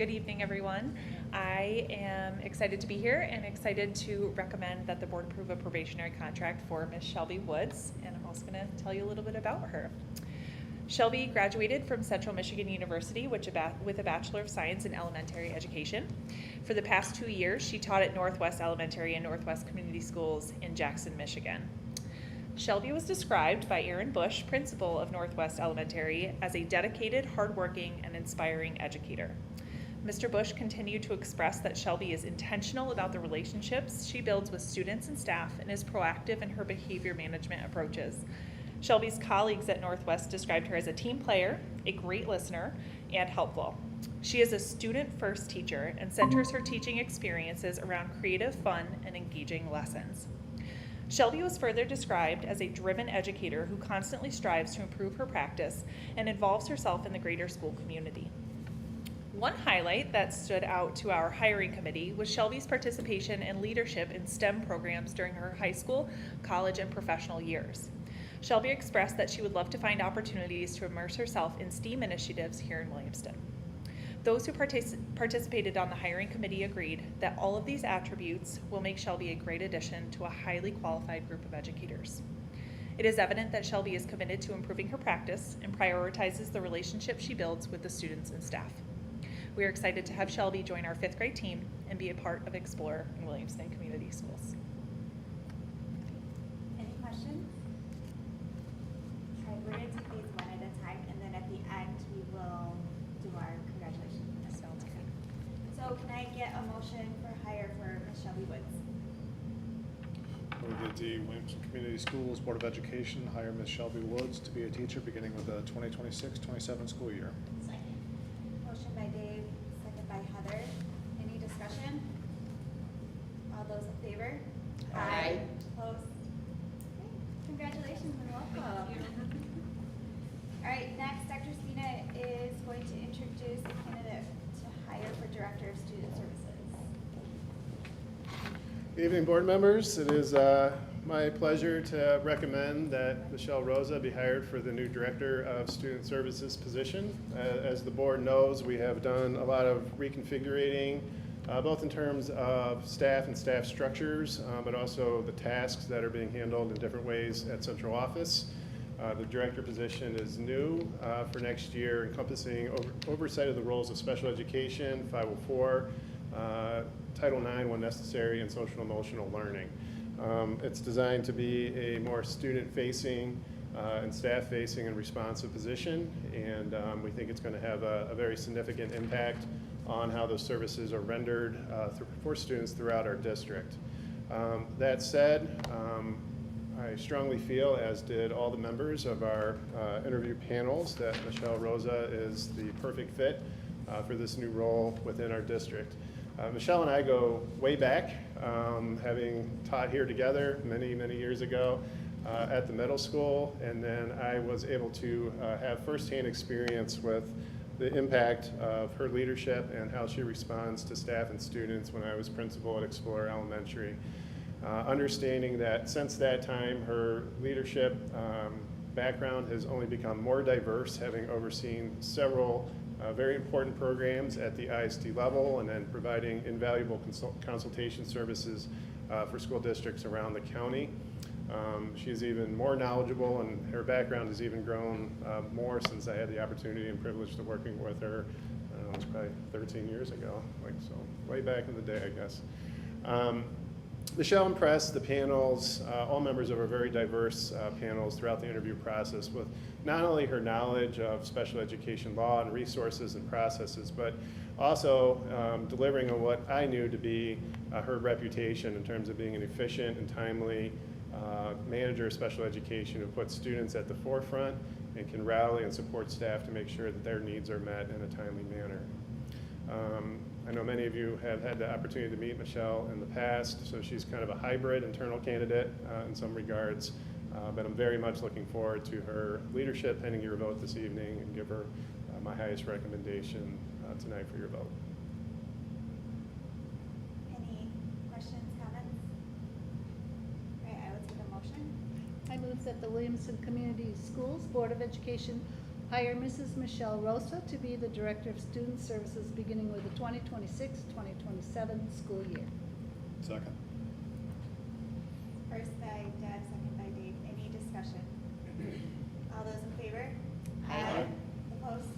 Good evening, everyone. I am excited to be here and excited to recommend that the board approve a probationary contract for Ms. Shelby Woods, and I'm also going to tell you a little bit about her. Shelby graduated from Central Michigan University with a Bachelor of Science in Elementary Education. For the past 2 years, she taught at Northwest Elementary and Northwest Community Schools in Jackson, Michigan. Shelby was described by Aaron Bush, principal of Northwest Elementary, as a dedicated, hardworking, and inspiring educator. Mr. Bush continued to express that Shelby is intentional about the relationships she builds with students and staff and is proactive in her behavior management approaches. Shelby's colleagues at Northwest described her as a team player, a great listener, and helpful. She is a student-first teacher and centers her teaching experiences around creative, fun, and engaging lessons. Shelby was further described as a driven educator who constantly strives to improve her practice and involves herself in the greater school community. One highlight that stood out to our hiring committee was Shelby's participation and leadership in STEM programs during her high school, college, and professional years. Shelby expressed that she would love to find opportunities to immerse herself in STEAM initiatives here in Williamston. Those who participated on the hiring committee agreed that all of these attributes will make Shelby a great addition to a highly qualified group of educators. It is evident that Shelby is committed to improving her practice and prioritizes the relationship she builds with the students and staff. We are excited to have Shelby join our 5th grade team and be a part of Explorer in Williamston Community Schools. Any questions? All right, we're going to take these one at a time, and then at the end we will do our congratulations. Sounds good. So can I get a motion for hire for Ms. Shelby Woods? Move that the Williamston Community Schools Board of Education hire Ms. Shelby Woods to be a teacher beginning with the 2026-27 school year. Second. Motion by Dave, second by Heather. Any discussion? All those in favor? Aye. Opposed? Okay. Congratulations and welcome. All right, next, Dr. Spina is going to introduce the candidate to hire for Director of Student Services. Good evening, board members. It is my pleasure to recommend that Michelle Rosa be hired for the new Director of Student Services position. As the board knows, we have done a lot of reconfiguring, both in terms of staff and staff structures, but also the tasks that are being handled in different ways at central office. The director position is new for next year, encompassing oversight of the roles of special education, 504, Title IX when necessary, and social and emotional learning. It's designed to be a more student-facing and staff-facing and responsive position, and we think it's going to have a very significant impact on how those services are rendered for students throughout our district. That said, I strongly feel, as did all the members of our interview panels, that Michelle Rosa is the perfect fit for this new role within our district. Michelle and I go way back, having taught here together many, many years ago at the middle school, and then I was able to have firsthand experience with the impact of her leadership and how she responds to staff and students when I was principal at Explorer Elementary. Understanding that since that time, her leadership background has only become more diverse, having overseen several very important programs at the ISD level and then providing invaluable consultation services for school districts around the county. She's even more knowledgeable, and her background has even grown more since I had the opportunity and privilege to working with her. I don't know, it was probably 13 years ago, so way back in the day, I guess. Michelle impressed the panels, all members of our very diverse panels throughout the interview process with not only her knowledge of special education law and resources and processes, but also delivering on what I knew to be her reputation in terms of being an efficient and timely manager of special education who puts students at the forefront and can rally and support staff to make sure that their needs are met in a timely manner. I know many of you have had the opportunity to meet Michelle in the past, so she's kind of a hybrid internal candidate in some regards, but I'm very much looking forward to her leadership pending your vote this evening, and give her my highest recommendation tonight for your vote. Any questions, comments? All right, I will take a motion. I move that the Williamston Community Schools Board of Education hire Mrs. Michelle Rosa to be the Director of Student Services beginning with the 2026-2027 school year. Second. First by Deb, second by Dave. Any discussion? All those in favor? Aye. Opposed?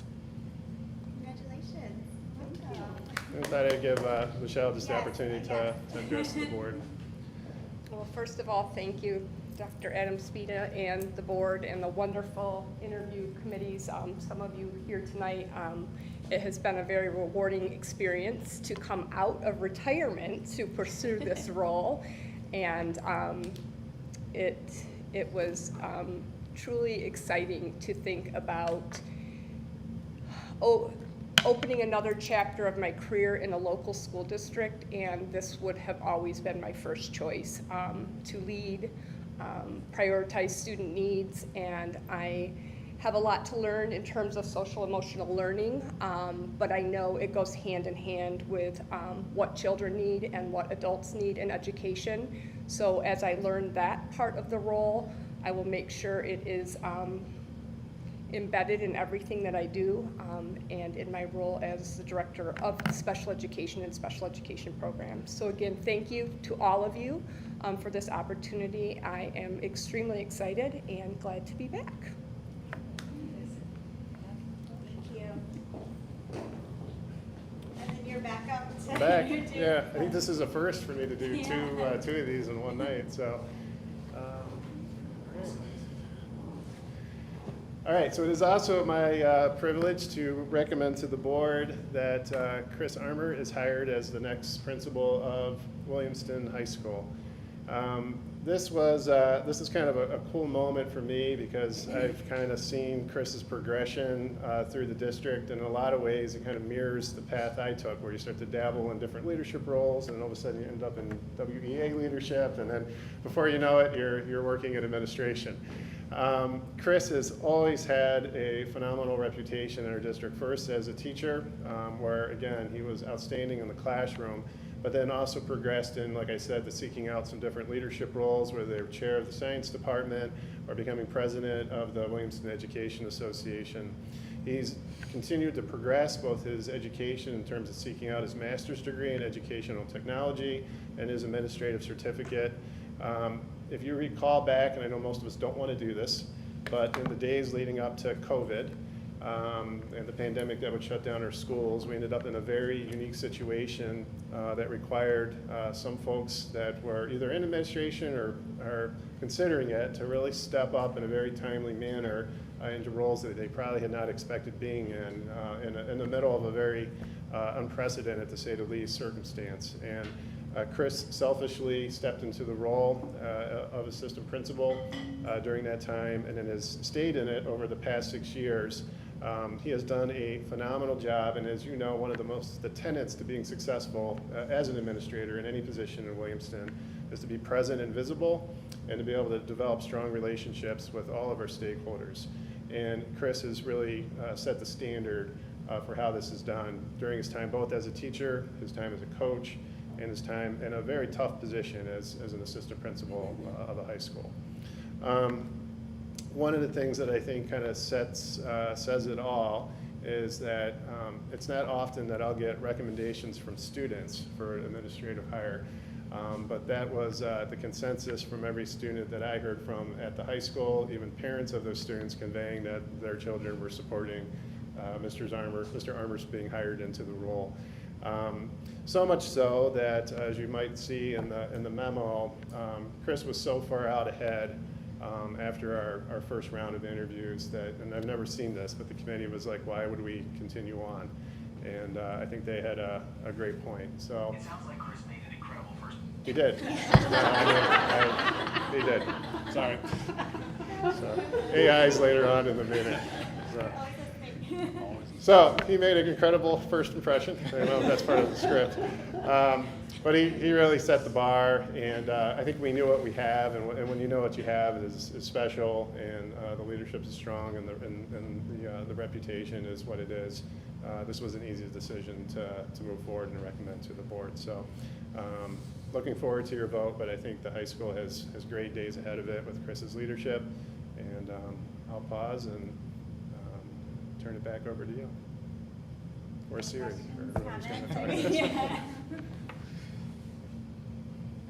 Congratulations. Welcome. I thought I'd give Michelle just the Yes, opportunity yes. to address the board. Well, first of all, thank you, Dr. Adam Spina and the board and the wonderful interview committees, some of you here tonight. It has been a very rewarding experience to come out of retirement to pursue this role. And it was truly exciting to think about opening another chapter of my career in a local school district, and this would have always been my first choice, to lead, prioritize student needs, and I have a lot to learn in terms of social emotional learning, but I know it goes hand in hand with what children need and what adults need in education. So as I learn that part of the role, I will make sure it is embedded in everything that I do, and in my role as the Director of Special Education and Special Education Programs. So again, thank you to all of you for this opportunity. I am extremely excited and glad to be back. Thank you. And then you're back up to Back, introduce- yeah, I think this is a first for me to do two of these in one night, so. All right, so it is also my privilege to recommend to the board that Chris Armour is hired as the next principal of Williamston High School. This is kind of a cool moment for me because I've kind of seen Chris's progression through the district, and in a lot of ways it kind of mirrors the path I took, where you start to dabble in different leadership roles, and all of a sudden you end up in WEA leadership, and then before you know it, you're working in administration. Chris has always had a phenomenal reputation in our district, first as a teacher, where again, he was outstanding in the classroom, but then also progressed in, like I said, to seeking out some different leadership roles, whether they were chair of the science department or becoming president of the Williamston Education Association. He's continued to progress both his education in terms of seeking out his master's degree in educational technology and his administrative certificate. If you recall back, and I know most of us don't want to do this, but in the days leading up to COVID and the pandemic that would shut down our schools, we ended up in a very unique situation that required some folks that were either in administration or considering it to really step up in a very timely manner into roles that they probably had not expected being in the middle of a very unprecedented, to say the least, circumstance. And Chris selfishly stepped into the role of assistant principal during that time, and then has stayed in it over the past 6 years. He has done a phenomenal job, and as you know, one of the tenets to being successful as an administrator in any position in Williamston is to be present and visible, and to be able to develop strong relationships with all of our stakeholders. And Chris has really set the standard for how this is done during his time both as a teacher, his time as a coach, and his time in a very tough position as an assistant principal of a high school. One of the things that I think kind of says it all is that it's not often that I'll get recommendations from students for an administrative hire, but that was the consensus from every student that I heard from at the high school, even parents of those students conveying that their children were supporting Mr. Armour's being hired into the role. So much so that, as you might see in the memo, Chris was so far out ahead after our first round of interviews that, and I've never seen this, but the committee was like, why would we continue on? And I think they had a great point. So It sounds like Chris made an incredible first. he did. He did. Sorry. So, AIs later on in the meeting. So he made an incredible first impression. I don't know if that's part of the script. But he really set the bar, and I think we knew what we have, and when you know what you have is special, and the leadership is strong, and the reputation is what it is. This was an easy decision to move forward and recommend to the board. So looking forward to your vote, but I think the high school has great days ahead of it with Chris's leadership, and I'll pause and turn it back over to you. Or Siri. Questions, or whoever's gonna comments? talk. Yeah.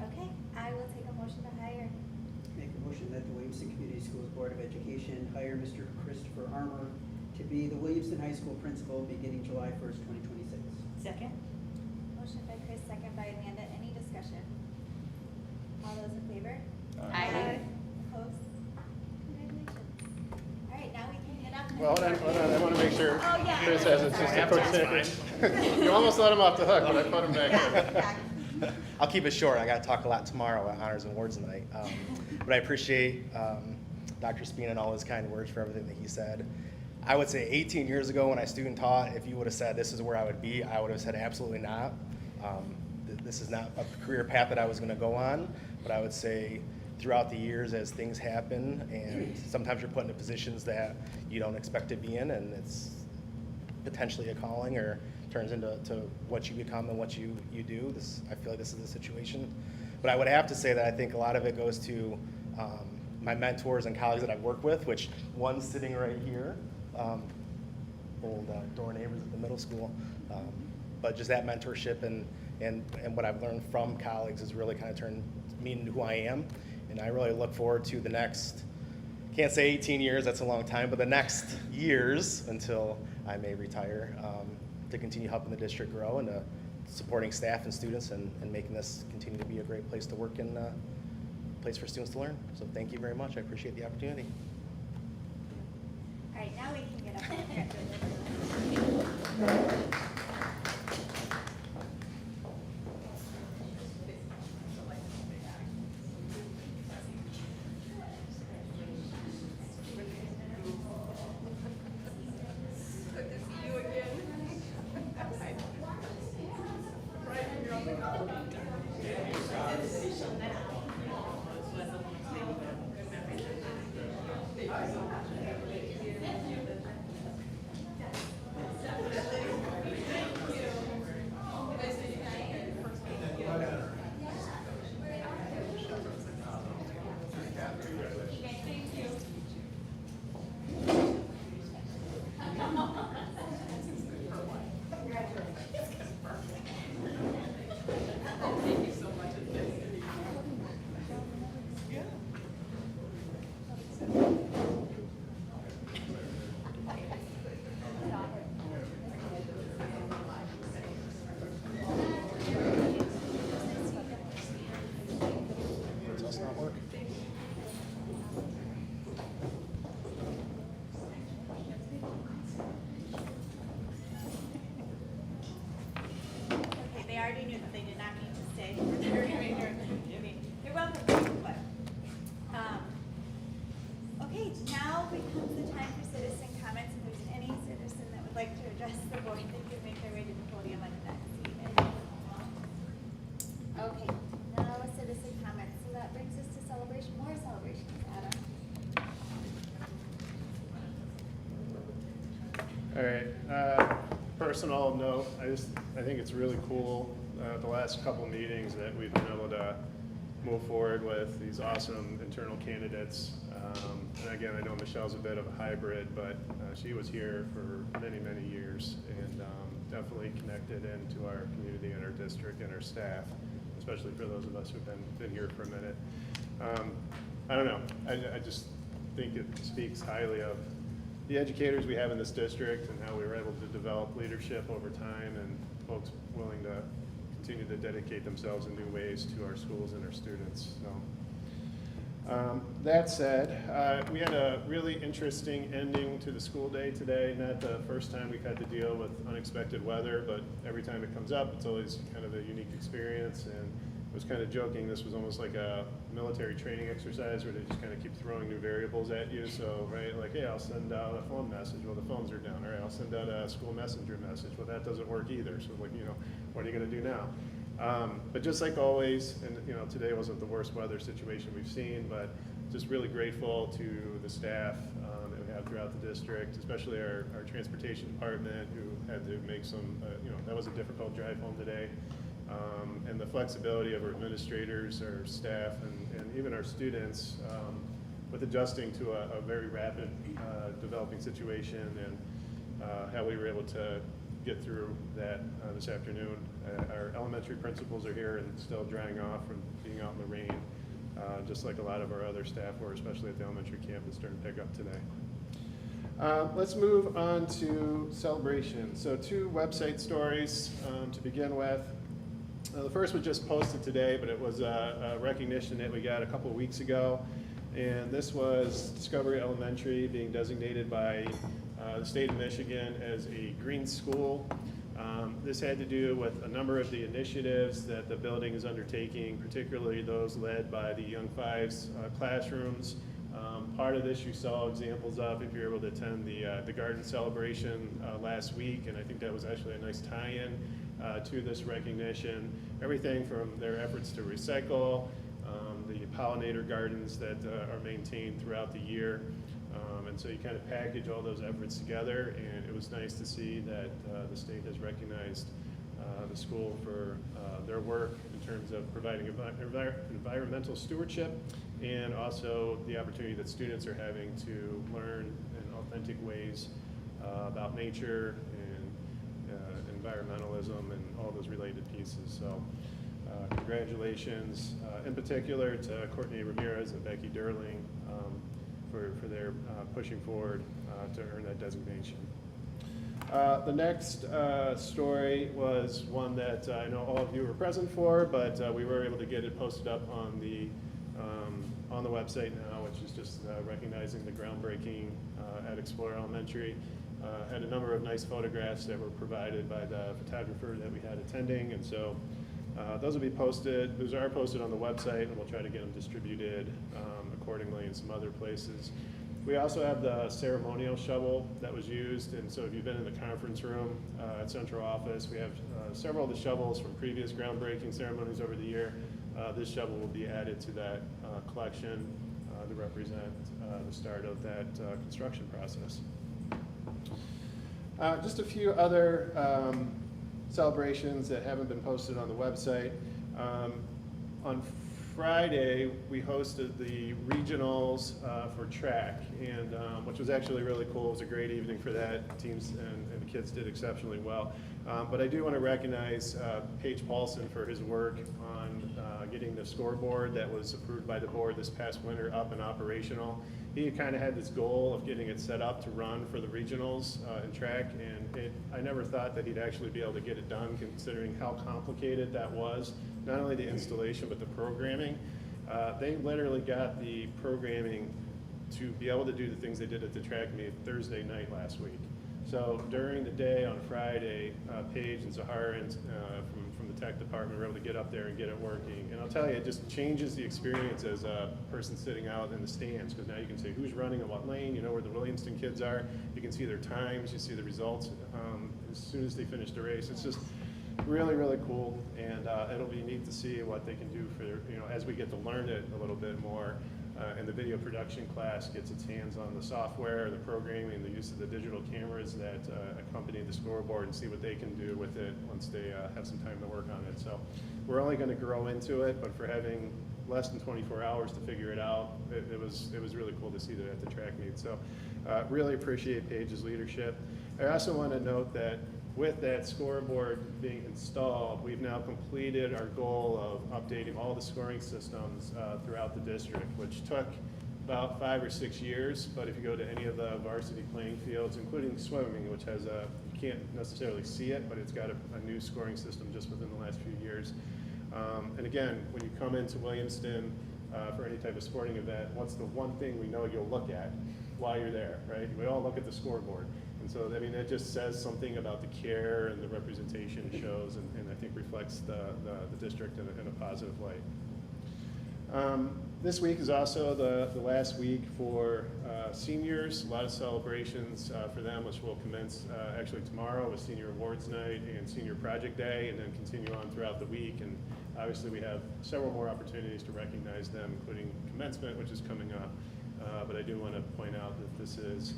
Okay, I will take a motion to hire. Make a motion that the Williamston Community Schools Board of Education hire Mr. Christopher Armour to be the Williamston High School principal beginning July 1st, 2026. Second. Motion by Chris, second by Amanda. Any discussion? All those in favor? Aye. Opposed? Congratulations. All right, now we can get up. and- Well, hold on, I want to make sure Oh, yeah. Chris has it just a quick second. You almost let him off the hook, but I put him back in. Yeah. I'll keep it short. I got to talk a lot tomorrow at Honors and Awards night. But I appreciate Dr. Spina and all his kind words for everything that he said. I would say 18 years ago when I student taught, if you would have said this is where I would be, I would have said absolutely not. This is not a career path that I was going to go on. But I would say throughout the years as things happen and sometimes you're put into positions that you don't expect to be in, and it's potentially a calling or turns into what you become and what you do. I feel like this is the situation. But I would have to say that I think a lot of it goes to my mentors and colleagues that I work with, which one's sitting right here, old door neighbors at the middle school. But just that mentorship and what I've learned from colleagues has really kind of turned me into who I am. And I really look forward to the next, can't say 18 years, that's a long time, but the next years until I may retire, to continue helping the district grow and supporting staff and students and making this continue to be a great place to work and place for students to learn. So thank you very much. I appreciate the opportunity. All right, now we can get up and congratulate. Does not work. Okay, they already knew that they did not need to stay for the remainder of the meeting. You're welcome, but, okay, now becomes the time for citizen comments. If there's any citizen that would like to address the board, they can make their way to the podium on the back seat. Okay, now a citizen comment. So that brings us to celebration, more celebrations, Adam. All right, personal note, I think it's really cool, the last couple meetings that we've been able to move forward with these awesome internal candidates. And again, I know Michelle's a bit of a hybrid, but she was here for many, many years and definitely connected into our community and our district and our staff, especially for those of us who've been here for a minute. I don't know, I just think it speaks highly of the educators we have in this district and how we were able to develop leadership over time and folks willing to continue to dedicate themselves in new ways to our schools and our students. So, that said, we had a really interesting ending to the school day today. Not the first time we've had to deal with unexpected weather, but every time it comes up, it's always kind of a unique experience. And I was kind of joking, this was almost like a military training exercise where they just kind of keep throwing new variables at you. So, right, like, hey, I'll send out a phone message. Well, the phones are down. All right, I'll send out a school messenger message. Well, that doesn't work either. So, like, what are you going to do now? But just like always, and today wasn't the worst weather situation we've seen, but just really grateful to the staff that we have throughout the district, especially our transportation department who had to make some, that was a difficult drive home today. And the flexibility of our administrators, our staff, and even our students with adjusting to a very rapid developing situation. And how we were able to get through that this afternoon. Our elementary principals are here and still drying off from being out in the rain, just like a lot of our other staff were, especially at the elementary campus during pickup today. Let's move on to celebration. So 2 website stories to begin with. The first was just posted today, but it was a recognition that we got a couple weeks ago. And this was Discovery Elementary being designated by the state of Michigan as a green school. This had to do with a number of the initiatives that the building is undertaking, particularly those led by the Young Fives classrooms. Part of this you saw examples of if you were able to attend the garden celebration last week, and I think that was actually a nice tie-in to this recognition. Everything from their efforts to recycle, the pollinator gardens that are maintained throughout the year. And so you kind of package all those efforts together, and it was nice to see that the state has recognized the school for their work in terms of providing environmental stewardship, and also the opportunity that students are having to learn in authentic ways about nature and environmentalism and all those related pieces. So congratulations in particular to Courtney Ramirez and Becky Derling for their pushing forward to earn that designation. The next story was one that I know all of you were present for, but we were able to get it posted up on the website now, which is just recognizing the groundbreaking at Explorer Elementary. Had a number of nice photographs that were provided by the photographer that we had attending, and so those will be posted. Those are posted on the website, and we'll try to get them distributed accordingly in some other places. We also have the ceremonial shovel that was used, and so if you've been in the conference room at Central Office, we have several of the shovels from previous groundbreaking ceremonies over the year. This shovel will be added to that collection to represent the start of that construction process. Just a few other celebrations that haven't been posted on the website. On Friday, we hosted the regionals for track, and which was actually really cool. It was a great evening for that. Teams and the kids did exceptionally well. But I do want to recognize Paige Paulson for his work on getting the scoreboard that was approved by the board this past winter up and operational. He kind of had this goal of getting it set up to run for the regionals in track, and I never thought that he'd actually be able to get it done, considering how complicated that was. Not only the installation, but the programming. They literally got the programming to be able to do the things they did at the track meet Thursday night last week. So during the day on Friday, Paige and Zahara from the tech department were able to get up there and get it working. And I'll tell you, it just changes the experience as a person sitting out in the stands, because now you can see who's running in what lane, you know where the Williamston kids are, you can see their times, you see the results as soon as they finish the race. It's just really, really cool, and it'll be neat to see what they can do for, as we get to learn it a little bit more. And the video production class gets its hands on the software, the programming, the use of the digital cameras that accompany the scoreboard, and see what they can do with it once they have some time to work on it. So we're only going to grow into it, but for having less than 24 hours to figure it out, it was really cool to see that at the track meet. So really appreciate Paige's leadership. I also want to note that with that scoreboard being installed, we've now completed our goal of updating all the scoring systems throughout the district, which took about 5 or 6 years. But if you go to any of the varsity playing fields, including swimming, which has you can't necessarily see it, but it's got a new scoring system just within the last few years. And again, when you come into Williamston for any type of sporting event, what's the one thing we know you'll look at while you're there, right? We all look at the scoreboard. And so, I mean, that just says something about the care and the representation it shows, and I think reflects the district in a positive light. This week is also the last week for seniors. A lot of celebrations for them, which will commence actually tomorrow with Senior Awards Night and Senior Project Day, and then continue on throughout the week. And obviously we have several more opportunities to recognize them, including commencement, which is coming up. But I do want to point out that this is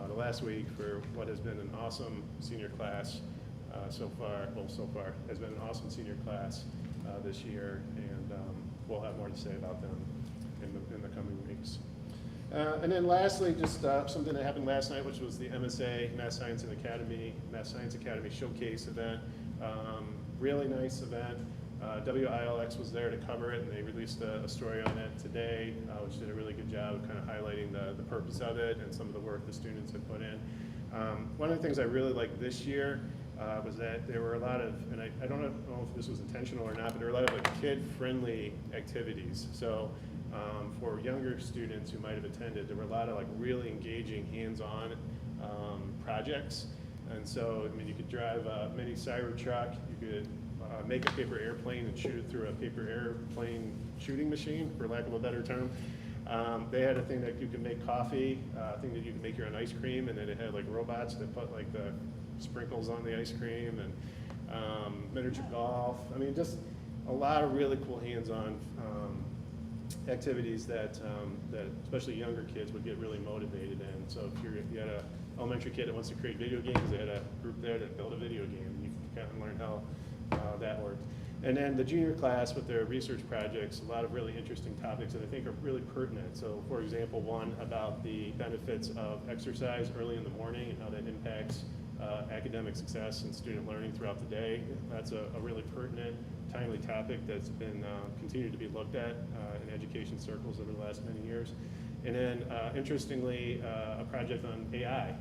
the last week for what has been an awesome senior class so far has been an awesome senior class this year, and we'll have more to say about them in the coming weeks. And then lastly, just something that happened last night, which was the MSA, Math Science Academy Showcase event. Really nice event. WILX was there to cover it, and they released a story on it today, which did a really good job of kind of highlighting the purpose of it and some of the work the students had put in. One of the things I really liked this year was that there were a lot of, and I don't know if this was intentional or not, but there were a lot of like kid-friendly activities. So for younger students who might have attended, there were a lot of like really engaging hands-on projects. And so, I mean, you could drive a mini Cyber truck, you could make a paper airplane and shoot it through a paper airplane shooting machine, for lack of a better term. They had a thing that you could make coffee, a thing that you could make your own ice cream, and then it had like robots that put like the sprinkles on the ice cream, and miniature golf. I mean, just a lot of really cool hands-on activities that especially younger kids would get really motivated in. So if you had an elementary kid that wants to create video games, they had a group there that built a video game, and you can kind of learn how that worked. And then the junior class with their research projects, a lot of really interesting topics that I think are really pertinent. So for example, one about the benefits of exercise early in the morning and how that impacts academic success and student learning throughout the day. That's a really pertinent, timely topic that's been continued to be looked at in education circles over the last many years. And then interestingly, a project on AI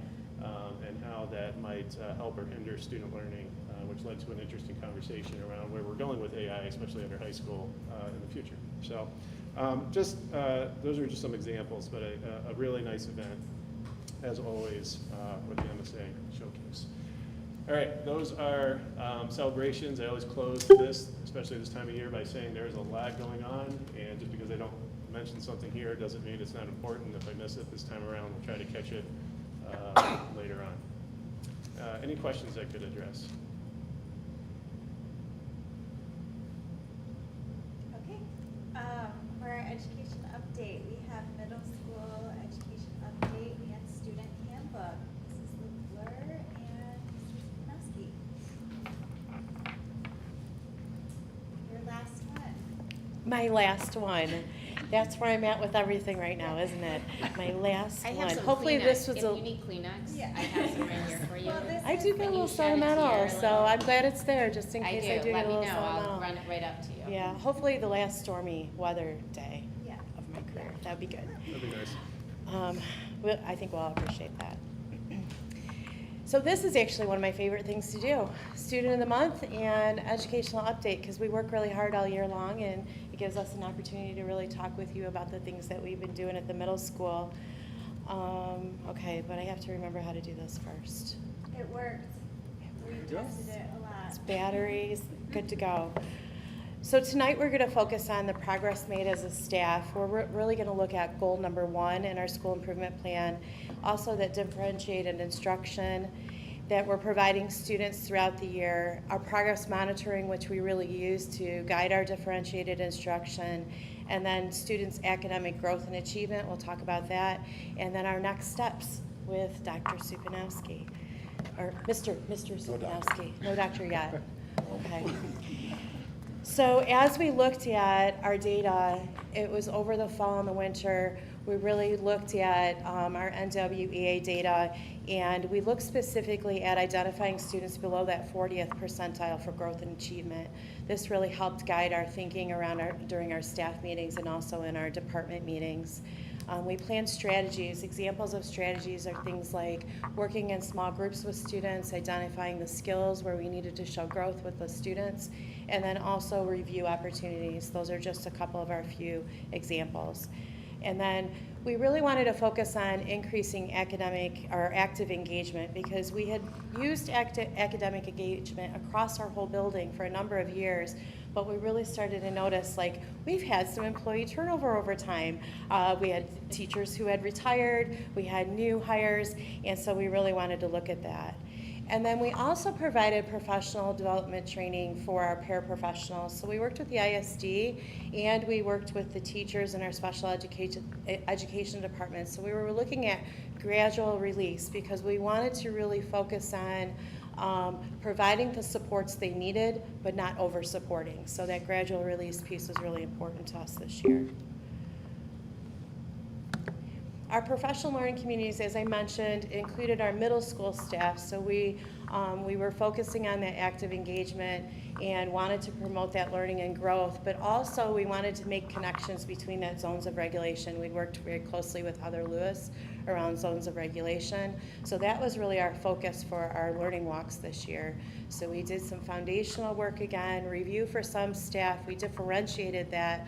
and how that might help or hinder student learning, which led to an interesting conversation around where we're going with AI, especially under high school in the future. So those are just some examples, but a really nice event, as always, with the MSA Showcase. All right, those are celebrations. I always close this, especially this time of year, by saying there's a lot going on, and just because I don't mention something here doesn't mean it's not important. If I miss it this time around, we'll try to catch it later on. Any questions I could address? Okay, for our education update, we have middle school education update and student handbook. Mrs. LeFleur and Mr. Spinowski. Your last one. My last one. That's where I'm at with everything right now, isn't it? My last I have one. some Hopefully Kleenex. this was if a. you need Kleenex, Yeah. I have some right here for you. Well, this I do get a When little you shed a sentimental, tear, so little- I'm glad it's there, just in I case do. I do get Let a me little know. I'll sentimental. run it right up to you. Yeah, hopefully the last stormy weather day Yeah. of my career. That'd be good. That'd be nice. I think we'll all appreciate that. So this is actually one of my favorite things to do, Student of the Month and Educational Update, because we work really hard all year long, and it gives us an opportunity to really talk with you about the things that we've been doing at the middle school. Okay, but I have to remember how to do this first. It worked. We tested it a lot. It's batteries, good to go. So tonight we're going to focus on the progress made as a staff. We're really going to look at goal number 1 in our school improvement plan, also that differentiated instruction that we're providing students throughout the year, our progress monitoring, which we really use to guide our differentiated instruction, and then students' academic growth and achievement, we'll talk about that, and then our next steps with Dr. Supinowski, or Mr. Supinowski. No doctor yet. Okay. So as we looked at our data, it was over the fall and the winter, we really looked at our NWEA data, and we looked specifically at identifying students below that 40th percentile for growth and achievement. This really helped guide our thinking during our staff meetings and also in our department meetings. We planned strategies. Examples of strategies are things like working in small groups with students, identifying the skills where we needed to show growth with the students, and then also review opportunities. Those are just a couple of our few examples. And then we really wanted to focus on increasing academic or active engagement, because we had used academic engagement across our whole building for a number of years, but we really started to notice, like, we've had some employee turnover over time. We had teachers who had retired, we had new hires, and so we really wanted to look at that. And then we also provided professional development training for our paraprofessionals. So we worked with the ISD, and we worked with the teachers in our special education departments. So we were looking at gradual release, because we wanted to really focus on providing the supports they needed, but not over-supporting. So that gradual release piece was really important to us this year. Our professional learning communities, as I mentioned, included our middle school staff. So we were focusing on that active engagement and wanted to promote that learning and growth, but also we wanted to make connections between that zones of regulation. We worked very closely with Heather Lewis around zones of regulation. So that was really our focus for our learning walks this year. So we did some foundational work again, review for some staff. We differentiated that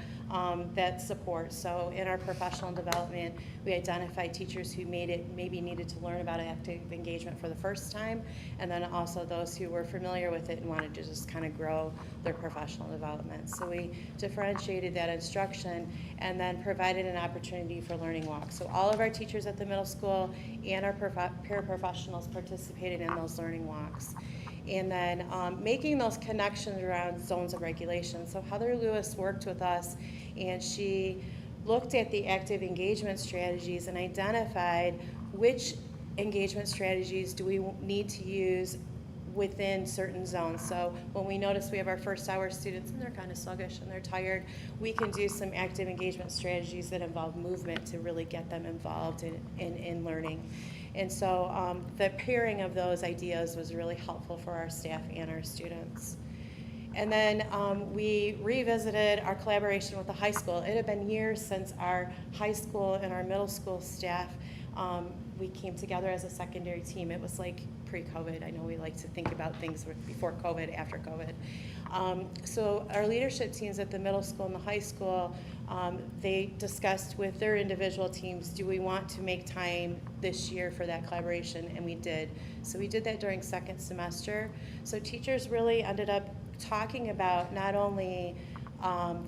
support. So in our professional development, we identified teachers who maybe needed to learn about active engagement for the first time, and then also those who were familiar with it and wanted to just kind of grow their professional development. So we differentiated that instruction and then provided an opportunity for learning walks. So all of our teachers at the middle school and our paraprofessionals participated in those learning walks. And then making those connections around zones of regulation. So Heather Lewis worked with us, and she looked at the active engagement strategies and identified which engagement strategies do we need to use within certain zones. So when we notice we have our first hour students and they're kind of sluggish and they're tired, we can do some active engagement strategies that involve movement to really get them involved in learning. And so the pairing of those ideas was really helpful for our staff and our students. And then we revisited our collaboration with the high school. It had been years since our high school and our middle school staff, we came together as a secondary team. It was like pre-COVID. I know we like to think about things before COVID, after COVID. So our leadership teams at the middle school and the high school, they discussed with their individual teams, do we want to make time this year for that collaboration? And we did. So we did that during second semester. So teachers really ended up talking about not only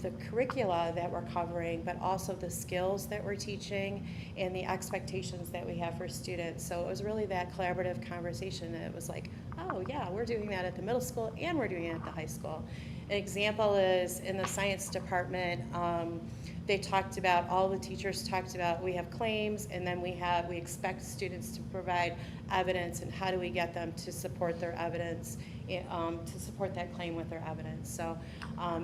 the curricula that we're covering, but also the skills that we're teaching and the expectations that we have for students. So it was really that collaborative conversation that it was like, oh yeah, we're doing that at the middle school and we're doing it at the high school. An example is in the science department, they talked about, all the teachers talked about, we have claims and then we expect students to provide evidence, and how do we get them to support their evidence, to support that claim with their evidence. So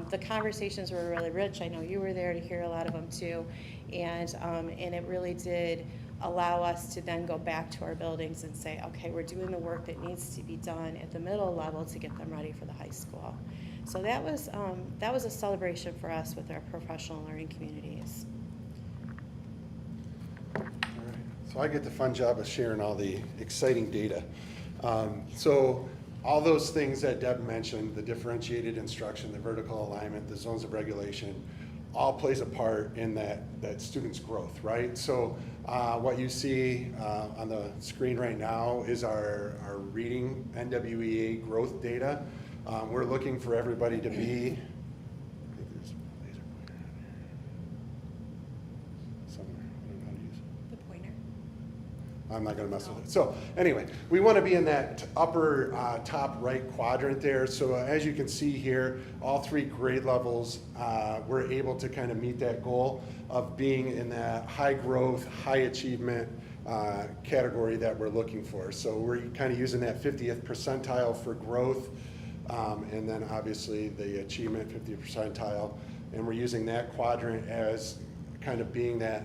the conversations were really rich. I know you were there to hear a lot of them too, and it really did allow us to then go back to our buildings and say, okay, we're doing the work that needs to be done at the middle level to get them ready for the high school. So that was a celebration for us with our professional learning communities. All right. So I get the fun job of sharing all the exciting data. So all those things that Deb mentioned, the differentiated instruction, the vertical alignment, the zones of regulation, all plays a part in that student's growth, right? So what you see on the screen right now is our reading NWEA growth data. We're looking for everybody to be, I think there's a laser pointer on here somewhere. I don't know how to use it. The pointer. I'm not going to mess with it. So anyway, we want to be in that upper top right quadrant there. So as you can see here, all three grade levels were able to kind of meet that goal of being in that high growth, high achievement category that we're looking for. So we're kind of using that 50th percentile for growth, and then obviously the achievement 50th percentile. And we're using that quadrant as kind of being that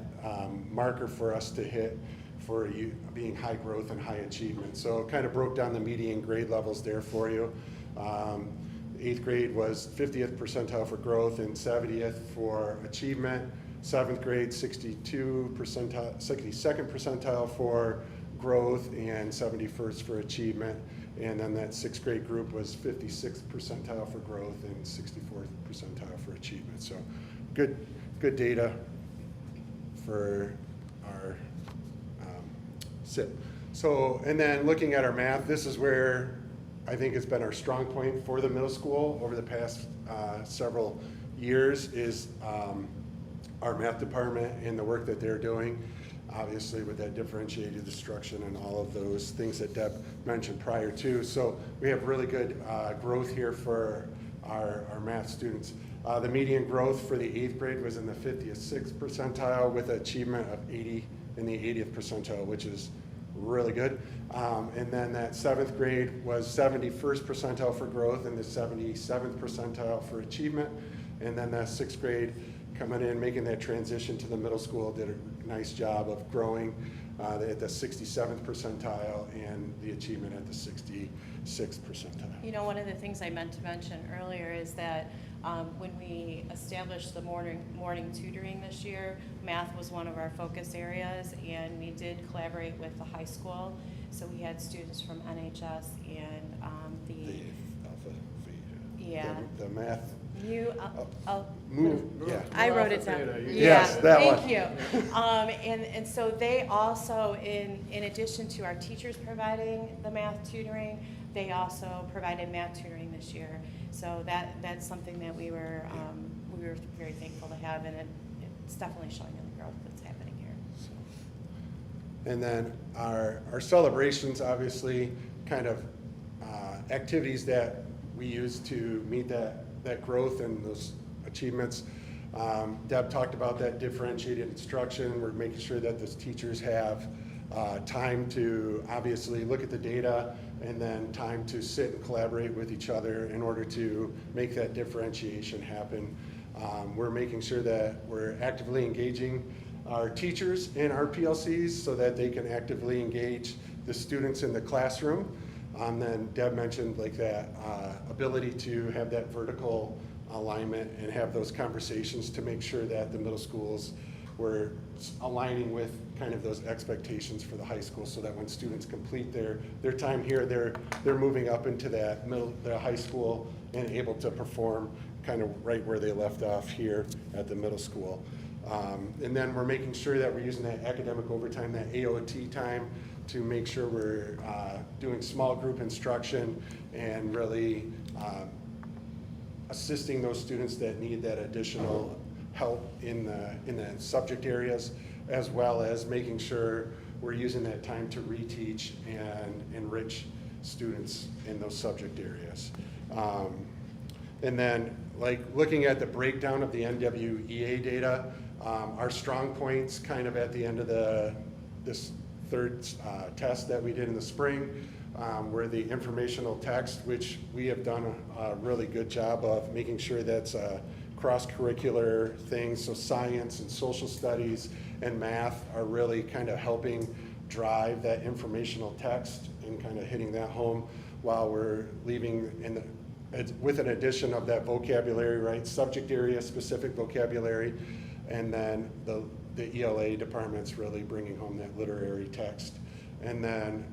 marker for us to hit for you being high growth and high achievement. So it kind of broke down the median grade levels there for you. 8th grade was 50th percentile for growth and 70th for achievement. 7th grade, 62nd percentile for growth and 71st for achievement. And then that 6th grade group was 56th percentile for growth and 64th percentile for achievement. So good data for our SIP. So, and then looking at our math, this is where I think it's been our strong point for the middle school over the past several years is our math department and the work that they're doing, obviously with that differentiated instruction and all of those things that Deb mentioned prior to. So we have really good growth here for our math students. The median growth for the 8th grade was in the 56th percentile with achievement of 80 in the 80th percentile, which is really good. And then that 7th grade was 71st percentile for growth and the 77th percentile for achievement. And then that 6th grade coming in, making that transition to the middle school, did a nice job of growing at the 67th percentile and the achievement at the 66th percentile. You know, one of the things I meant to mention earlier is that when we established the morning tutoring this year, math was one of our focus areas, and we did collaborate with the high school. So we had students from NHS and The alpha, yeah. the math. I wrote it down. Alpha, theta, Yes, that thank one. you. And so they also, in addition to our teachers providing the math tutoring, they also provided math tutoring this year. So that's something that we were very thankful to have, and it's definitely showing in the growth that's happening here. And then our celebrations, obviously, kind of activities that we use to meet that growth and those achievements. Deb talked about that differentiated instruction. We're making sure that those teachers have time to obviously look at the data, and then time to sit and collaborate with each other in order to make that differentiation happen. We're making sure that we're actively engaging our teachers in our PLCs so that they can actively engage the students in the classroom. Then Deb mentioned like that ability to have that vertical alignment and have those conversations to make sure that the middle schools were aligning with kind of those expectations for the high school, so that when students complete their time here, they're moving up into the high school and able to perform kind of right where they left off here at the middle school. And then we're making sure that we're using that academic overtime, that AOT time, to make sure we're doing small group instruction and really assisting those students that need that additional help in the subject areas, as well as making sure we're using that time to reteach and enrich students in those subject areas. And then, like, looking at the breakdown of the NWEA data, our strong points kind of at the end of this third test that we did in the spring were the informational text, which we have done a really good job of making sure that's cross-curricular things. So science and social studies and math are really kind of helping drive that informational text and kind of hitting that home, while we're leaving with an addition of that vocabulary, right? Subject area specific vocabulary, and then the ELA department's really bringing home that literary text. And then,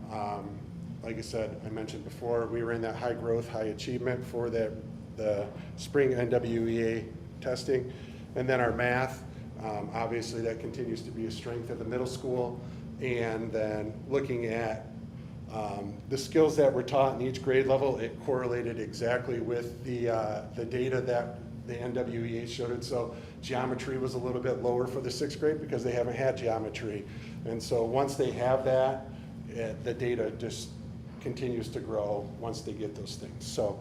like I said, I mentioned before, we were in that high growth, high achievement for the spring NWEA testing. And then our math, obviously that continues to be a strength of the middle school. And then looking at the skills that were taught in each grade level, it correlated exactly with the data that the NWEA showed it. So geometry was a little bit lower for the 6th grade because they haven't had geometry. And so once they have that, the data just continues to grow once they get those things. So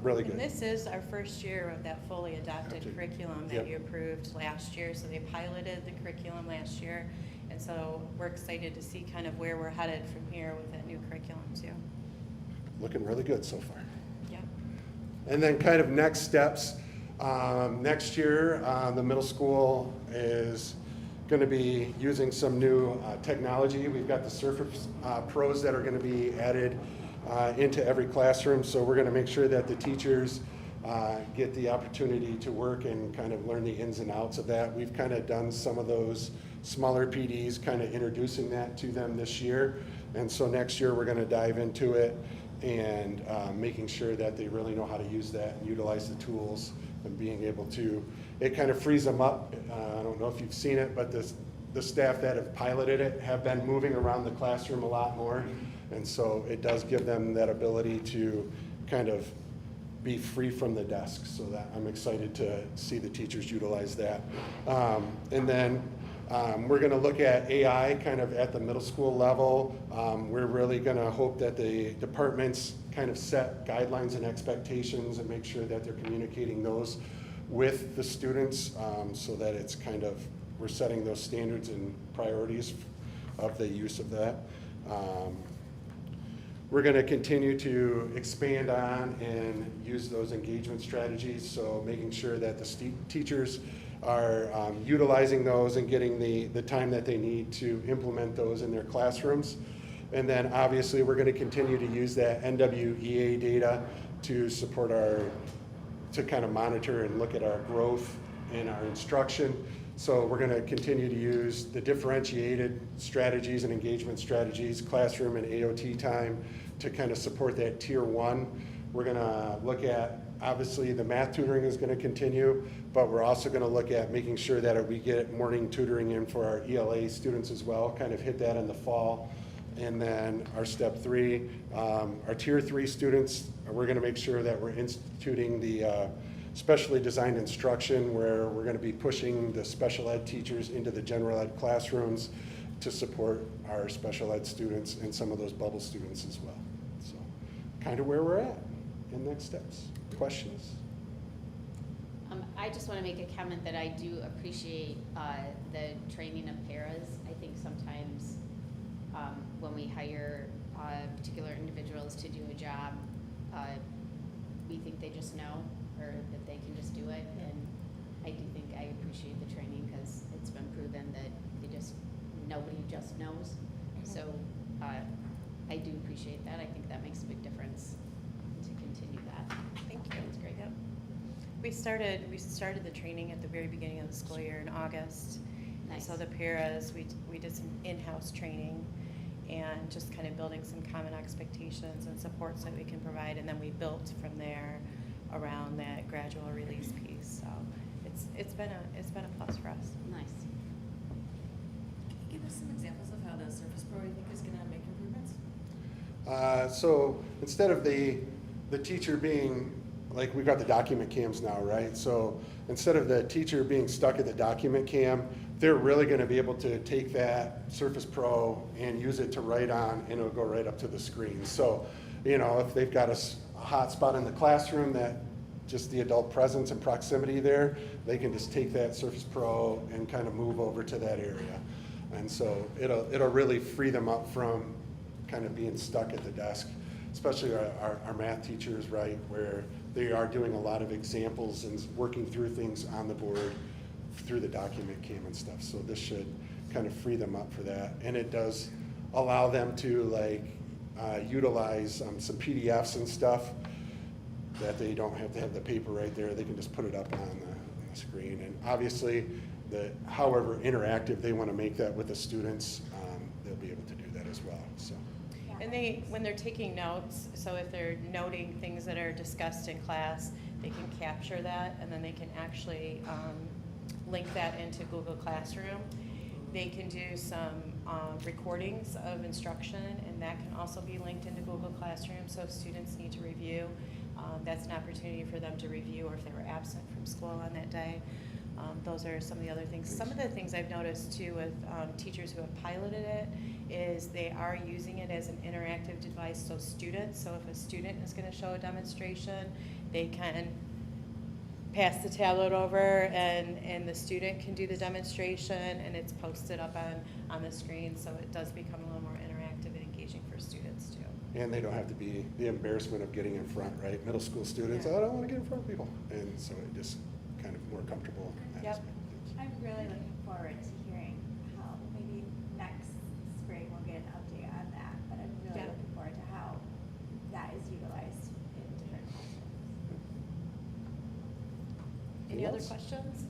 really good. And this is our first year of that fully adopted curriculum that you approved last year. So they piloted the curriculum last year. And so we're excited to see kind of where we're headed from here with that new curriculum too. Looking really good so far. Yeah. And then kind of next steps. Next year, the middle school is going to be using some new technology. We've got the Surface Pros that are going to be added into every classroom. So we're going to make sure that the teachers get the opportunity to work and kind of learn the ins and outs of that. We've kind of done some of those smaller PDs, kind of introducing that to them this year. And so next year we're going to dive into it and making sure that they really know how to use that and utilize the tools and being able to, it kind of frees them up. I don't know if you've seen it, but the staff that have piloted it have been moving around the classroom a lot more. And so it does give them that ability to kind of be free from the desk. So that I'm excited to see the teachers utilize that. And then we're going to look at AI kind of at the middle school level. We're really going to hope that the departments kind of set guidelines and expectations and make sure that they're communicating those with the students so that it's kind of, we're setting those standards and priorities of the use of that. We're going to continue to expand on and use those engagement strategies, so making sure that the teachers are utilizing those and getting the time that they need to implement those in their classrooms. And then obviously we're going to continue to use that NWEA data to support to kind of monitor and look at our growth in our instruction. So we're going to continue to use the differentiated strategies and engagement strategies, classroom and AOT time, to kind of support that tier 1. We're going to look at, obviously the math tutoring is going to continue, but we're also going to look at making sure that we get morning tutoring in for our ELA students as well, kind of hit that in the fall. And then our step 3, our tier 3 students, we're going to make sure that we're instituting the specially designed instruction, where we're going to be pushing the special ed teachers into the general ed classrooms to support our special ed students and some of those bubble students as well. So kind of where we're at in next steps. Questions? I just want to make a comment that I do appreciate the training of paras. I think sometimes when we hire particular individuals to do a job, we think they just know, or that they can just do it. And I do think I appreciate the training, because it's been proven that nobody just knows. So I do appreciate that. I think that makes a big difference to continue that. Thank you. That's great. Yep. We started the training at the very beginning of the school year in August. And Nice. so the paras, we did some in-house training and just kind of building some common expectations and supports that we can provide, and then we built from there around that gradual release piece. So it's been a plus for us. Nice. Can you give us some examples of how the Surface Pro you think is going to make improvements? So instead of the teacher being, like, we've got the document cams now, right? So instead of the teacher being stuck at the document cam, they're really going to be able to take that Surface Pro and use it to write on, and it'll go right up to the screen. So, you know, if they've got a hot spot in the classroom, that just the adult presence and proximity there, they can just take that Surface Pro and kind of move over to that area. And so it'll really free them up from kind of being stuck at the desk, especially our math teachers, right, where they are doing a lot of examples and working through things on the board through the document cam and stuff. So this should kind of free them up for that. And it does allow them to, like, utilize some PDFs and stuff that they don't have to have the paper right there. They can just put it up on the screen. And obviously, however interactive they want to make that with the students, they'll be able to do that as well. So. And when they're taking notes, so if they're noting things that are discussed in class, they can capture that, and then they can actually link that into Google Classroom. They can do some recordings of instruction, and that can also be linked into Google Classroom. So if students need to review, that's an opportunity for them to review, or if they were absent from school on that day. Those are some of the other things. Some of the things I've noticed too with teachers who have piloted it is they are using it as an interactive device. So students, so if a student is going to show a demonstration, they can pass the tablet over, and the student can do the demonstration, and it's posted up on the screen, so it does become a little more interactive and engaging for students too. And they don't have to be the embarrassment of getting in front, right? Middle school students, Yeah. I don't want to get in front of people. And so it just kind of more comfortable. in that Yep. aspect of things. I'm really looking forward to hearing how maybe next spring we'll get an update on that, but I'm really Yeah. looking forward to how that is utilized in different classrooms. Any other else? questions?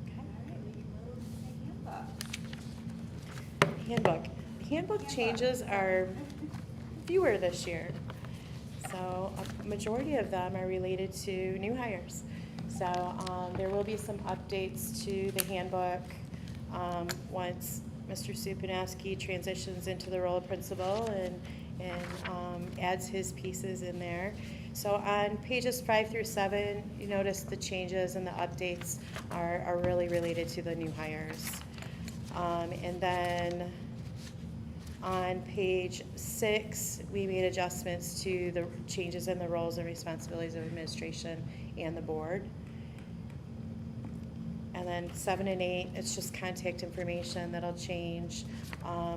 Okay. All right, we can move to the handbook. Handbook changes are fewer this year. So a majority of them are related to new hires. So there will be some updates to the handbook once Mr. Supinaski transitions into the role of principal and adds his pieces in there. So on pages 5 through 7, you notice the changes and the updates are really related to the new hires. And then on page 6, we made adjustments to the changes in the roles and responsibilities of administration and the board. And then 7 and 8, it's just contact information that'll change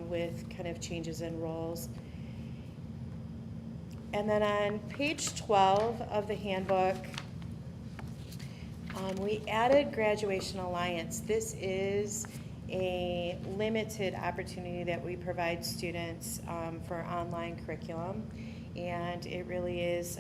with kind of changes in roles. And then on page 12 of the handbook, We added Graduation Alliance. This is a limited opportunity that we provide students for online curriculum, and it really is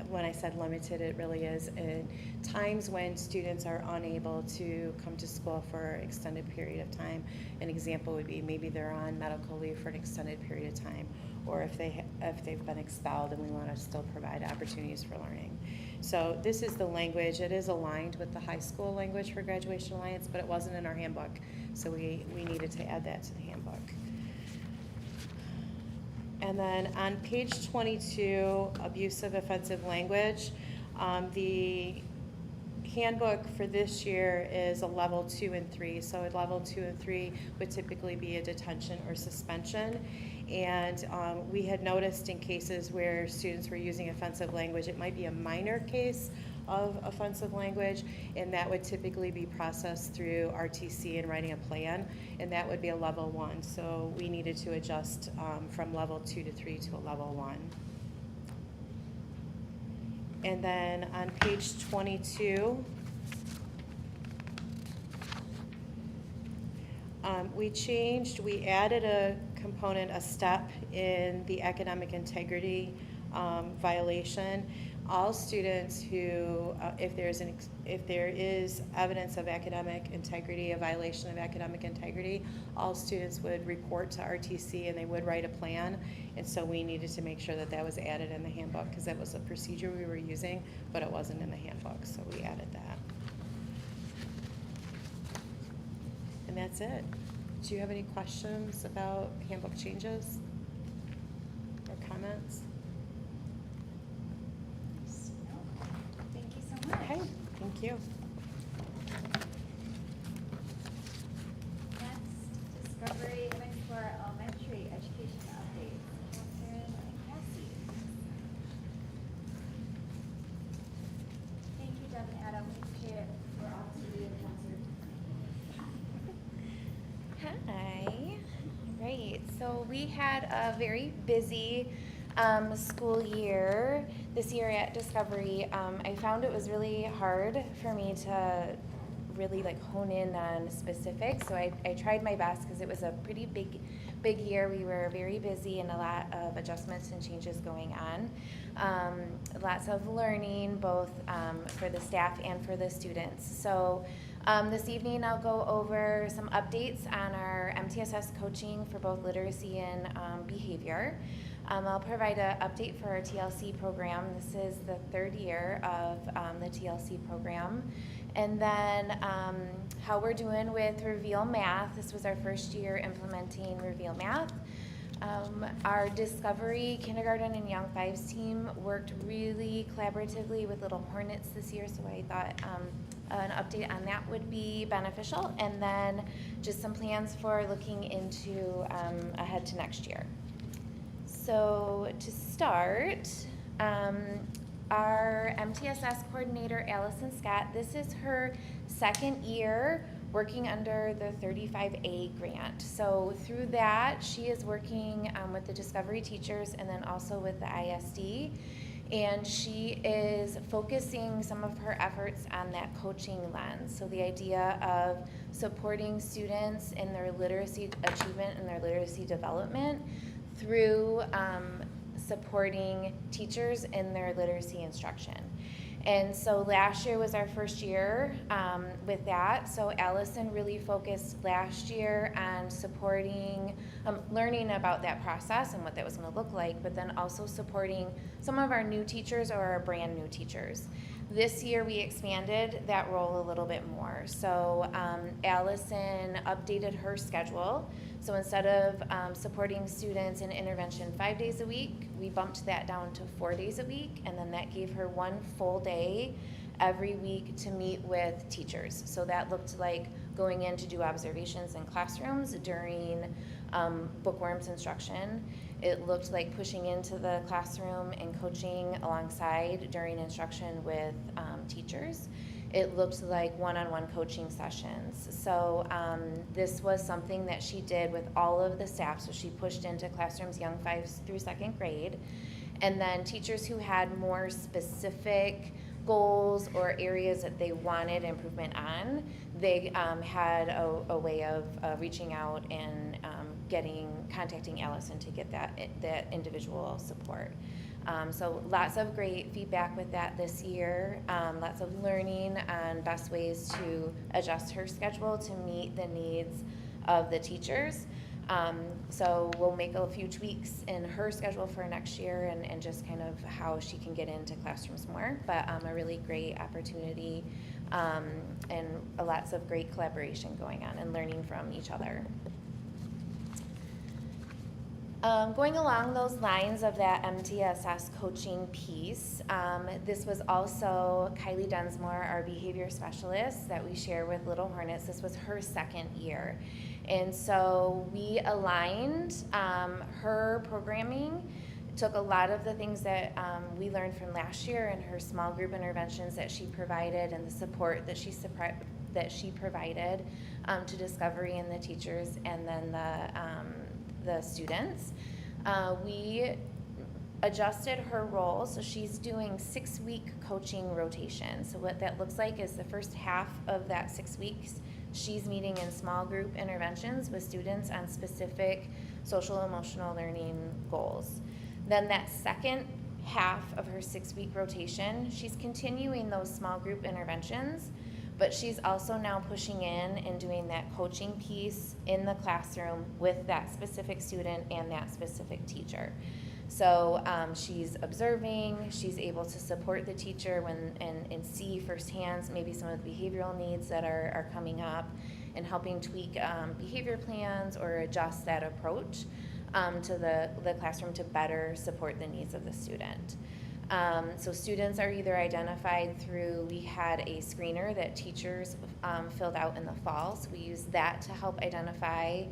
when I said limited, it really is in times when students are unable to come to school for an extended period of time. An example would be maybe they're on medical leave for an extended period of time, or if they've been expelled, and we want to still provide opportunities for learning. So this is the language. It is aligned with the high school language for Graduation Alliance, but it wasn't in our handbook, so we needed to add that to the handbook. And then on page 22, abusive, offensive language, the handbook for this year is a level 2 and 3. So a level 2 and 3 would typically be a detention or suspension. And we had noticed in cases where students were using offensive language, it might be a minor case of offensive language, and that would typically be processed through RTC and writing a plan, and that would be a level 1. So we needed to adjust from level 2 to 3 to a level 1. And then on page 22, we added a component, a step in the academic integrity violation. All students who, if there is evidence of academic integrity, a violation of academic integrity, all students would report to RTC and they would write a plan. And so we needed to make sure that that was added in the handbook because that was a procedure we were using, but it wasn't in the handbook, so we added that. And that's it. Do you have any questions about handbook changes or comments? Thank you so much. Okay, thank you. Next, Discovery for Elementary Education Updates. Catherine and Cassie. Thank you, Deb and Adam. We appreciate it. We're off to the concert. Hi. Right. So we had a very busy school year this year at Discovery. I found it was really hard for me to really hone in on specifics. So I tried my best because it was a pretty big year. We were very busy and a lot of adjustments and changes going on. Lots of learning both for the staff and for the students. So this evening I'll go over some updates on our MTSS coaching for both literacy and behavior. I'll provide an update for our TLC program. This is the third year of the TLC program. And then how we're doing with Reveal Math. This was our first year implementing Reveal Math. Our Discovery Kindergarten and Young Fives team worked really collaboratively with Little Hornets this year, so I thought an update on that would be beneficial. And then just some plans for looking into ahead to next year. So to start, our MTSS coordinator, Allison Scott, this is her second year working under the 35A grant. So through that, she is working with the Discovery teachers and then also with the ISD. And she is focusing some of her efforts on that coaching lens. So the idea of supporting students in their literacy achievement and their literacy development through supporting teachers in their literacy instruction. And so last year was our first year with that. So Allison really focused last year on supporting, learning about that process and what that was going to look like, but then also supporting some of our new teachers or our brand new teachers. This year we expanded that role a little bit more. So Allison updated her schedule. So instead of supporting students in intervention 5 days a week, we bumped that down to 4 days a week, and then that gave her one full day every week to meet with teachers. So that looked like going in to do observations in classrooms during bookworms instruction. It looked like pushing into the classroom and coaching alongside during instruction with teachers. It looked like one-on-one coaching sessions. So this was something that she did with all of the staff. So she pushed into classrooms young 5th through 2nd grade. And then teachers who had more specific goals or areas that they wanted improvement on, they had a way of reaching out and contacting Allison to get that individual support. So lots of great feedback with that this year, lots of learning on best ways to adjust her schedule to meet the needs of the teachers. So we'll make a few tweaks in her schedule for next year and just kind of how she can get into classrooms more, but a really great opportunity and lots of great collaboration going on and learning from each other. Going along those lines of that MTSS coaching piece, this was also Kylie Densmore, our behavior specialist that we share with Little Hornets. This was her second year. And so we aligned her programming, took a lot of the things that we learned from last year and her small group interventions that she provided and the support that she provided to Discovery and the teachers and then the students. We adjusted her role, so she's doing 6-week coaching rotation. So what that looks like is the first half of that 6 weeks, she's meeting in small group interventions with students on specific social emotional learning goals. Then that second half of her 6-week rotation, she's continuing those small group interventions, but she's also now pushing in and doing that coaching piece in the classroom with that specific student and that specific teacher. So she's observing, she's able to support the teacher and see firsthand maybe some of the behavioral needs that are coming up and helping tweak behavior plans or adjust that approach to the classroom to better support the needs of the student. So students are either identified through, we had a screener that teachers filled out in the fall, so we used that to help identify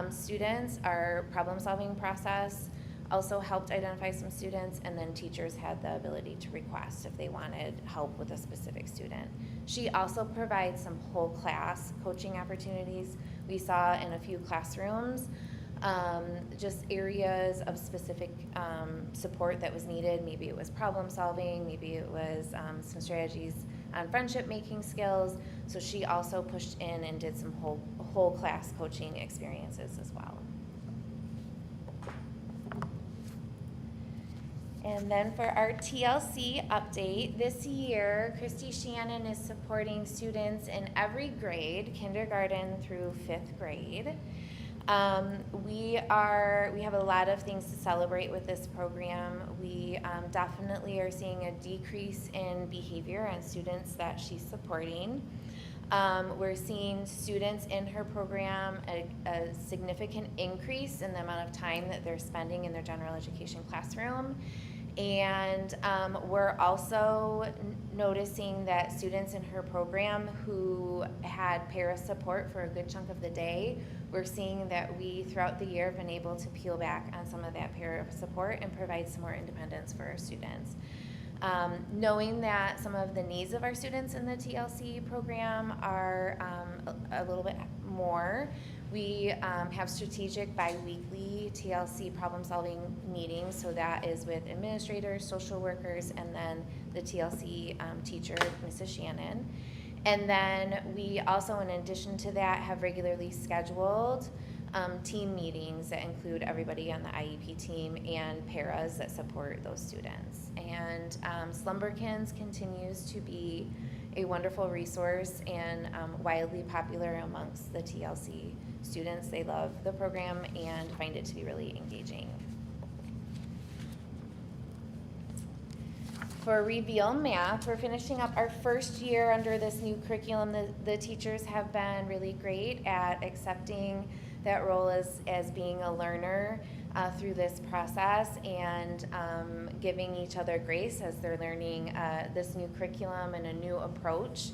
students. Our problem-solving process also helped identify some students, and then teachers had the ability to request if they wanted help with a specific student. She also provides some whole class coaching opportunities. We saw in a few classrooms just areas of specific support that was needed. Maybe it was problem solving, maybe it was some strategies on friendship making skills. So she also pushed in and did some whole class coaching experiences as well. And then for our TLC update, this year, Christy Shannon is supporting students in every grade, kindergarten through 5th grade. We have a lot of things to celebrate with this program. We definitely are seeing a decrease in behavior on students that she's supporting. We're seeing students in her program a significant increase in the amount of time that they're spending in their general education classroom. And we're also noticing that students in her program who had para support for a good chunk of the day, we're seeing that we throughout the year have been able to peel back on some of that para support and provide some more independence for our students. Knowing that some of the needs of our students in the TLC program are a little bit more, we have strategic bi-weekly TLC problem-solving meetings, so that is with administrators, social workers, and then the TLC teacher, Mrs. Shannon. And then we also, in addition to that, have regularly scheduled team meetings that include everybody on the IEP team and paras that support those students. And Slumberkins continues to be a wonderful resource and widely popular amongst the TLC students. They love the program and find it to be really engaging. For Reveal Math, we're finishing up our first year under this new curriculum. The teachers have been really great at accepting that role as being a learner through this process and giving each other grace as they're learning this new curriculum and a new approach.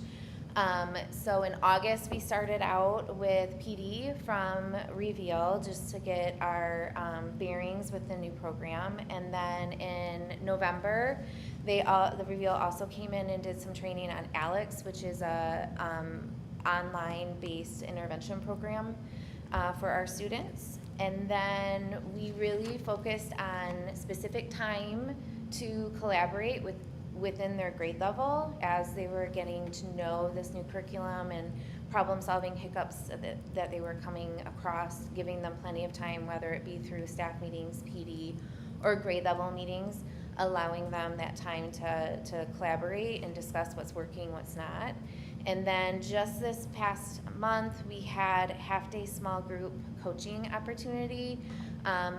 So in August, we started out with PD from Reveal just to get our bearings with the new program. And then in November, the Reveal also came in and did some training on Alex, which is a online-based intervention program for our students. And then we really focused on specific time to collaborate with within their grade level as they were getting to know this new curriculum and problem-solving hiccups that they were coming across, giving them plenty of time, whether it be through staff meetings, PD, or grade level meetings, allowing them that time to collaborate and discuss what's working, what's not. And then just this past month, we had half-day small group coaching opportunity.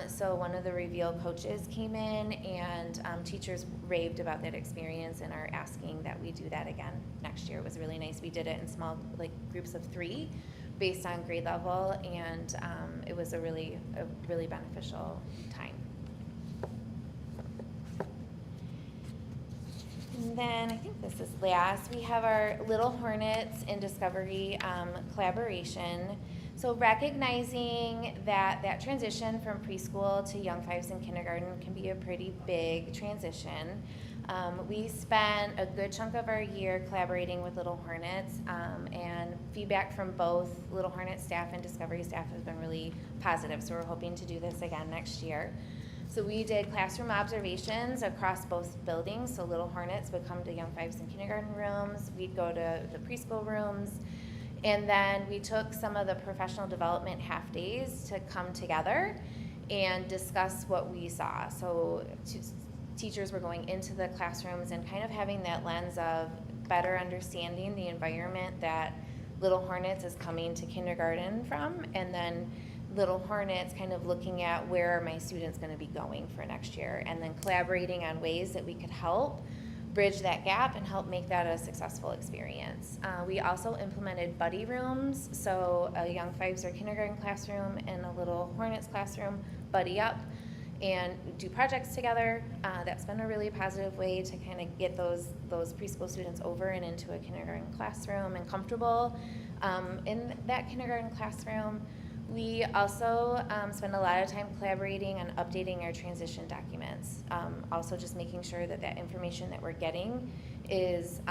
So one of the Reveal coaches came in, and teachers raved about that experience and are asking that we do that again next year. It was really nice. We did it in small groups of 3 based on grade level, and it was a really beneficial time. And then I think this is last. We have our Little Hornets in Discovery collaboration. So recognizing that transition from preschool to young fives and kindergarten can be a pretty big transition. We spent a good chunk of our year collaborating with Little Hornets, and feedback from both Little Hornets staff and Discovery staff has been really positive. So we're hoping to do this again next year. So we did classroom observations across both buildings. So Little Hornets would come to young fives and kindergarten rooms. We'd go to the preschool rooms. And then we took some of the professional development half days to come together and discuss what we saw. So teachers were going into the classrooms and kind of having that lens of better understanding the environment that Little Hornets is coming to kindergarten from, and then Little Hornets kind of looking at where are my students going to be going for next year, and then collaborating on ways that we could help bridge that gap and help make that a successful experience. We also implemented buddy rooms, so a young fives or kindergarten classroom and a Little Hornets classroom buddy up and do projects together. That's been a really positive way to kind of get those preschool students over and into a kindergarten classroom and comfortable in that kindergarten classroom. We also spend a lot of time collaborating on updating our transition documents. Also just making sure that information that we're getting is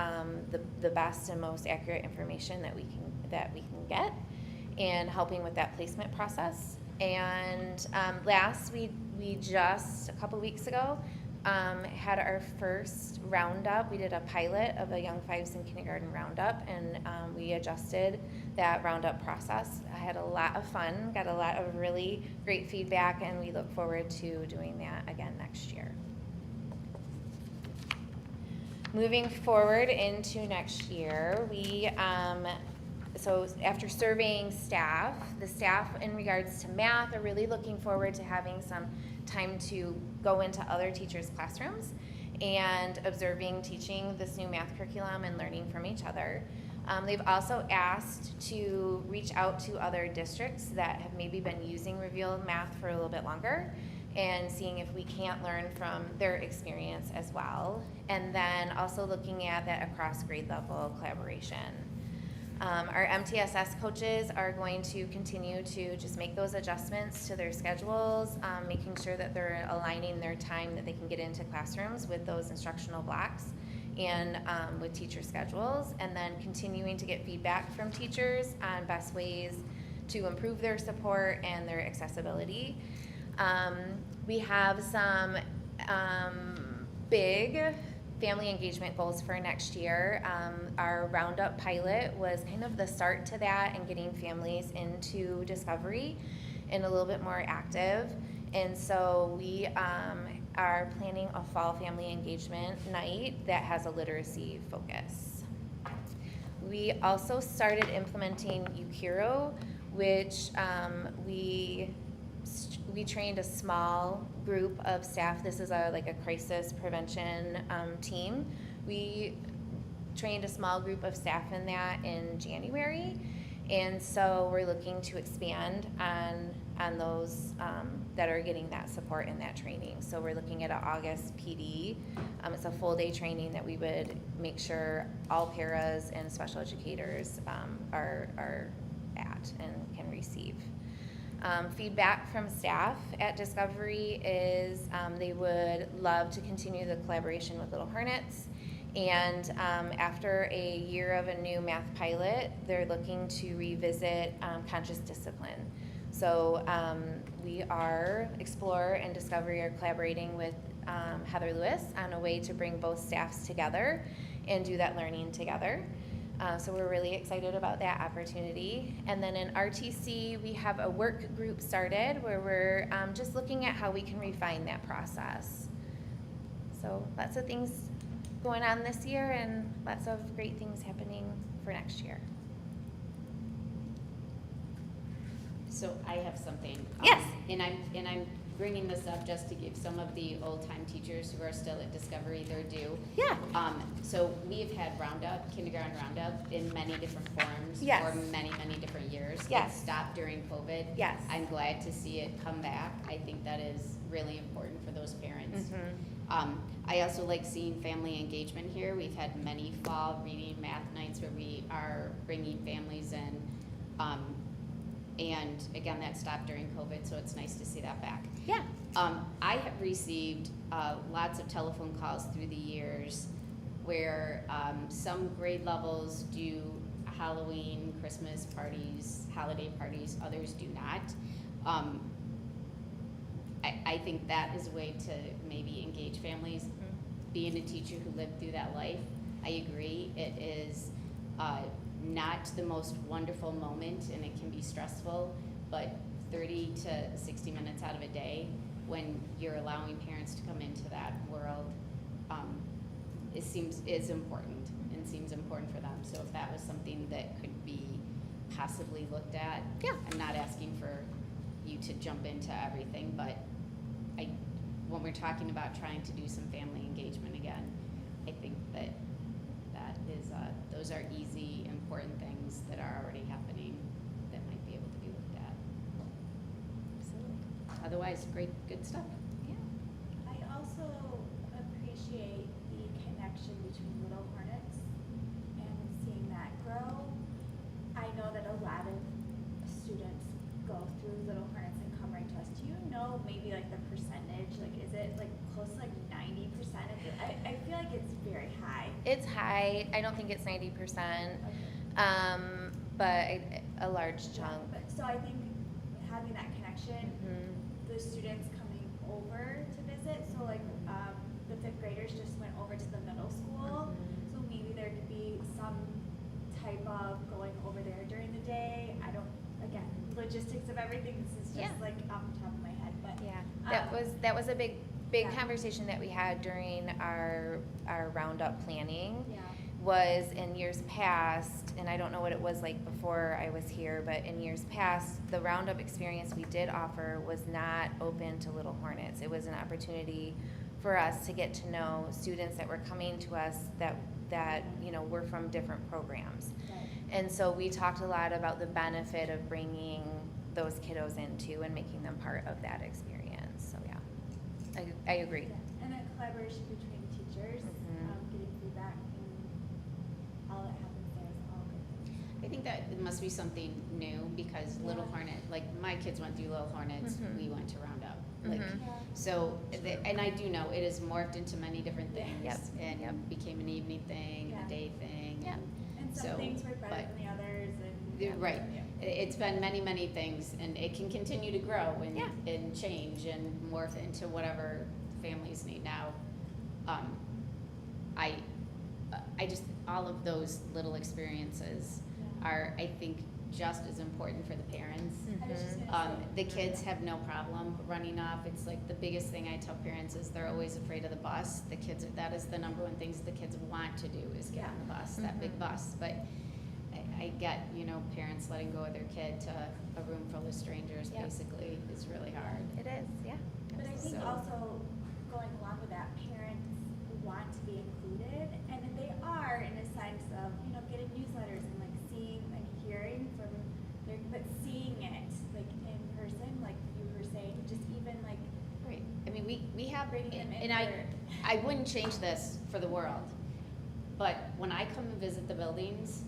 the best and most accurate information that we can get, and helping with that placement process. And last, we just a couple weeks ago had our first roundup. We did a pilot of a young fives and kindergarten roundup, and we adjusted that roundup process. I had a lot of fun, got a lot of really great feedback, and we look forward to doing that again next year. Moving forward into next year, we so after surveying staff, the staff in regards to math are really looking forward to having some time to go into other teachers' classrooms and observing teaching this new math curriculum and learning from each other. They've also asked to reach out to other districts that have maybe been using Reveal Math for a little bit longer and seeing if we can't learn from their experience as well. And then also looking at that across grade level collaboration. Our MTSS coaches are going to continue to just make those adjustments to their schedules, making sure that they're aligning their time that they can get into classrooms with those instructional blocks and with teacher schedules, and then continuing to get feedback from teachers on best ways to improve their support and their accessibility. We have some big family engagement goals for next year. Our Roundup pilot was kind of the start to that and getting families into Discovery and a little bit more active. And so we are planning a fall family engagement night that has a literacy focus. We also started implementing Ukiro, which we trained a small group of staff. This is like a crisis prevention team. We trained a small group of staff in that in January, and so we're looking to expand on those that are getting that support and that training. So we're looking at an August PD. It's a full day training that we would make sure all paras and special educators are at and can receive. Feedback from staff at Discovery is they would love to continue the collaboration with Little Hornets, and after a year of a new math pilot, they're looking to revisit conscious discipline. So we are Explore and Discovery are collaborating with Heather Lewis on a way to bring both staffs together and do that learning together. So we're really excited about that opportunity. And then in RTC, we have a work group started where we're just looking at how we can refine that process. So lots of things going on this year and lots of great things happening for next year. So I have something. Yes. And I'm bringing this up just to give some of the old-time teachers who are still at Discovery their due. Yeah. So we've had Roundup, kindergarten Roundup, in many different forms Yes. for many, many different years. Yes. It stopped during COVID. Yes. I'm glad to see it come back. I think that is really important for those parents. Mm-hmm. I also like seeing family engagement here. We've had many fall reading math nights where we are bringing families in. And again, that stopped during COVID, so it's nice to see that back. Yeah. I have received lots of telephone calls through the years where some grade levels do Halloween, Christmas parties, holiday parties, others do not. I think that is a way to maybe engage families. Mm-hmm. Being a teacher who lived through that life, I agree. It is not the most wonderful moment and it can be stressful, but 30 to 60 minutes out of a day when you're allowing parents to come into that world is important and seems important for them. So if that was something that could be possibly looked at, Yeah. I'm not asking for you to jump into everything, but when we're talking about trying to do some family engagement again, I think that is those are easy, important things that are already happening that might be able to be looked at. Absolutely. Otherwise, good stuff. Yeah. I also appreciate the connection between Little Hornets and seeing that grow. I know that a lot of students go through Little Hornets and come right to us. Do you know maybe like the percentage? Like, is it like close to like 90% of it? I feel like it's very high. It's high. I don't think it's 90%, but a large chunk. But so I think having that connection, Mhm. the students coming over to visit. So like the 5th graders just went over to the middle school. Mhm. So maybe there could be some type of going over there during the day. I don't, again, logistics of everything. This is just Yeah. like off the top of my head, but Yeah, that was a big Yeah. conversation that we had during our roundup planning. yeah. Was in years past, and I don't know what it was like before I was here, but in years past, the roundup experience we did offer was not open to Little Hornets. It was an opportunity for us to get to know students that were coming to us that were from different programs. Right. And so we talked a lot about the benefit of bringing those kiddos into and making them part of that experience. So yeah, I agree. Yeah. And then collaboration between teachers, Mhm. getting feedback, and all that happens there is all good things. I think that it must be something new because Little Yeah. Hornet, like my kids went through Little Hornets, Mhm. we went to Roundup. Like, Mhm. Yeah. so, and I do know it has morphed into many different things. Yep. And Yep. became an evening thing, Yeah. a day thing. Yep. And some So, things work better but- than the others, and Yeah, right. Yeah. It's been many, many things, and it can continue to grow and, Yeah. and change and morph into whatever families need now. I just, all of those little experiences Yeah. are, I think, just as important for the parents. I was just Mhm. gonna say, The kids have no problem running off. It's like the biggest thing I tell parents is they're always afraid of the bus. The kids, that is the number one things the kids want to do is get on the bus, that big Mhm. bus. But I get, parents letting go of their kid to a room full of strangers Yep. basically is really hard. It is, yeah. But I think So- also going along with that, parents want to be included, and they are in a sense of getting newsletters and like seeing and hearing from their, but seeing it like in person, like you were saying, just even like Right. I mean, we have, bringing them in. and I for- wouldn't change this for the world. But when I come and visit the buildings,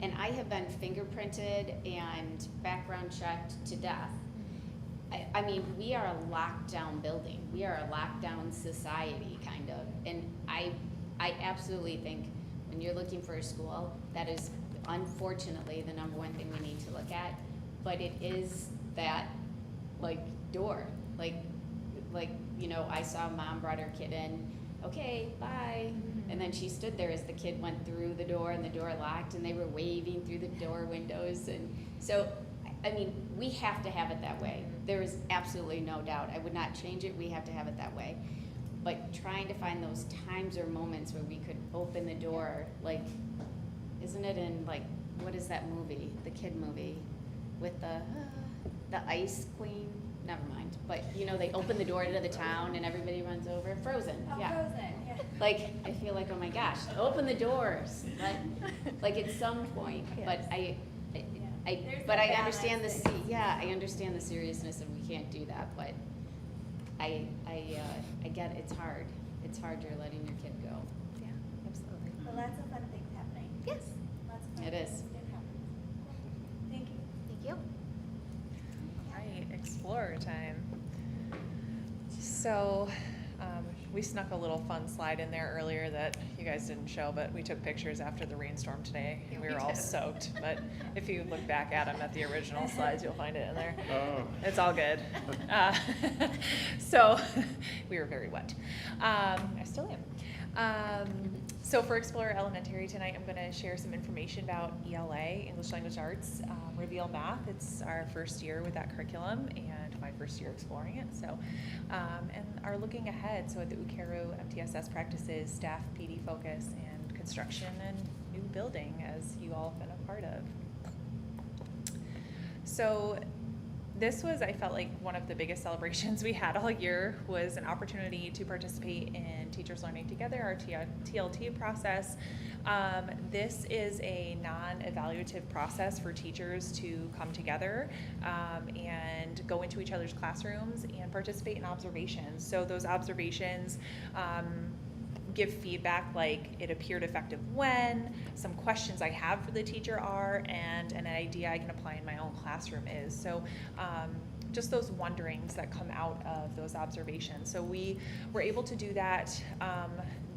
and I have been fingerprinted and background checked to death, I mean, we are a lockdown building. We are a lockdown society, kind of. And I absolutely think when you're looking for a school, that is unfortunately the number one thing we need to look at. But it is that, like, door. Like you know, I saw mom brought her kid in, okay, bye. And then she stood there as the kid went through the door and the door locked and they were waving through the door windows. And so, I mean, we have to have it that way. There is absolutely no doubt. I would not change it. We have to have it that way. But trying to find those times or moments where we could open the door, like, isn't it in, like, what is that movie, the kid movie with the ice queen? Never mind. But, you know, they open the door to the town and everybody runs over. Frozen, Oh, yeah. Frozen, yeah. Like, I feel like, oh my gosh, open the doors. Like at some point, but There's but a I understand balance. I understand the seriousness and we can't do that, but I get it. It's hard. It's hard you're letting your kid go. Yeah, absolutely. But lots of fun things happening. Yes. Lots of fun It is. things did happen. Thank you. Thank you. All right, Explorer time. So, we snuck a little fun slide in there earlier that you guys didn't show, but we took pictures after the rainstorm today, and we were all soaked. But if you look back at them at the original slides, you'll find it in there. Oh. It's all good. So, we were very wet. I still am. So for Explorer Elementary tonight, I'm going to share some information about ELA, English Language Arts, Reveal Math. It's our first year with that curriculum and my first year exploring it. So, and are looking ahead. So at the UCARU MTSS practices, staff PD focus, and construction and new building, as you all have been a part of. So this was, I felt like, one of the biggest celebrations we had all year was an opportunity to participate in Teachers Learning Together, our TLT process. This is a non-evaluative process for teachers to come together and go into each other's classrooms and participate in observations. So those observations give feedback like it appeared effective when, some questions I have for the teacher are, and an idea I can apply in my own classroom is. So just those wonderings that come out of those observations. So we were able to do that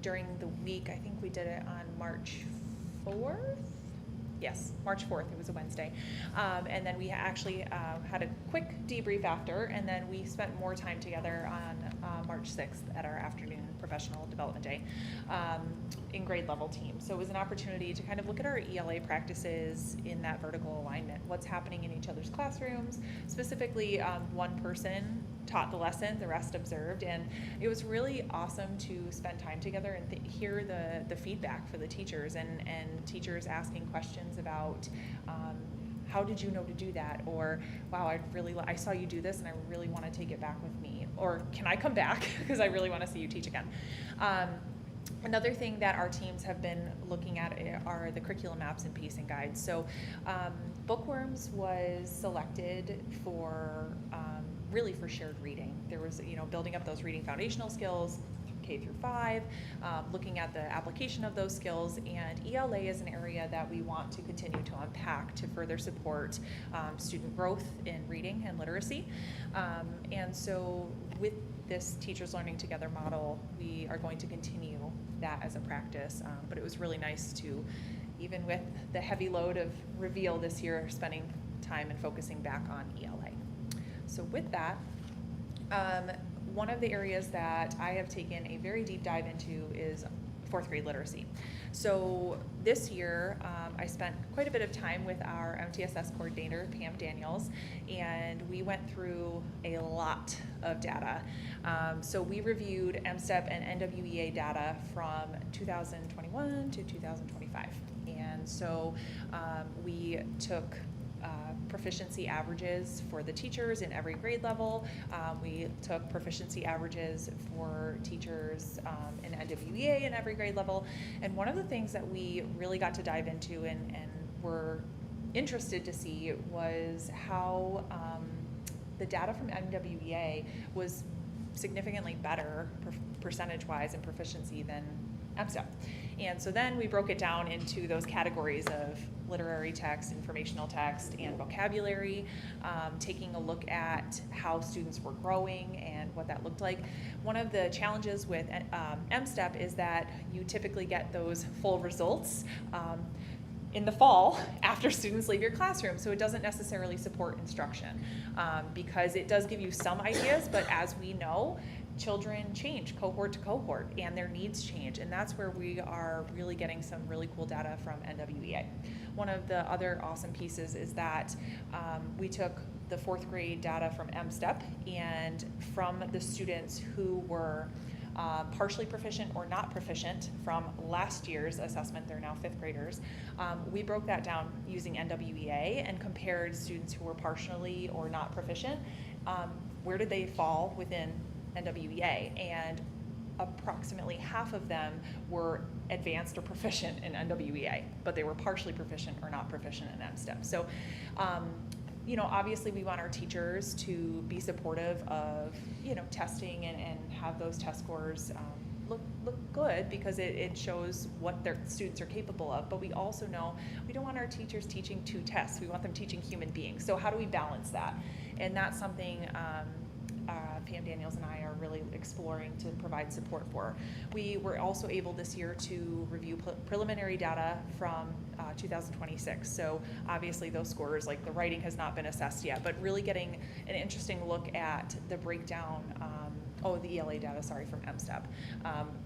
during the week. I think we did it on March 4th. Yes, March 4th, it was a Wednesday. And then we actually had a quick debrief after, and then we spent more time together on March 6th at our afternoon professional development day in grade level team. So it was an opportunity to kind of look at our ELA practices in that vertical alignment, what's happening in each other's classrooms. Specifically, one person taught the lesson, the rest observed, and it was really awesome to spend time together and hear the feedback for the teachers and teachers asking questions about how did you know to do that, or wow, I saw you do this and I really want to take it back with me, or can I come back because I really want to see you teach again. Another thing that our teams have been looking at are the curriculum maps and pacing guides. So Bookworms was selected for really for shared reading. There was, building up those reading foundational skills, K through 5, looking at the application of those skills, and ELA is an area that we want to continue to unpack to further support student growth in reading and literacy. And so with this Teachers Learning Together model, we are going to continue that as a practice, but it was really nice to, even with the heavy load of Reveal this year, spending time and focusing back on ELA. So with that, one of the areas that I have taken a very deep dive into is 4th grade literacy. So this year, I spent quite a bit of time with our MTSS coordinator, Pam Daniels, and we went through a lot of data. So we reviewed MSTEP and NWEA data from 2021 to 2025. And so we took proficiency averages for the teachers in every grade level. We took proficiency averages for teachers in NWEA in every grade level. And one of the things that we really got to dive into and were interested to see was how the data from NWEA was significantly better percentage-wise in proficiency than MSTEP. And so then we broke it down into those categories of literary text, informational text, and vocabulary, taking a look at how students were growing and what that looked like. One of the challenges with MSTEP is that you typically get those full results in the fall after students leave your classroom, so it doesn't necessarily support instruction because it does give you some ideas, but as we know, children change cohort to cohort and their needs change, and that's where we are really getting some really cool data from NWEA. One of the other awesome pieces is that we took the 4th grade data from MSTEP, and from the students who were partially proficient or not proficient from last year's assessment, they're now 5th graders, we broke that down using NWEA and compared students who were partially or not proficient, where did they fall within NWEA, and approximately half of them were advanced or proficient in NWEA, but they were partially proficient or not proficient in MSTEP. So, you know, obviously we want our teachers to be supportive of, you know, testing and have those test scores look good, because it shows what their students are capable of. But we also know we don't want our teachers teaching 2 tests. We want them teaching human beings. So how do we balance that? And that's something Pam Daniels and I are really exploring to provide support for. We were also able this year to review preliminary data from 2026. So obviously those scores, like the writing has not been assessed yet, but really getting an interesting look at the breakdown, the ELA data, sorry, from MSTEP.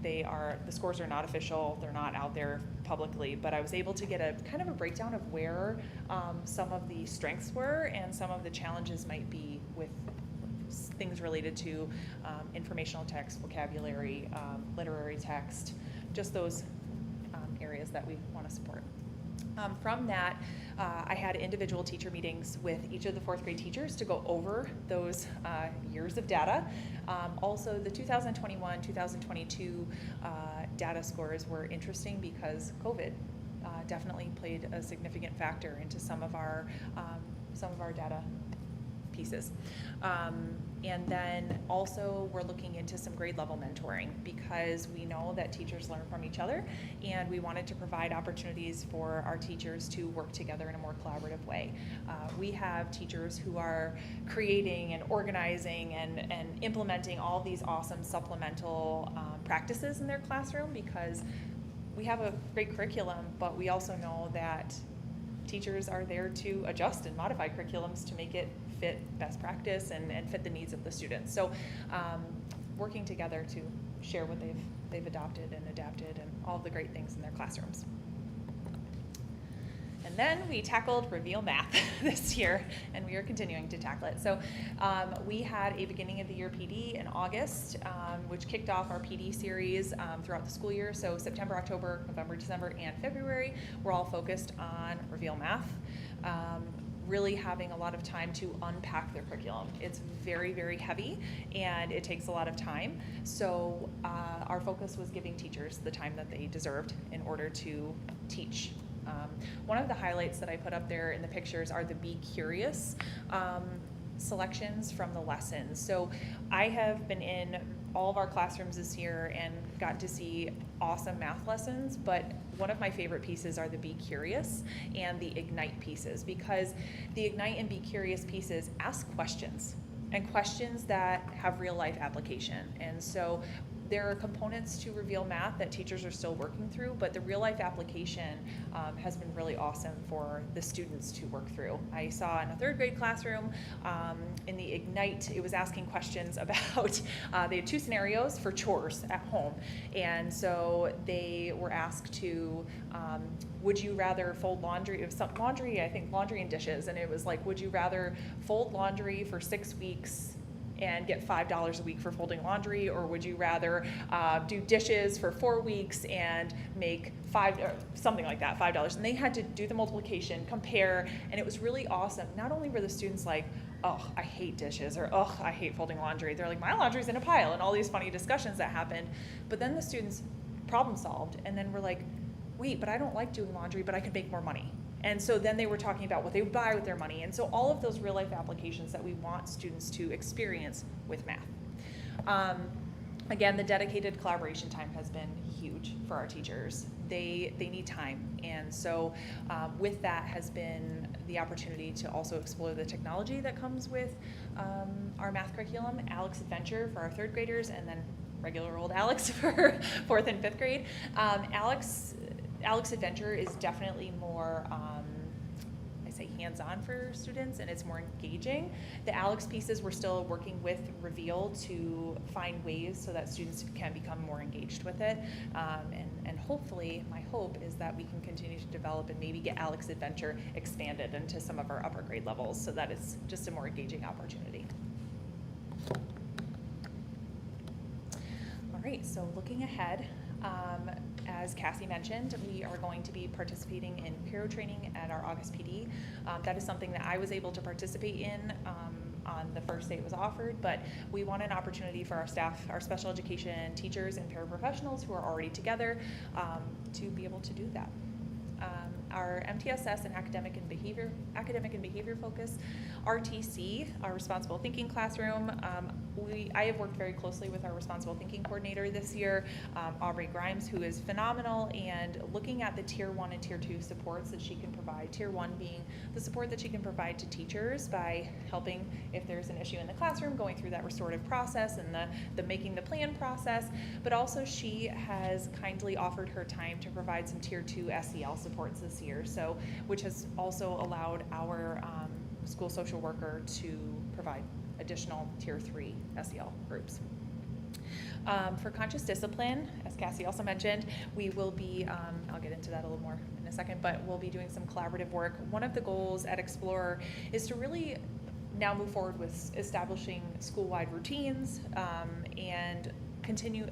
The scores are not official, they're not out there publicly, but I was able to get a kind of a breakdown of where some of the strengths were and some of the challenges might be with things related to informational text, vocabulary, literary text, just those areas that we want to support. From that, I had individual teacher meetings with each of the 4th grade teachers to go over those years of data. Also, the 2021-2022 data scores were interesting because COVID definitely played a significant factor into some of our data pieces. And then also we're looking into some grade level mentoring, because we know that teachers learn from each other, and we wanted to provide opportunities for our teachers to work together in a more collaborative way. We have teachers who are creating and organizing and implementing all these awesome supplemental practices in their classroom, because we have a great curriculum, but we also know that teachers are there to adjust and modify curriculums to make it fit best practice and fit the needs of the students. So working together to share what they've adopted and adapted and all the great things in their classrooms. And then we tackled Reveal Math this year, and we are continuing to tackle it. So we had a beginning of the year PD in August, which kicked off our PD series throughout the school year. So September, October, November, December, and February were all focused on Reveal Math. Really having a lot of time to unpack their curriculum. It's very, very heavy, and it takes a lot of time. So our focus was giving teachers the time that they deserved in order to teach. One of the highlights that I put up there in the pictures are the Be Curious selections from the lessons. So I have been in all of our classrooms this year and got to see awesome math lessons, but one of my favorite pieces are the Be Curious and the Ignite pieces, because the Ignite and Be Curious pieces ask questions, and questions that have real life application. And so there are components to Reveal Math that teachers are still working through, but the real life application has been really awesome for the students to work through. I saw in a 3rd grade classroom in the Ignite, it was asking questions about, they had 2 scenarios for chores at home. And so they were asked to, would you rather fold laundry? It was some laundry, I think laundry and dishes. And it was like, would you rather fold laundry for 6 weeks and get $5 a week for folding laundry, or would you rather do dishes for 4 weeks and make something like that, $5? And they had to do the multiplication, compare, and it was really awesome. Not only were the students like, oh, I hate dishes, or oh, I hate folding laundry. They're like, my laundry's in a pile, and all these funny discussions that happened. But then the students problem solved, and then were like, wait, but I don't like doing laundry, but I could make more money. And so then they were talking about what they would buy with their money. And so all of those real life applications that we want students to experience with math. Again, the dedicated collaboration time has been huge for our teachers. They need time. And so with that has been the opportunity to also explore the technology that comes with our math curriculum, Alex Adventure for our 3rd graders, and then regular old Alex for 4th and 5th grade. Alex Adventure is definitely more, I say hands-on for students and it's more engaging. The Alex pieces, we're still working with Reveal to find ways so that students can become more engaged with it. And hopefully, my hope is that we can continue to develop and maybe get Alex Adventure expanded into some of our upper grade levels so that it's just a more engaging opportunity. All right, so looking ahead, as Cassie mentioned, we are going to be participating in Paro training at our August PD. That is something that I was able to participate in on the first day it was offered, but we want an opportunity for our staff, our special education teachers and paraprofessionals who are already together to be able to do that. Our MTSS and academic and behavior focus, RTC, our responsible thinking classroom. I have worked very closely with our responsible thinking coordinator this year, Aubrey Grimes, who is phenomenal, and looking at the tier 1 and tier 2 supports that she can provide. Tier 1 being the support that she can provide to teachers by helping if there's an issue in the classroom, going through that restorative process and the making the plan process, but also she has kindly offered her time to provide some tier 2 SEL supports this year, so which has also allowed our school social worker to provide additional tier 3 SEL groups. For conscious discipline, as Cassie also mentioned, we will be, I'll get into that a little more in a second, but we'll be doing some collaborative work. One of the goals at Explorer is to really now move forward with establishing school-wide routines and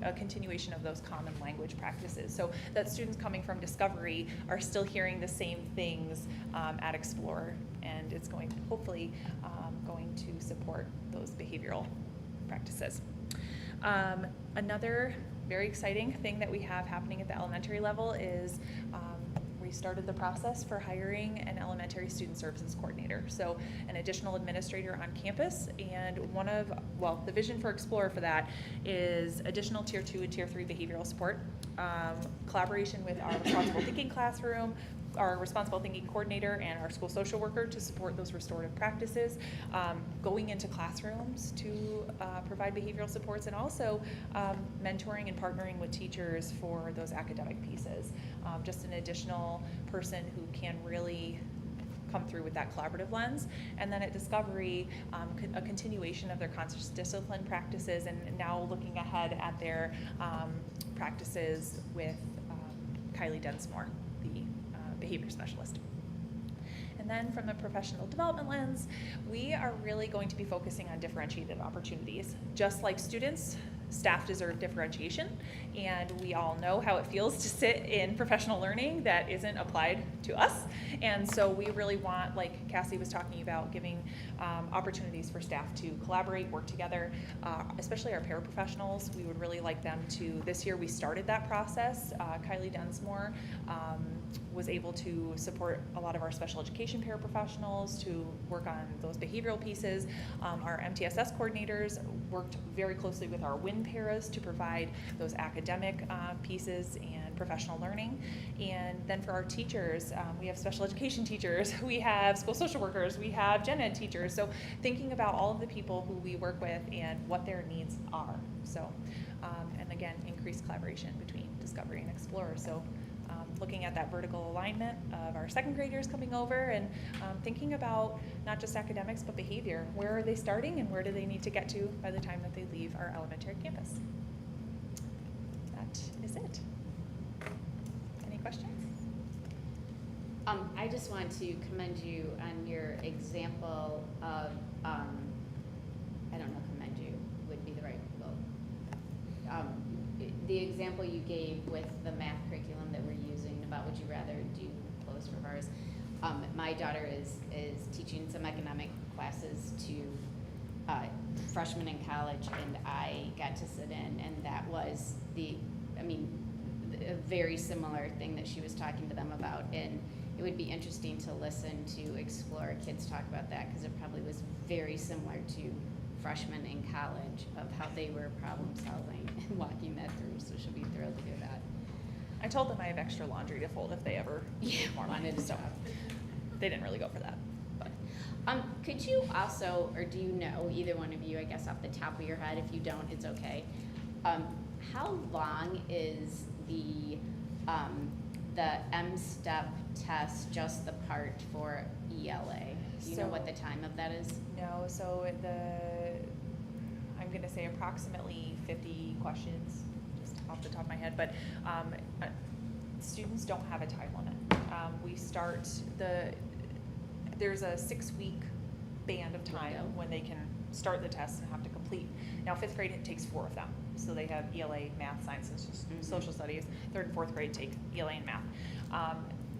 a continuation of those common language practices, so that students coming from Discovery are still hearing the same things at Explorer, and it's going hopefully going to support those behavioral practices. Another very exciting thing that we have happening at the elementary level is we started the process for hiring an elementary student services coordinator, so an additional administrator on campus, and the vision for Explorer for that is additional tier 2 and tier 3 behavioral support, collaboration with our responsible thinking classroom, our responsible thinking coordinator, and our school social worker to support those restorative practices, going into classrooms to provide behavioral supports, and also mentoring and partnering with teachers for those academic pieces. Just an additional person who can really come through with that collaborative lens. And then at Discovery, a continuation of their conscious discipline practices, and now looking ahead at their practices with Kylie Densmore, the behavior specialist. And then from the professional development lens, we are really going to be focusing on differentiated opportunities. Just like students, staff deserve differentiation, and we all know how it feels to sit in professional learning that isn't applied to us. And so we really want, like Cassie was talking about, giving opportunities for staff to collaborate, work together, especially our paraprofessionals. We would really like them to, this year we started that process. Kylie Densmore was able to support a lot of our special education paraprofessionals to work on those behavioral pieces. Our MTSS coordinators worked very closely with our WIN paras to provide those academic pieces and professional learning. And then for our teachers, we have special education teachers, we have school social workers, we have gen ed teachers. So thinking about all of the people who we work with and what their needs are. So, and again, increased collaboration between Discovery and Explorer. So looking at that vertical alignment of our second graders coming over and thinking about not just academics but behavior. Where are they starting and where do they need to get to by the time that they leave our elementary campus? That is it. Any questions? I just want to commend you on your example of, I don't know, commend you would be the right word. The example you gave with the math curriculum that we're using about would you rather do closed or bars. My daughter is teaching some economic classes to freshmen in college, and I got to sit in, and that was a very similar thing that she was talking to them about, and it would be interesting to listen to Explore kids talk about that, because it probably was very similar to freshmen in college of how they were problem solving and walking that through, so she'll be thrilled to hear that. I told them I have extra laundry to fold if they ever need more money, so they didn't really go for that. But. Could you also, or do you know, either one of you, I guess off the top of your head, if you don't, it's okay, how long is the the M-STEP test, just the part for ELA? Do you know what the time of that is? No, so I'm gonna say approximately 50 questions, just off the top of my head, but students don't have a time limit. We start there's a 6-week band of time Window. when they can start the test and have to complete. Now, 5th grade, it takes 4 of them. So they have ELA, math, science, and social studies. 3rd and 4th grade take ELA and math.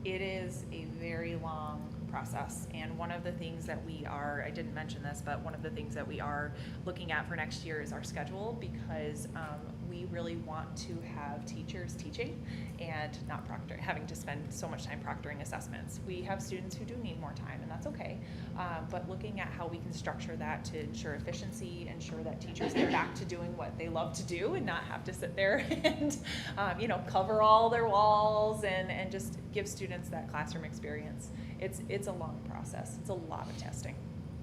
It is a very long process, and one of the things that I didn't mention this, but one of the things that we are looking at for next year is our schedule, because we really want to have teachers teaching and not having to spend so much time proctoring assessments. We have students who do need more time, and that's okay, but looking at how we can structure that to ensure efficiency, ensure that teachers get back to doing what they love to do and not have to sit there and cover all their walls and just give students that classroom experience. It's a long process. It's a lot of testing.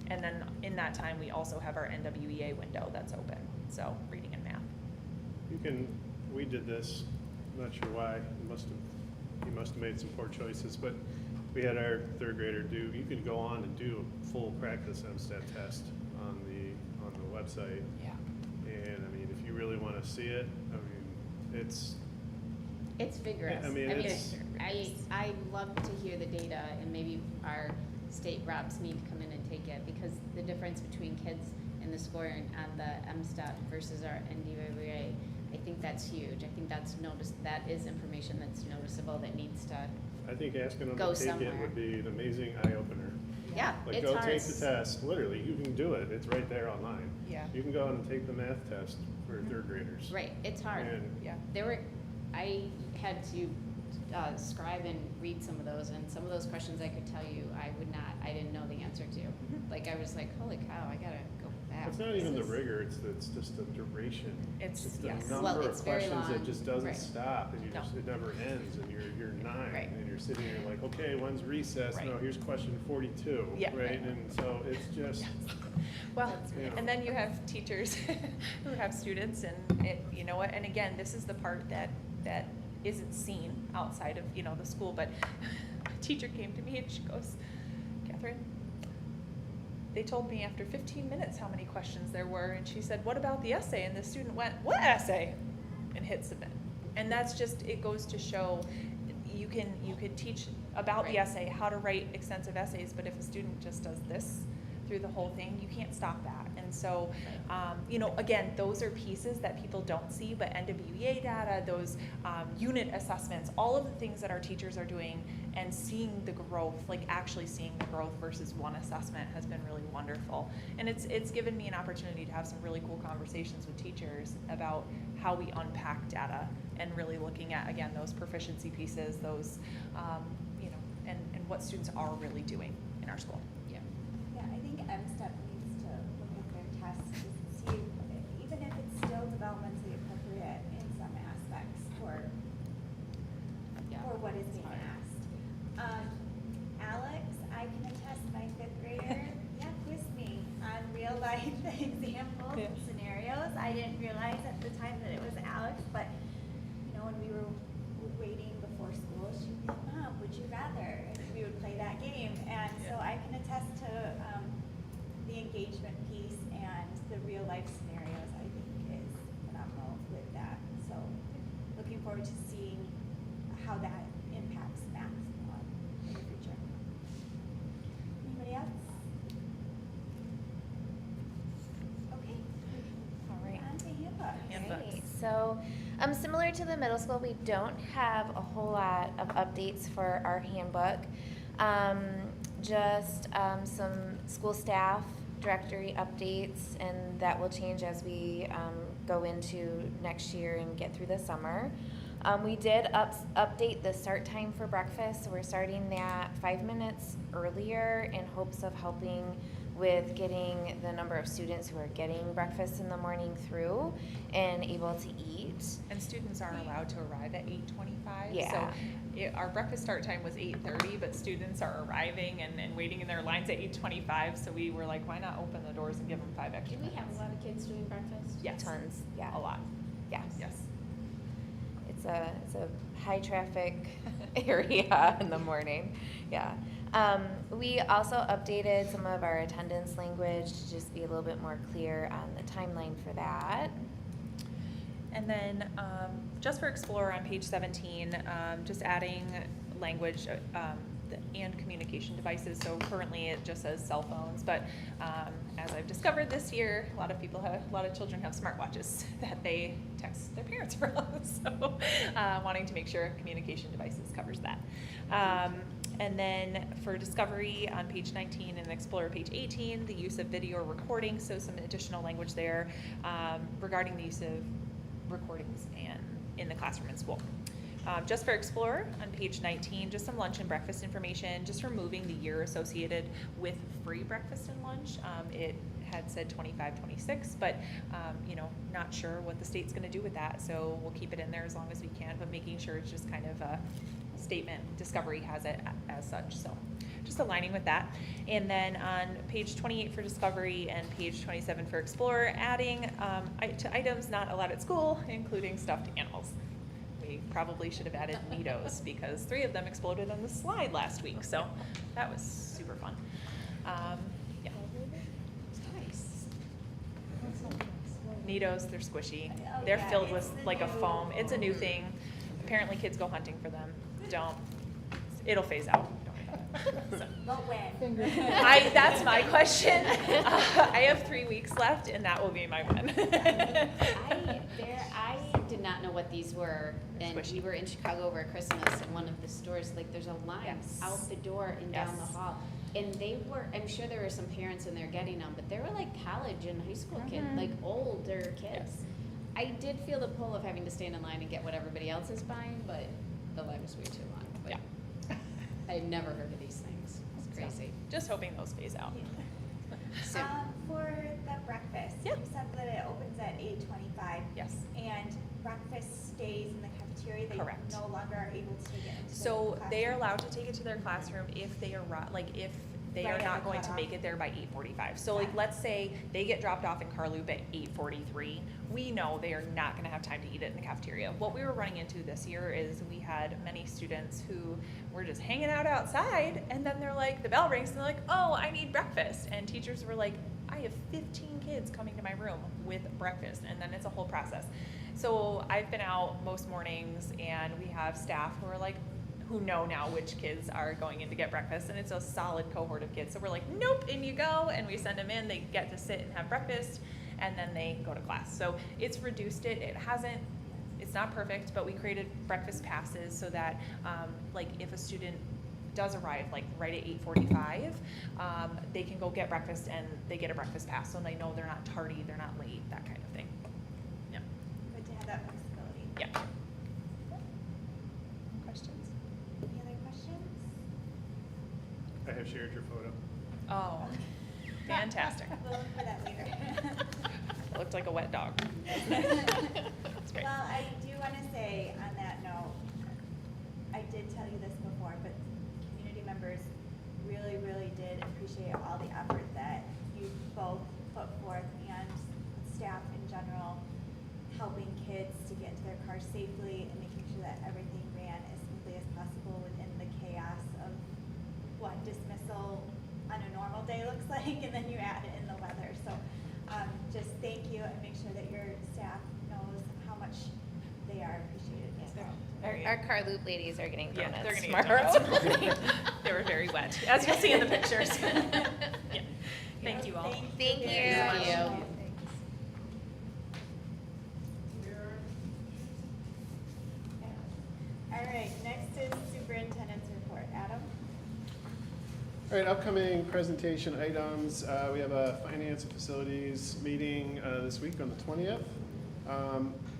And then in that time, we also have our NWEA window that's open, so reading and math. We did this, I'm not sure why, he must have made some poor choices, but we had our 3rd grader you could go on and do a full practice MSTEP test on the website. Yeah. And I mean, if you really want to see it, I mean, it's vigorous. I mean, I love to hear the data, and maybe our state reps need to come in and take it, because the difference between kids in the scoring on the M-STEP versus our NDVA, I think that's huge. I think that is information that's noticeable, that needs to I think asking them go to take somewhere. it would be an amazing eye opener. Yeah, Like, it's go hard. take the test. Literally, you can do it. It's right there online. Yeah. You can go and take the math test for 3rd graders. Right, it's hard. And Yeah. I had to scribe and read some of those, and some of those questions I could tell you I didn't know the answer to. Like, I was like, holy cow, I gotta go back. it's not even the rigor, it's just the duration. It's the yes. number Well, of it's very questions that long. just doesn't Right. stop, and No. it never ends, and you're 9, Right. and you're sitting there like, okay, when's recess? Right. No, here's question 42, Yeah. right? And so it's just, Well, Yeah. and then you have teachers who have students, and you know what? And again, this is the part that isn't seen outside of the school. But a teacher came to me and she goes, Catherine, they told me after 15 minutes how many questions there were, and she said, what about the essay? And the student went, what essay? And hit submit. And that's just, it goes to show you can teach about the Right. essay, how to write extensive essays, but if a student just does this through the whole thing, you can't stop that. And so, again, those are pieces that people don't see, but NWEA data, those unit assessments, all of the things that our teachers are doing and seeing the growth, like actually seeing the growth versus one assessment, has been really wonderful. And it's given me an opportunity to have some really cool conversations with teachers about how we unpack data and really looking at, again, those proficiency pieces, those, and what students are really doing in our school. Yeah. Yeah, I think MSTEP needs to look at their tests to see, even if it's still developmentally appropriate in some aspects for what is being asked. Alex, I can attest my 5th grader, quizzed me on real life examples and scenarios. I didn't realize at the time that it was Alex, but when we were waiting before school, she'd be like, Mom, would you rather? And we would play that game. And so I can attest to the engagement piece, and the real life scenarios, I think, is phenomenal with that. So looking forward to seeing how that impacts math in the future. Anybody else? Okay. All right. On to handbooks. Handbooks. Great. So, similar to the middle school, we don't have a whole lot of updates for our handbook. Just some school staff directory updates, and that will change as we go into next year and get through the summer. We did update the start time for breakfast, so we're starting that 5 minutes earlier in hopes of helping with getting the number of students who are getting breakfast in the morning through and able to eat. And students are allowed to arrive at 8:25. Yeah. So our breakfast start time was 8:30, but students are arriving and waiting in their lines at 8:25. So we were like, why not open the doors and give them 5 extra Do we minutes? have a lot of kids doing breakfast? Yes. Tons, yeah. A lot. Yeah. Yes. it's a high traffic area in the morning. Yeah. We also updated some of our attendance language to just be a little bit more clear on the timeline for that. And then just for Explorer on page 17, just adding language and communication devices. So currently it just says cell phones, but as I've discovered this year, a lot of children have smartwatches that they text their parents from. So wanting to make sure communication devices covers that. And then for Discovery on page 19 and Explorer page 18, the use of video recording, so some additional language there regarding the use of recordings and in the classroom and school. Just for Explorer on page 19, just some lunch and breakfast information, just removing the year associated with free breakfast and lunch. It had said 25-26, but not sure what the state's going to do with that, so we'll keep it in there as long as we can, but making sure it's just kind of a statement. Discovery has it as such, so just aligning with that. And then on page 28 for Discovery and page 27 for Explorer, adding to items not allowed at school, including stuffed animals. We probably should have added Neatos because 3 of them exploded on the slide last week, so that was super fun. Yeah. Nice. Neatos, they're squishy. Oh, They're yeah, filled it's with the like a new- foam. It's a new thing. Apparently kids go hunting for them. Don't. It'll phase out. Don't worry about it. So. But when? Finger. That's my question. I have 3 weeks left, and that will be my win. I did not know what these were, and Squishy. we were in Chicago over Christmas, and one of the stores, like, there's a line Yes. out the door and down Yes. the hall. And they were, I'm sure there were some parents in there getting them, but they were like college and high school kids, like older kids. Yes. I did feel the pull of having to stand in line and get what everybody else is buying, but the line was way too long. But Yeah. I had never heard of these things. It's crazy. Just hoping those phase out. So, For the breakfast, Yeah. you said that it opens at 8:25. Yes. And breakfast stays in the cafeteria. They Correct. no longer are able to take it into So the they are classroom? allowed to take it to their classroom if they arrive, like if they Right are at not the going to cutoff. make it there by 8:45. So like, Okay. let's say they get dropped off in Carloop at 8:43. We know they are not gonna have time to eat it in the cafeteria. What we were running into this year is we had many students who were just hanging out outside, and then they're like, the bell rings, and they're like, oh, I need breakfast. And teachers were like, I have 15 kids coming to my room with breakfast, and then it's a whole process. So I've been out most mornings, and we have staff who are like, who know now which kids are going in to get breakfast, and it's a solid cohort of kids. So we're like, nope, in you go, and we send them in, they get to sit and have breakfast, and then they go to class. So it's reduced it. It's not perfect, but we created breakfast passes so that like if a student does arrive like right at 8:45, they can go get breakfast and they get a breakfast pass, so they know they're not tardy, they're not late, that kind of thing. Yeah. Good to have that flexibility. Yeah. Questions? Any other questions? I have shared your photo. Oh, fantastic. We'll look for that later. It looked like a wet dog. That's great. Well, I do want to say on that note, I did tell you this before, but community members really, really did appreciate all the effort that you both put forth and staff in general, helping kids to get into their cars safely and making sure that everything ran as smoothly as possible within the chaos of what dismissal on a normal day looks like, and then you add in the weather. So just thank you, and make sure that your staff knows how much they are appreciated as well. Our car loop ladies are getting Yeah, donuts they're gonna tomorrow. get donuts. They were very wet, as you'll see in the pictures. Yeah. Thank you all. Thank you. Thank you. All right, next is superintendent's report. Adam? All right, upcoming presentation items. We have a finance and facilities meeting this week on the 20th.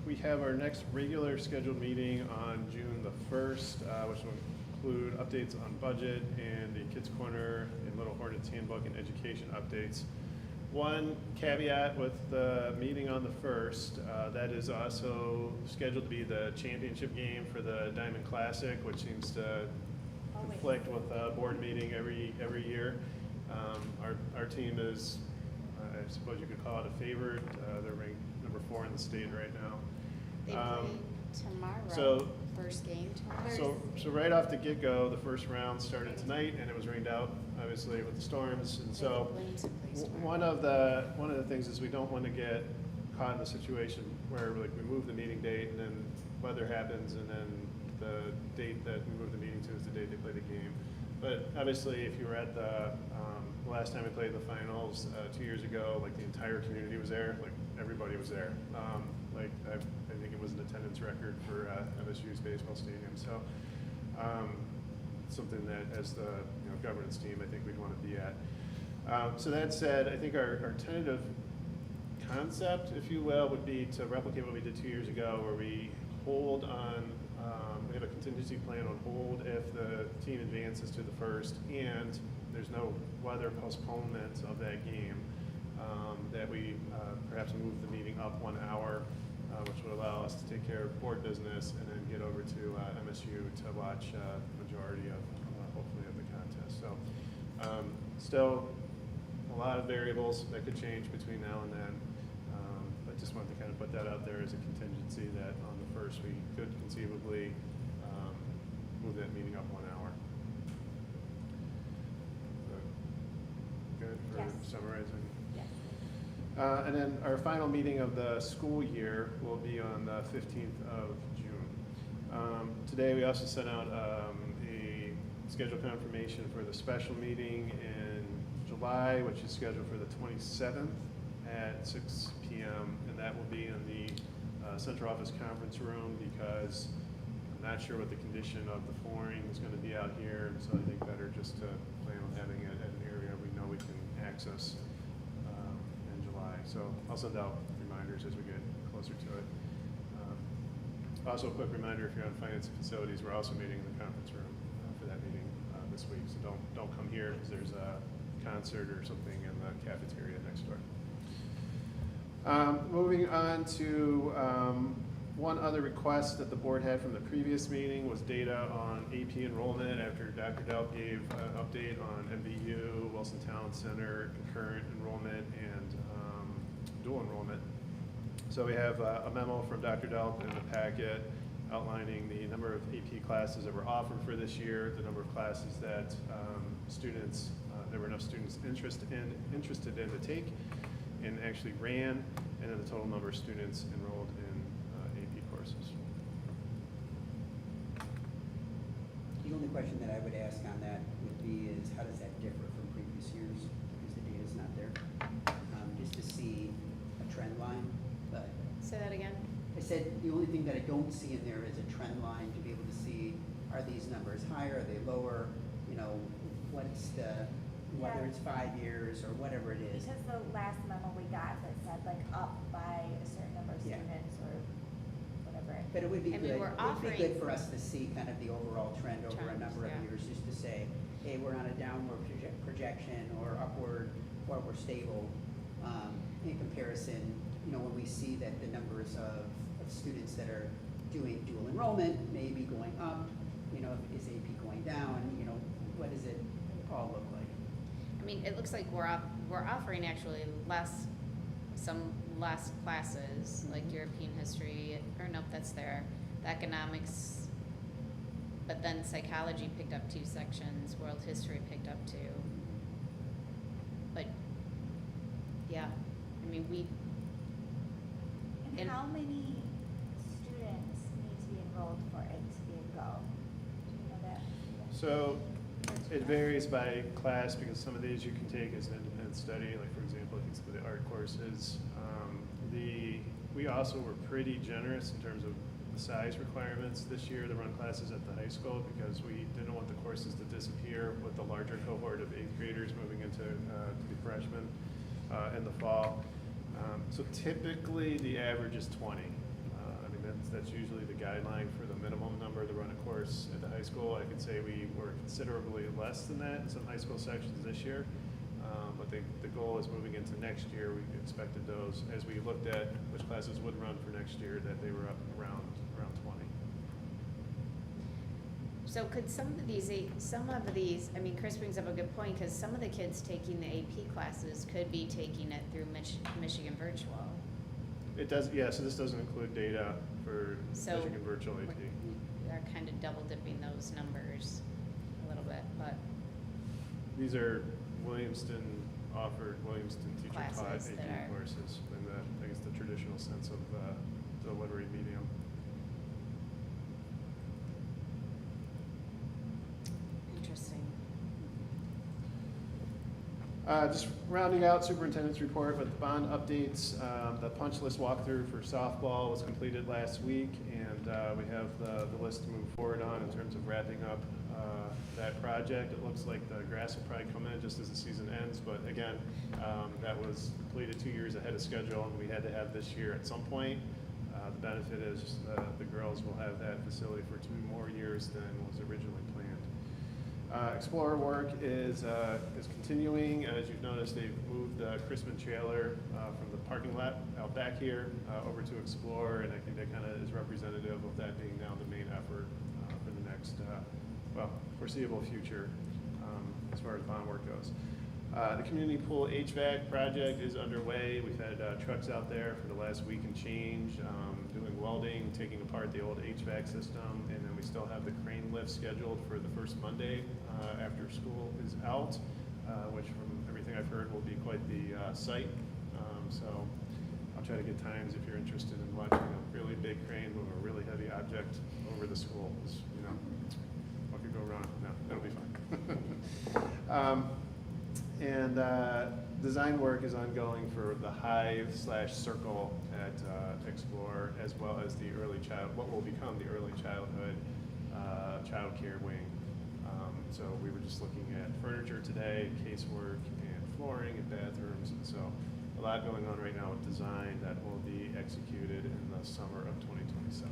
We have our next regular scheduled meeting on June the 1st, which will include updates on budget and the Kids Corner and Little Hornets Handbook and education updates. One caveat with the meeting on the 1st, that is also scheduled to be the championship game for the Diamond Classic, which seems to conflict with a board meeting every year. Our team is, I suppose you could call it a favorite. They're ranked number 4 in the state right now. Tomorrow. So- First game tomorrow. So right off the get-go, the first round started tonight, and it was rained out, obviously, with the storms, and so Williamston plays tomorrow. one of the things is we don't want to get caught in a situation where like we move the meeting date and then weather happens, and then the date that we move the meeting to is the date they play the game. But obviously, if you were at the last time we played the finals 2 years ago, like the entire community was there, like everybody was there. Like I think it was an attendance record for MSU's baseball stadium. So something that as the governance team, I think we'd want to be at. So that said, I think our tentative concept, if you will, would be to replicate what we did 2 years ago, where we hold on, we have a contingency plan on hold if the team advances to the first and there's no weather postponement of that game, that we perhaps move the meeting up 1 hour, which would allow us to take care of board business and then get over to MSU to watch the majority of, hopefully, of the contest. So still a lot of variables that could change between now and then. But just wanted to kind of put that out there as a contingency that on the first we could conceivably move that meeting up 1 hour. Good for Yes. summarizing. Yes. And then our final meeting of the school year will be on the 15th of June. Today we also sent out a schedule confirmation for the special meeting in July, which is scheduled for the 27th at 6 p.m. And that will be in the central office conference room, because I'm not sure what the condition of the flooring is going to be out here. And so I think better just to plan on having it at an area we know we can access in July. So I'll send out reminders as we get closer to it. Also, a quick reminder, if you're on finance and facilities, we're also meeting in the conference room for that meeting this week. So don't come here because there's a concert or something in the cafeteria next door. Moving on to one other request that the board had from the previous meeting was data on AP enrollment after Dr. Delp gave an update on MBU, Wilson Talent Center, concurrent enrollment, and dual enrollment. So we have a memo from Dr. Delp in the packet outlining the number of AP classes that were offered for this year, the number of classes that there were enough students interested in to take and actually ran, and then the total number of students enrolled in AP courses. The only question that I would ask on that would be is how does that differ from previous years? Because the data's not there. Just to see a trend line, but Say that again. I said the only thing that I don't see in there is a trend line to be able to see, are these numbers higher, are they lower? You know, what's the, whether it's 5 years or whatever it is. Because the last memo we got that said like up by a certain number of Yeah. students or whatever. But it would be I mean, good, we're it would be good offering- for us to see kind of the overall trend over a Trends, number of yeah. years, just to say, hey, we're on a downward projection or upward, or we're stable. In comparison, you know, when we see that the numbers of students that are doing dual enrollment may be going up, you know, is AP going down, you know, what does it all look like? I mean, it looks like we're offering actually some less classes, like European history, or nope, that's there, the economics, but then psychology picked up 2 sections, world history picked up 2. But, yeah, I mean, And And- how many students need to be enrolled for it to be a go? Do you know that? So it varies by class, because some of these you can take as an independent study, like for example, I think some of the art courses. We also were pretty generous in terms of the size requirements this year to run classes at the high school, because we didn't want the courses to disappear with the larger cohort of 8th graders moving into to be freshmen in the fall. So typically the average is 20. I mean, that's usually the guideline for the minimum number to run a course at the high school. I could say we were considerably less than that in some high school sections this year. But the goal is moving into next year, we expected those, as we looked at which classes would run for next year, that they were up around 20. so could some of these, I mean, Chris brings up a good point, because some of the kids taking the AP classes could be taking it through Michigan Virtual. It does, yeah, so this doesn't include data for So Michigan Virtual AP. we are kind of double dipping those numbers a little bit, but These are Williamston offered, Williamston teacher taught Classes that AP are- courses in the, I guess, the traditional sense of delivery medium. interesting. Just rounding out superintendent's report with bond updates. The punch list walkthrough for softball was completed last week, and we have the list to move forward on in terms of wrapping up that project. It looks like the grass will probably come in just as the season ends, but again, that was completed 2 years ahead of schedule, and we had to have this year at some point. The benefit is the girls will have that facility for 2 more years than was originally planned. Explorer work is continuing. As you've noticed, they've moved the Chrisman trailer from the parking lot out back here over to Explore, and I think that kind of is representative of that being now the main effort for the next, foreseeable future as far as bond work goes. The community pool HVAC project is underway. We've had trucks out there for the last week and change, doing welding, taking apart the old HVAC system, and then we still have the crane lift scheduled for the first Monday after school is out, which from everything I've heard will be quite the sight. So I'll try to get times if you're interested in watching a really big crane move a really heavy object over the school. You know, what could go wrong? No, that'll be fun. And design work is ongoing for the Hive/Circle at Explore, as well as the what will become the early childhood child care wing. So we were just looking at furniture today, casework, and flooring and bathrooms, and so a lot going on right now with design that will be executed in the summer of 2027.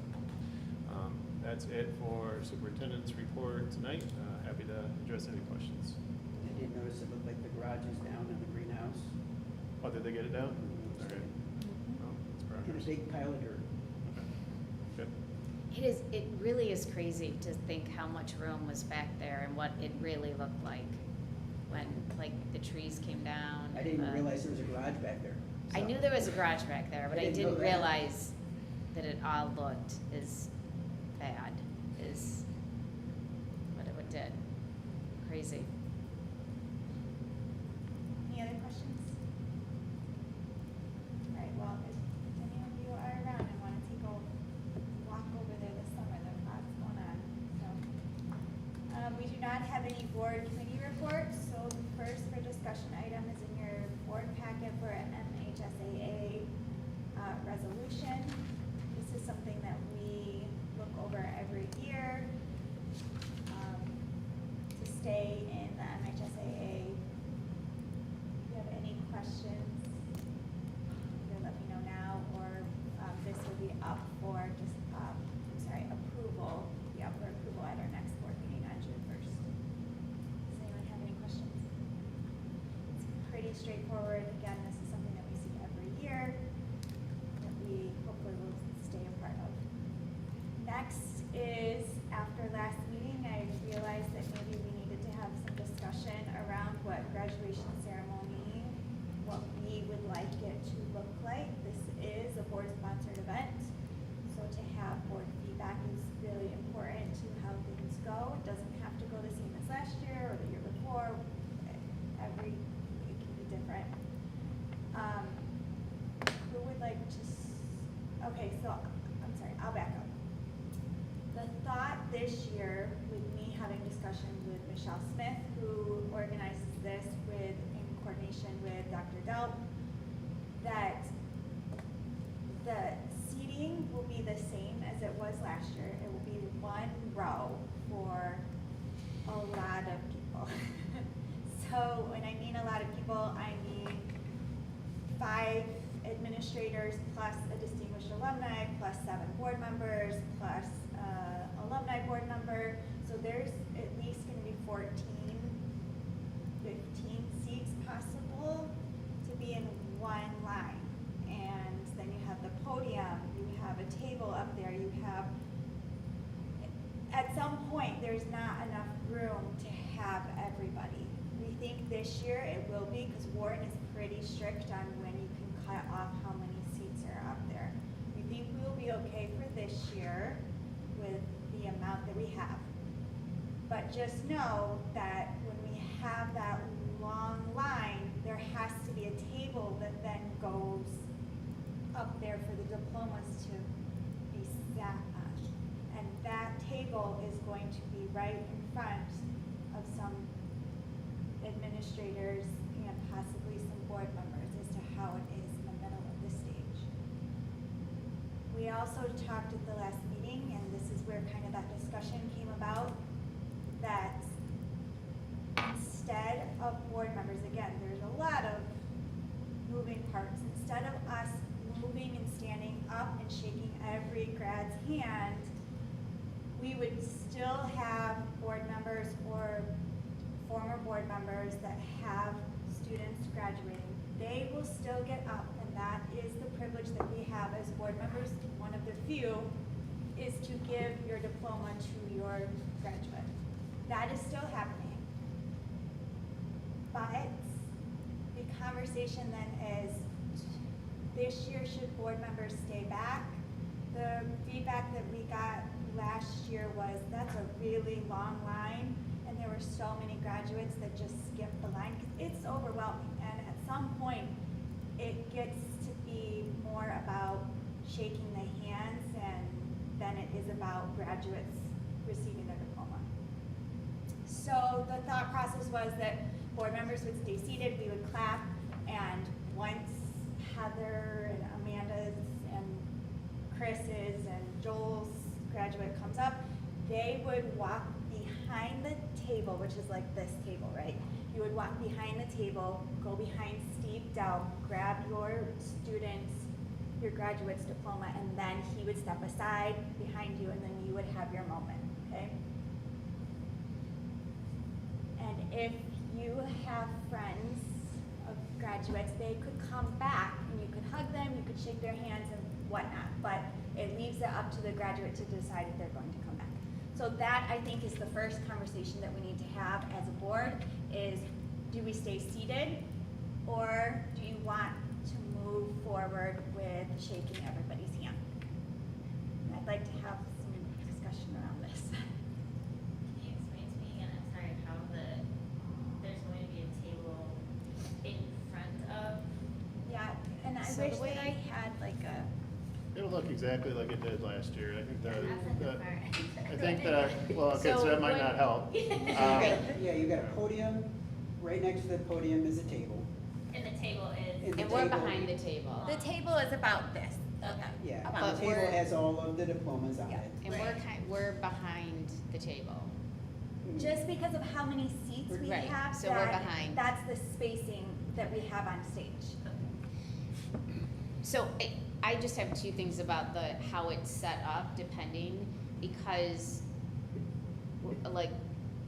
That's it for superintendent's report tonight. Happy to address any questions. I did notice it looked like the garage is down in the greenhouse. Oh, did they get it down? All right. Well, that's In a progress. big pile of dirt. Good. It really is crazy to think how much room was back there and what it really looked like when, like, the trees came down. I didn't even and realize there was a garage back there. I So- knew there was a garage back there, but I I didn't know didn't that. realize that it all looked as bad as what it did. Crazy. Any other questions? All right, well, if any of you are around and want to take a walk over there this summer, there's lots going on, so. We do not have any board committee reports, so the first for discussion item is in your board packet for an MHSAA resolution. This is something that we look over every year to stay in the MHSAA. If you have any questions, either let me know now, or this will be up for just, approval, be up for approval at our next board meeting on June 1st. Does anyone have any questions? It's pretty straightforward. Again, this is something that we see every year that we hopefully will stay a part of. Next is, after last meeting, I realized that maybe we needed to have some discussion around what graduation ceremony, what we would like it to look like. This is a board-sponsored event, so to have board feedback is really important to how things go. It doesn't have to go the same as last year or the year before. It can be different. Who would like to, okay, so, I'm sorry, I'll back up. The thought this year, with me having discussion with Michelle Smith, who organizes this in coordination with Dr. Delp, that the seating will be the same as it was last year. It will be one row for a lot of people. So when I mean a lot of people, I mean 5 administrators plus a distinguished alumni, plus 7 board members, plus alumni board member. So there's at least going to be 14, 15 seats possible to be in one line. And then you have the podium, you have a table up there, you have, at some point, there's not enough room to have everybody. We think this year it will be, because Warren is pretty strict on when you can cut off how many seats are up there. be okay for this year with the amount that we have. But just know that when we have that long line, there has to be a table that then goes up there for the diplomas to be sat on. And that table is going to be right in front of some administrators and possibly some board members as to how it is in the middle of the stage. We also talked at the last meeting, and this is where kind of that discussion came about, that instead of board members, again, there's a lot of moving parts. Instead of us moving and standing up and shaking every grad's hand, we would still have board members or former board members that have students graduating. They will still get up, and that is the privilege that we have as board members. One of the few is to give your diploma to your graduate. That is still happening. But the conversation then is, this year should board members stay back? The feedback that we got last year was, that's a really long line, and there were so many graduates that just skipped the line, because it's overwhelming. And at some point, it gets to be more about shaking the hands than it is about graduates receiving their diploma. So the thought process was that board members would stay seated, we would clap, and once Heather and Amanda's and Chris's and Joel's graduate comes up, they would walk behind the table, which is like this table, right? You would walk behind the table, go behind Steve Dell, grab your student's, your graduate's diploma, and then he would step aside behind you, and then you would have your moment, okay? And if you have friends of graduates, they could come back and you could hug them, you could shake their hands and whatnot, but it leaves it up to the graduate to decide if they're going to come back. So that, I think, is the first conversation that we need to have as a board is, do we stay seated, or do you want to move forward with shaking everybody's hand? And I'd like to have some discussion around this. Can you explain to me again, I'm sorry, how there's going to be a table in front of? Yeah, and I So wish the way that I had like a, It'll look exactly like it did last year. I think That's I think that, well, okay, so that might not help. Yeah, you got a podium, right next to the podium is a table. And the table is. And And the we're table- behind the table. the table is about this. Okay. Yeah, But the table we're- has all of the diplomas on Yeah. it. And we're behind the table. Just because of how many seats we Right, have, so we're behind. that's the spacing that we have on stage. So I just have two things about how it's set up, depending, because like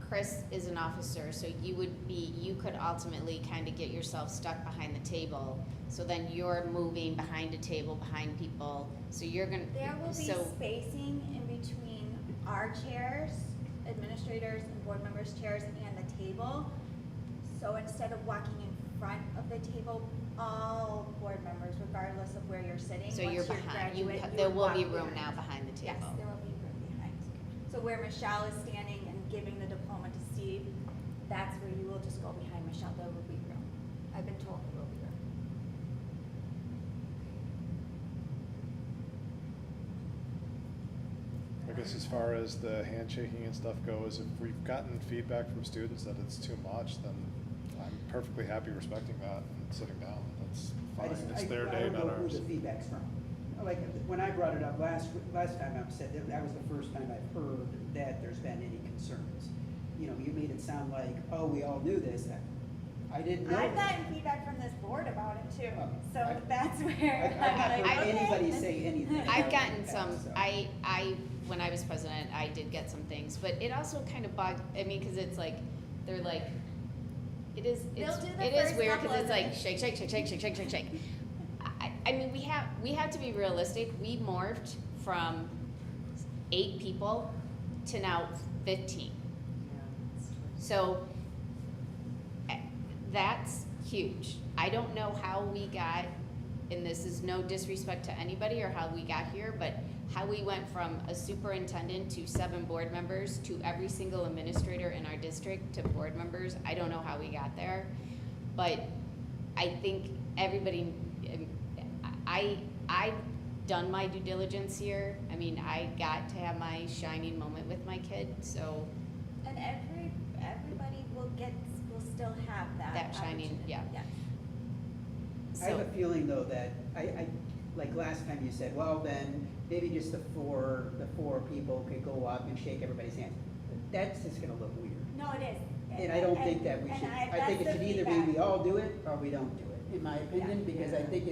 Chris is an officer, so you could ultimately kind of get yourself stuck behind the table. So then you're moving behind a table, behind people, so you're gonna. There will be so- spacing in between our chairs, administrators and board members' chairs, and the table. So instead of walking in front of the table, all board members, regardless of where you're sitting, So once you're you're behind, graduate, you there would will be walk room behind. now behind the Yes, table. there will be room behind. So where Michelle is standing and giving the diploma to Steve, that's where you will just go behind Michelle. There will be room. I've been told there will be room. I guess as far as the handshaking and stuff goes, if we've gotten feedback from students that it's too much, then I'm perfectly happy respecting that and sitting down. That's fine. It's their day, not I don't know who ours. the feedback's from. Like, when I brought it up last time, I said that was the first time I've heard that there's been any concerns. You know, you made it sound like, oh, we all knew this. I didn't know. I've gotten feedback from this board about it too, Oh, so I- that's I've where not I'm like, heard okay. anybody say anything. I've about gotten that, some, so. when I was president, I did get some things, but it also kind of bugged, I mean, cause it's like, they're like, it is They'll do the first weird, couple cause of it's like them. shake, shake, shake, shake, shake, shake, shake, shake. I mean, we have to be realistic, we morphed from 8 people to now 15. So, that's huge. I don't know how we got and this is no disrespect to anybody or how we got here, but how we went from a superintendent to 7 board members to every single administrator in our district to board members, I don't know how we got there. But I think everybody, I've done my due diligence here. I mean, I got to have my shining moment with my kid, so. And everybody will still have that. That shining, opportunity. yeah. Yes. I have a feeling though that, I, like last time you said, well, then maybe just the four people could go up and shake everybody's hand. That's just gonna look weird. No, it is. And I don't think that we should, I think it should either be we all do it or we don't do it, in my opinion, because I think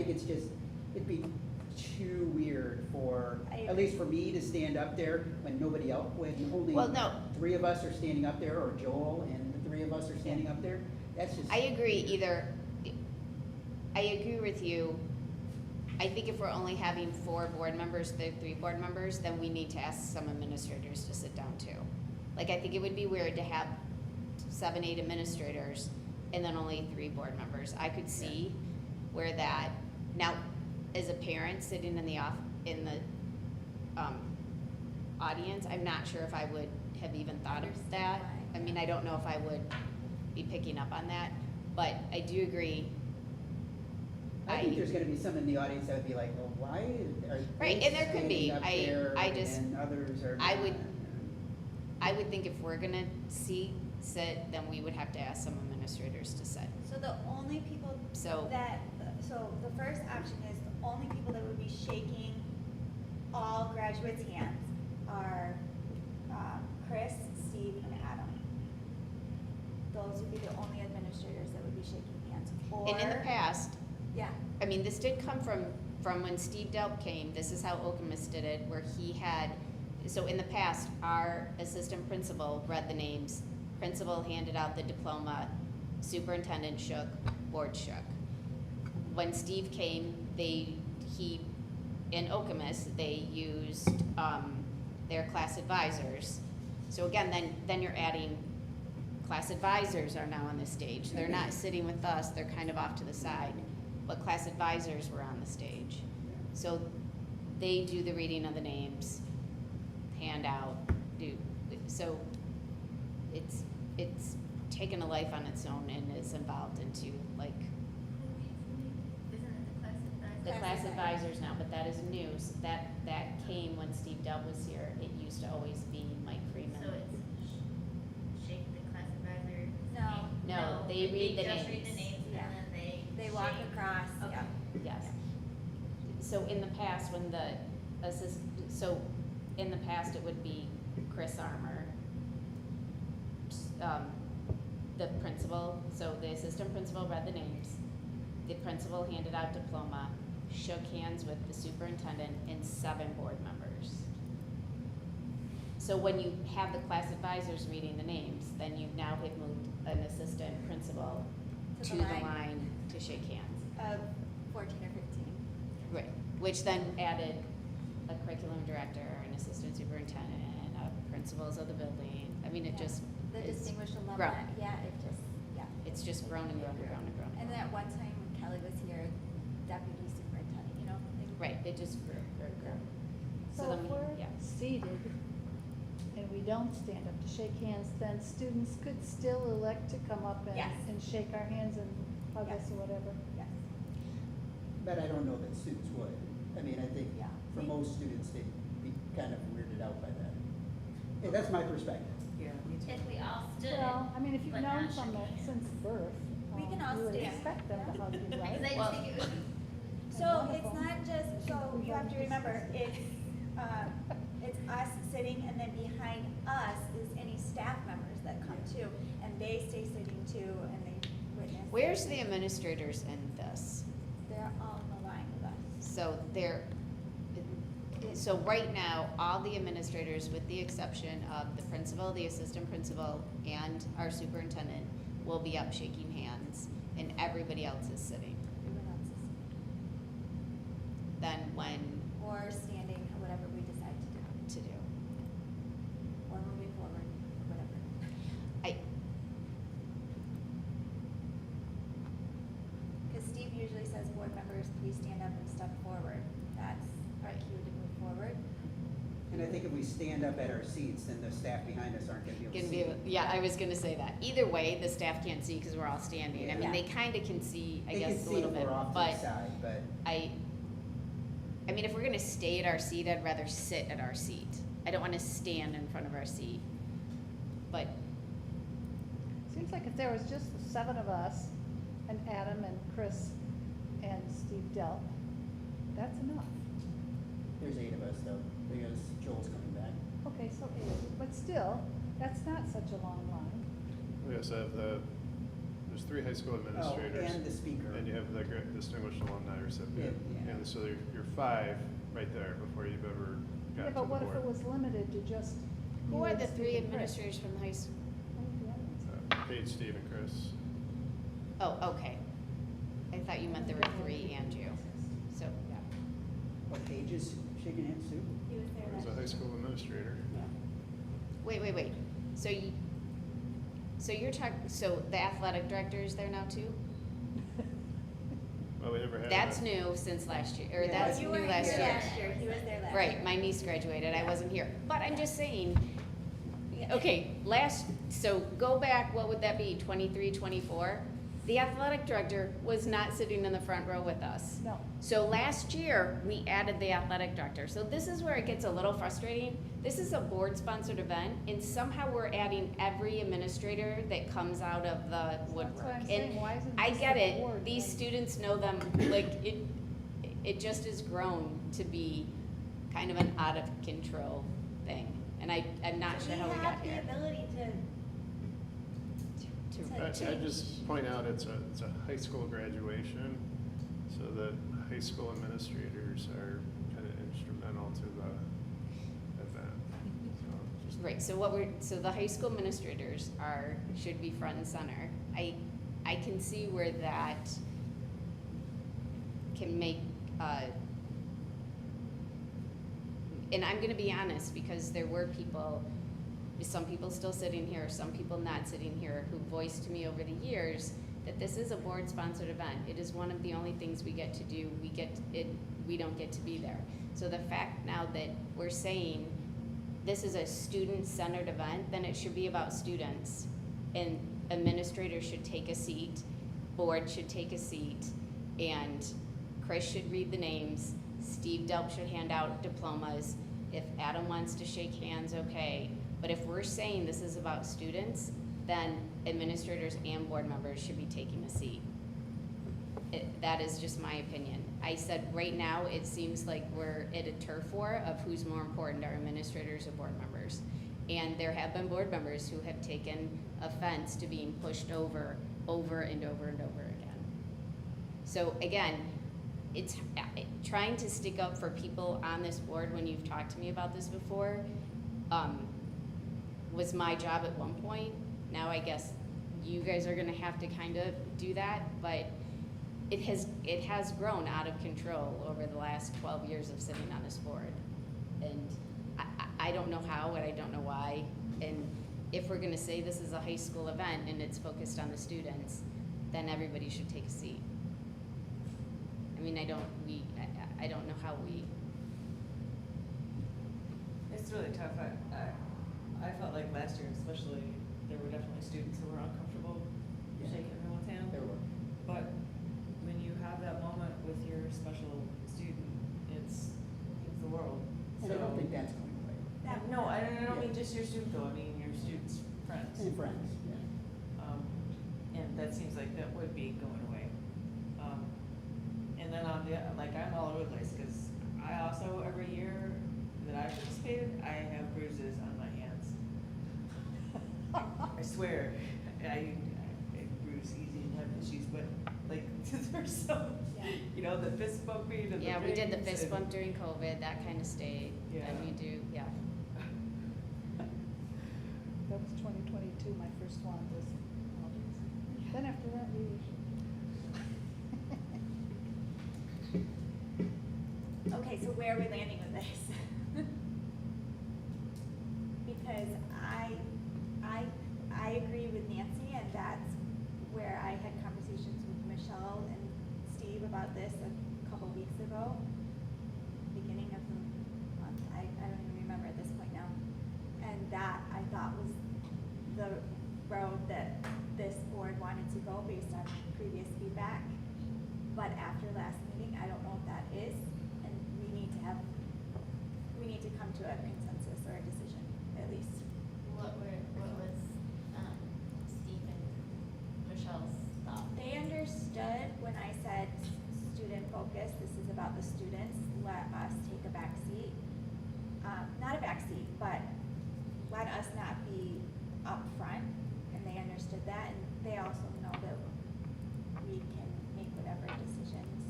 it's just, it'd be too weird for, at least for me to stand up there when nobody else, when only Well, no. 3 of us are standing up there, or Joel and the 3 of us are standing up there. That's just. I agree I agree with you. I think if we're only having 4 board members, the 3 board members, then we need to ask some administrators to sit down too. Like, I think it would be weird to have 7, 8 administrators and then only 3 board members. I could see where that, now, as a parent sitting in the audience, I'm not sure if I would have even thought of that. I mean, I don't know if I would be picking up on that, but I do agree. I think there's gonna be some in the audience that would be like, well, why are Right, they and there could be. standing up I there just- and others are I not? would- I would think if we're gonna sit, then we would have to ask some administrators to sit. So the only people So- so the first option is the only people that would be shaking all graduates' hands are Chris, Steve, and Adam. Those would be the only administrators that would be shaking hands. And in the past, Yeah. I mean, this did come from when Steve Delp came. This is how Okemos did it, where he had, so in the past, our assistant principal read the names, principal handed out the diploma, superintendent shook, board shook. When Steve came, in Okemos, they used their class advisors. So again, then you're adding, class advisors are now on the stage. They're not sitting with us, they're kind of off to the side. But class advisors were on the stage. So they do the reading of the names, hand out, so it's taken a life on its own and is involved into like Isn't it the class advisor? the class advisors now, but that is new. So that came when Steve Delp was here. It used to always be Mike Freeman. So it's shake the class advisor? No. No, they read the just read names. the names Yeah. and then They walk shake. across, Okay. yeah. Yes. So in the past, when in the past, it would be Chris Armour, the principal, so the assistant principal read the names, the principal handed out diploma, shook hands with the superintendent and 7 board members. So when you have the class advisors reading the names, then you now have moved an assistant principal To to the the line. line to shake hands. Of 14 or 15. Right, which then added a curriculum director, an assistant superintendent, principals of the building. I mean, it Yeah. just The is distinguished alumni, grown. yeah, it just, yeah. It's just grown and grown and grown and grown. And then at one time when Kelly was here, deputy superintendent, you know? Right, it just grew. So then if we- we're yeah. seated and we don't stand up to shake hands, then students could still elect to come up Yes. and shake our hands and hug us Yes. or whatever. Yes. But I don't know that students would. I mean, I think Yeah. for most students, they'd be kind of weirded out by that. Hey, that's my perspective. Yeah, me too. If we all stood. Well, I mean, if you've but known not from shook it hands. since birth, We can all you would stand. expect them to hug you, Because I right? just Well- think it would be. So it's not just, so you have to remember, it's us sitting and then behind us is any staff members that come too. And they stay sitting too and they witness. Where's the administrators in this? They're all in the line with us. So right now, all the administrators, with the exception of the principal, the assistant principal, and our superintendent, will be up shaking hands, and everybody else is sitting. Everyone else is Then when or standing, or whatever we decide to do, to do. or moving forward, or whatever. Because Steve usually says board members, please stand up and step forward. That's our cue to move forward. And I think if we stand up at our seats, then the staff behind us aren't gonna be able to see. Yeah, I was gonna say that. Either way, the staff can't see because we're all standing. I mean, Yeah. they kinda can see, I They can guess, a see little if bit, we're off to but the side, but I mean, if we're gonna stay at our seat, I'd rather sit at our seat. I don't wanna stand in front of our seat. But, Seems like if there was just the 7 of us, and Adam and Chris and Steve Delp, that's enough. there's 8 of us though, because Joel's coming back. Okay, so 8, but still, that's not such a long line. We also have there's 3 high school administrators. Oh, and the speaker. And you have the distinguished alumni recipient. Yeah. And so you're 5 right there before you've ever Yeah, got to the but what if board. it was limited to just? who you are and the Steve 3 and Chris? administrators from the high school? What are the other ones? Paige, Steve, and Chris. Oh, okay. I thought you meant there were 3 and you. So, yeah. What, Paige is shaking hands too? He was there There's last a high year. school administrator. Wait. So you're talking, so the athletic director is there now too? Well, we never had. That's new since last year, or Yeah. that's You new weren't last here year. last year, he was there last year. Right, my niece graduated, I wasn't here. But I'm just saying, Yeah. okay, so go back, what would that be, 23, 24? The athletic director was not sitting in the front row with us. No. So last year, we added the athletic director. So this is where it gets a little frustrating. This is a board-sponsored event, and somehow we're adding every administrator that comes out of the woodwork. what I'm And saying. Why isn't I this get the it, board these thing? students know them, like, it just has grown to be kind of an out-of-control thing. And I'm not sure how we got here. We have the ability I just point out it's a high school graduation, so the high school administrators are kind of instrumental to the event. So just- Right, so the high school administrators should be front and center. I can see where that can make, and I'm gonna be honest, because there were people, some people still sitting here, some people not sitting here, who voiced to me over the years that this is a board-sponsored event. It is one of the only things we get to do. We don't get to be there. So the fact now that we're saying this is a student-centered event, then it should be about students. And administrators should take a seat, board should take a seat, and Chris should read the names, Steve Delp should hand out diplomas. If Adam wants to shake hands, okay. But if we're saying this is about students, then administrators and board members should be taking a seat. That is just my opinion. I said right now, it seems like we're at a turf war of who's more important, our administrators or board members. And there have been board members who have taken offense to being pushed over and over and over again. So again, it's trying to stick up for people on this board when you've talked to me about this before, was my job at one point. Now I guess you guys are gonna have to kind of do that, but it has grown out of control over the last 12 years of sitting on this board. And I don't know how, and I don't know why. And if we're gonna say this is a high school event and it's focused on the students, then everybody should take a seat. I mean, I don't know how we. It's really tough. I felt like last year especially, there were definitely students who were uncomfortable shaking everyone's hand. There were. But when you have that moment with your special student, it's the world. And I don't think that's going away. No, I don't Yeah. mean just your student though, I mean your students' friends. And friends, yeah. And that seems like that would be going away. And then I'm all over the place, cause I also, every year that I participated, I have bruises on my hands. I swear, I bruise easy and have issues, but like, there's some, the fist bumping and the Yeah, we did the rings fist and- bump during COVID, that kind of stayed. Yeah. Then you do, yeah. That was 2022, my first one was all these. Then after that, we usually. Okay, so where are we landing with this? Because I agree with Nancy, and that's where I had conversations with Michelle and Steve about about this a couple weeks ago, beginning of the month, I don't even remember at this point now. And that I thought was the road that this board wanted to go based on previous feedback. But after last meeting, I don't know if that is, and we need to come to a consensus or a decision, at least. What was, Steve and Michelle's thought? They understood when I said student focus, this is about the students, let us take a back seat. Not a back seat, but let us not be up front, and they understood that, and they also know that we can make whatever decisions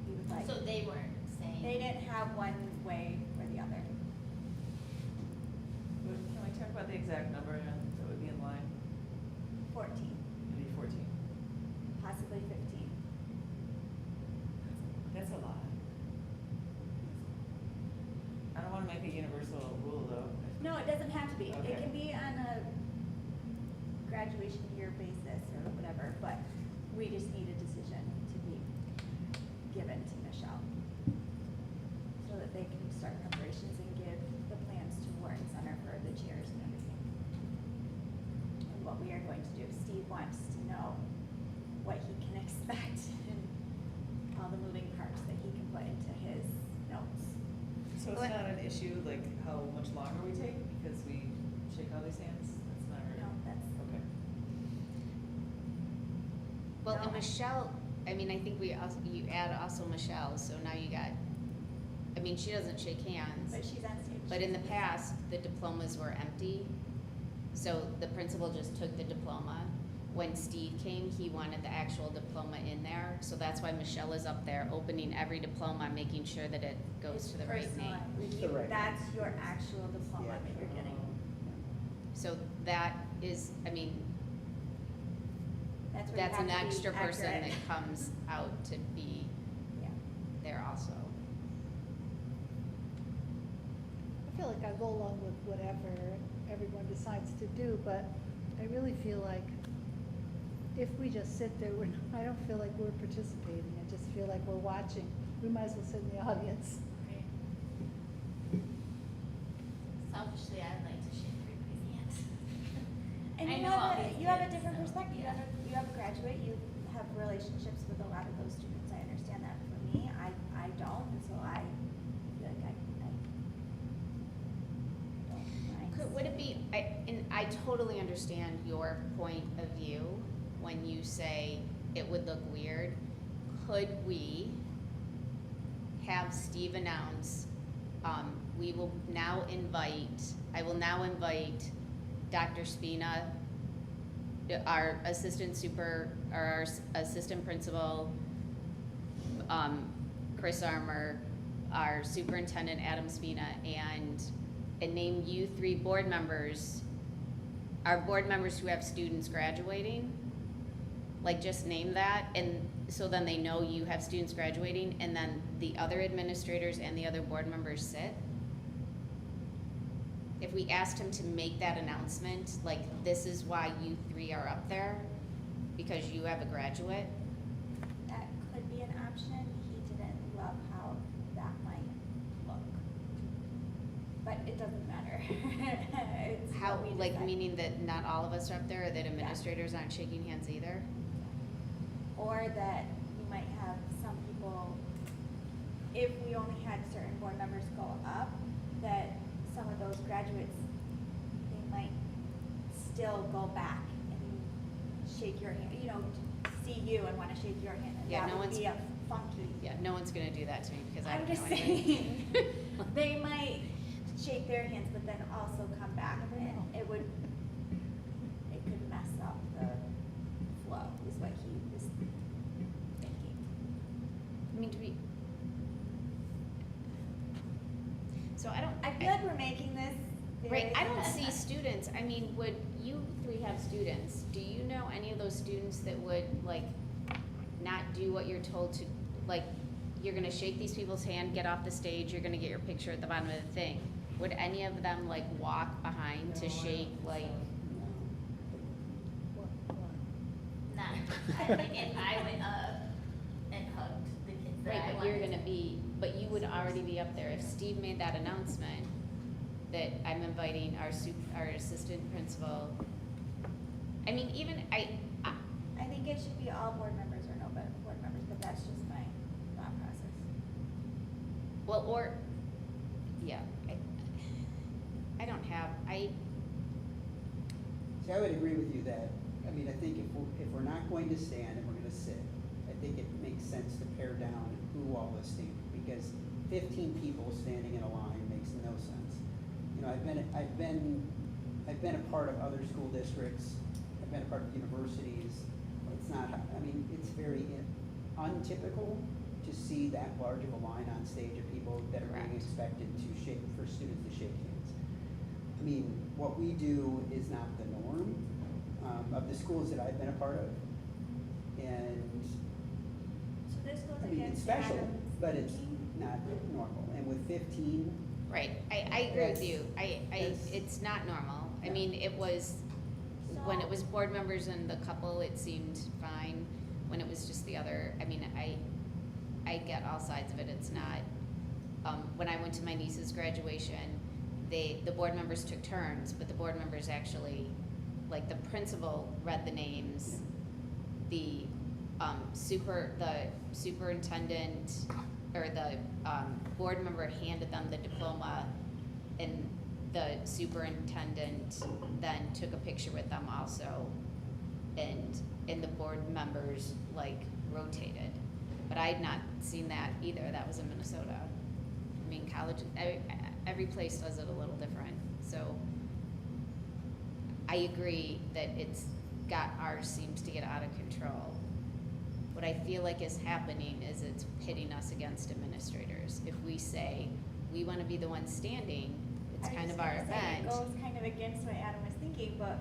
we would like. So they weren't saying. They didn't have one way or the other. Can we talk about the exact number that would be in line? 14, Maybe 14. possibly 15. That's a lot. I don't wanna make a universal rule though. No, it doesn't have to be. Okay. It can be on a graduation year basis or whatever, but we just need a decision to be given to Michelle so that they can start preparations and give the plans to Warren Center for the chairs and everything. And what we are going to do. Steve wants to know what he can expect and all the moving parts that he can put into his notes. So it's not an issue, like how much longer we take because we shake all these hands? That's not right? No, that's, Okay. Well, No. and Michelle, I mean, I think you add also Michelle, so now you got, I mean, she doesn't shake hands. but she's on stage. But in the past, the diplomas were empty, so the principal just took the diploma. When Steve came, he wanted the actual diploma in there, so that's why Michelle is up there opening every diploma, making sure that it goes It's to the right name. personalized. The right That's your actual diploma Yeah. that you're getting. So that is, I mean, That's where you that's have an to be extra person accurate. that comes out to be Yeah. there also. I feel like I go along with whatever everyone decides to do, but I really feel like if we just sit there, I don't feel like we're participating. I just feel like we're watching. We might as well sit in the audience. Selfishly, I'd like to shake everybody's hands. And I you know have all a, these you have a kids, different so, perspective. yeah. You have a graduate, you have relationships with a lot of those students. I understand that. For me, I don't, and so I feel like I don't mind. Would it be, and I totally understand your point of view when you say it would look weird. Could we have Steve announce, I will now invite Dr. Spina, our assistant principal, Chris Armour, our superintendent, Adam Spina, and name you three board members, our board members who have students graduating. Like, just name that, and so then they know you have students graduating, and then the other administrators and the other board members sit. If we asked him to make that announcement, like, this is why you three are up there, because you have a graduate. That could be an option. He didn't love how that might look. But it doesn't matter. It's How, what we like, decide. meaning that not all of us are up there, or that administrators aren't shaking hands either? Or that you might have some people, if we only had certain board members go up, that some of those graduates, they might still go back and shake your hand, see you and wanna shake your hand. And Yeah, no that would one's- be a funky. Yeah, no one's gonna do that to me, because I I'm don't know just anything. saying, they might shake their hands, but then also come back, and it could mess up the flow, is what he was thinking. I mean, so I don't. I feel like we're making this very. Right, I don't see students, I mean, would you three have students? Do you know any of those students that would, like, not do what you're told to, like, you're gonna shake these people's hand, get off the stage, you're gonna get your picture at the bottom of the thing? Would any of them, like, walk behind to shake, like? Not, I think if I went up and hugged Right, I but you're wanted gonna be, but you would already be up there. If Steve made that announcement, that I'm inviting our assistant principal, I mean, even, I, I think it should be all board members or no board members, but that's just my thought process. well, or, yeah, I don't have, See, I would agree with you that, I mean, I think if we're not going to stand and we're gonna sit, I think it makes sense to pare down who all is standing, because 15 people standing in a line makes no sense. You know, I've been a part of other school districts, I've been a part of universities. It's not, I mean, it's very untypical to see that large of a line on stage of people that are being Correct. expected for students to shake hands. I mean, what we do is not the norm of the schools that I've been a part of. And, So this goes I mean, it's against special, Adam's but it's thinking? not normal. And with 15, right, I agree with you. That's- It's not normal. I Yeah. mean, it was, when it So- was board members and the couple, it seemed fine. When it was just the other, I mean, I get all sides of it. It's not, when I went to my niece's graduation, the board members took turns, but the board members actually, like, the principal read the names. The superintendent, or the, board member handed them the diploma, and the superintendent then took a picture with them also, and the board members, like, rotated. But I had not seen that either. That was in Minnesota. I mean, college, every place does it a little different, so I agree that ours seems to get out of control. What I feel like is happening is it's pitting us against administrators. If we say, we wanna be the ones standing, it's I kind was of our gonna say, event. It goes kind of against what Adam was thinking, but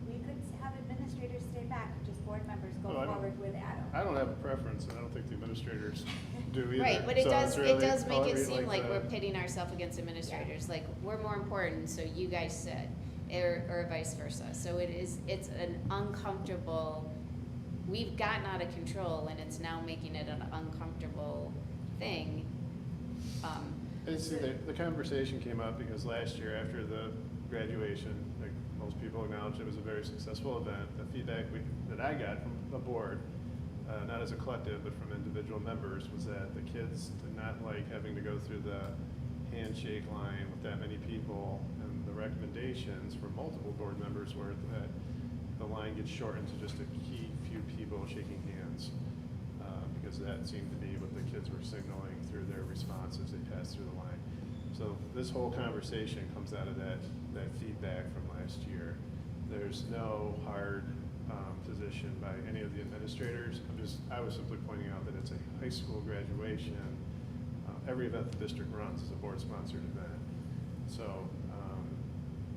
we could have administrators stay back, just board members go Well, I don't- forward with Adam. I don't have a preference, and I don't think the administrators do either. Right, but it So does, it's really make however it you'd seem like to- we're pitting ourselves against administrators, like, we're more important, so you guys sit, or vice versa. So it's an uncomfortable, we've gotten out of control, and it's now making it an uncomfortable thing. And see, the conversation came up because last year after the graduation, like most people acknowledged, it was a very successful event. The feedback that I got from the board, not as a collective, but from individual members, was that the kids did not like having to go through the handshake line with that many people, and the recommendations for multiple board members were that the line gets shortened to just a few people shaking hands, because that seemed to be what the kids were signaling through their response as they passed through the line. So this whole conversation comes out of that feedback from last year. There's no hard position by any of the administrators. I was simply pointing out that it's a high school graduation. Every event the district runs is a board-sponsored event. So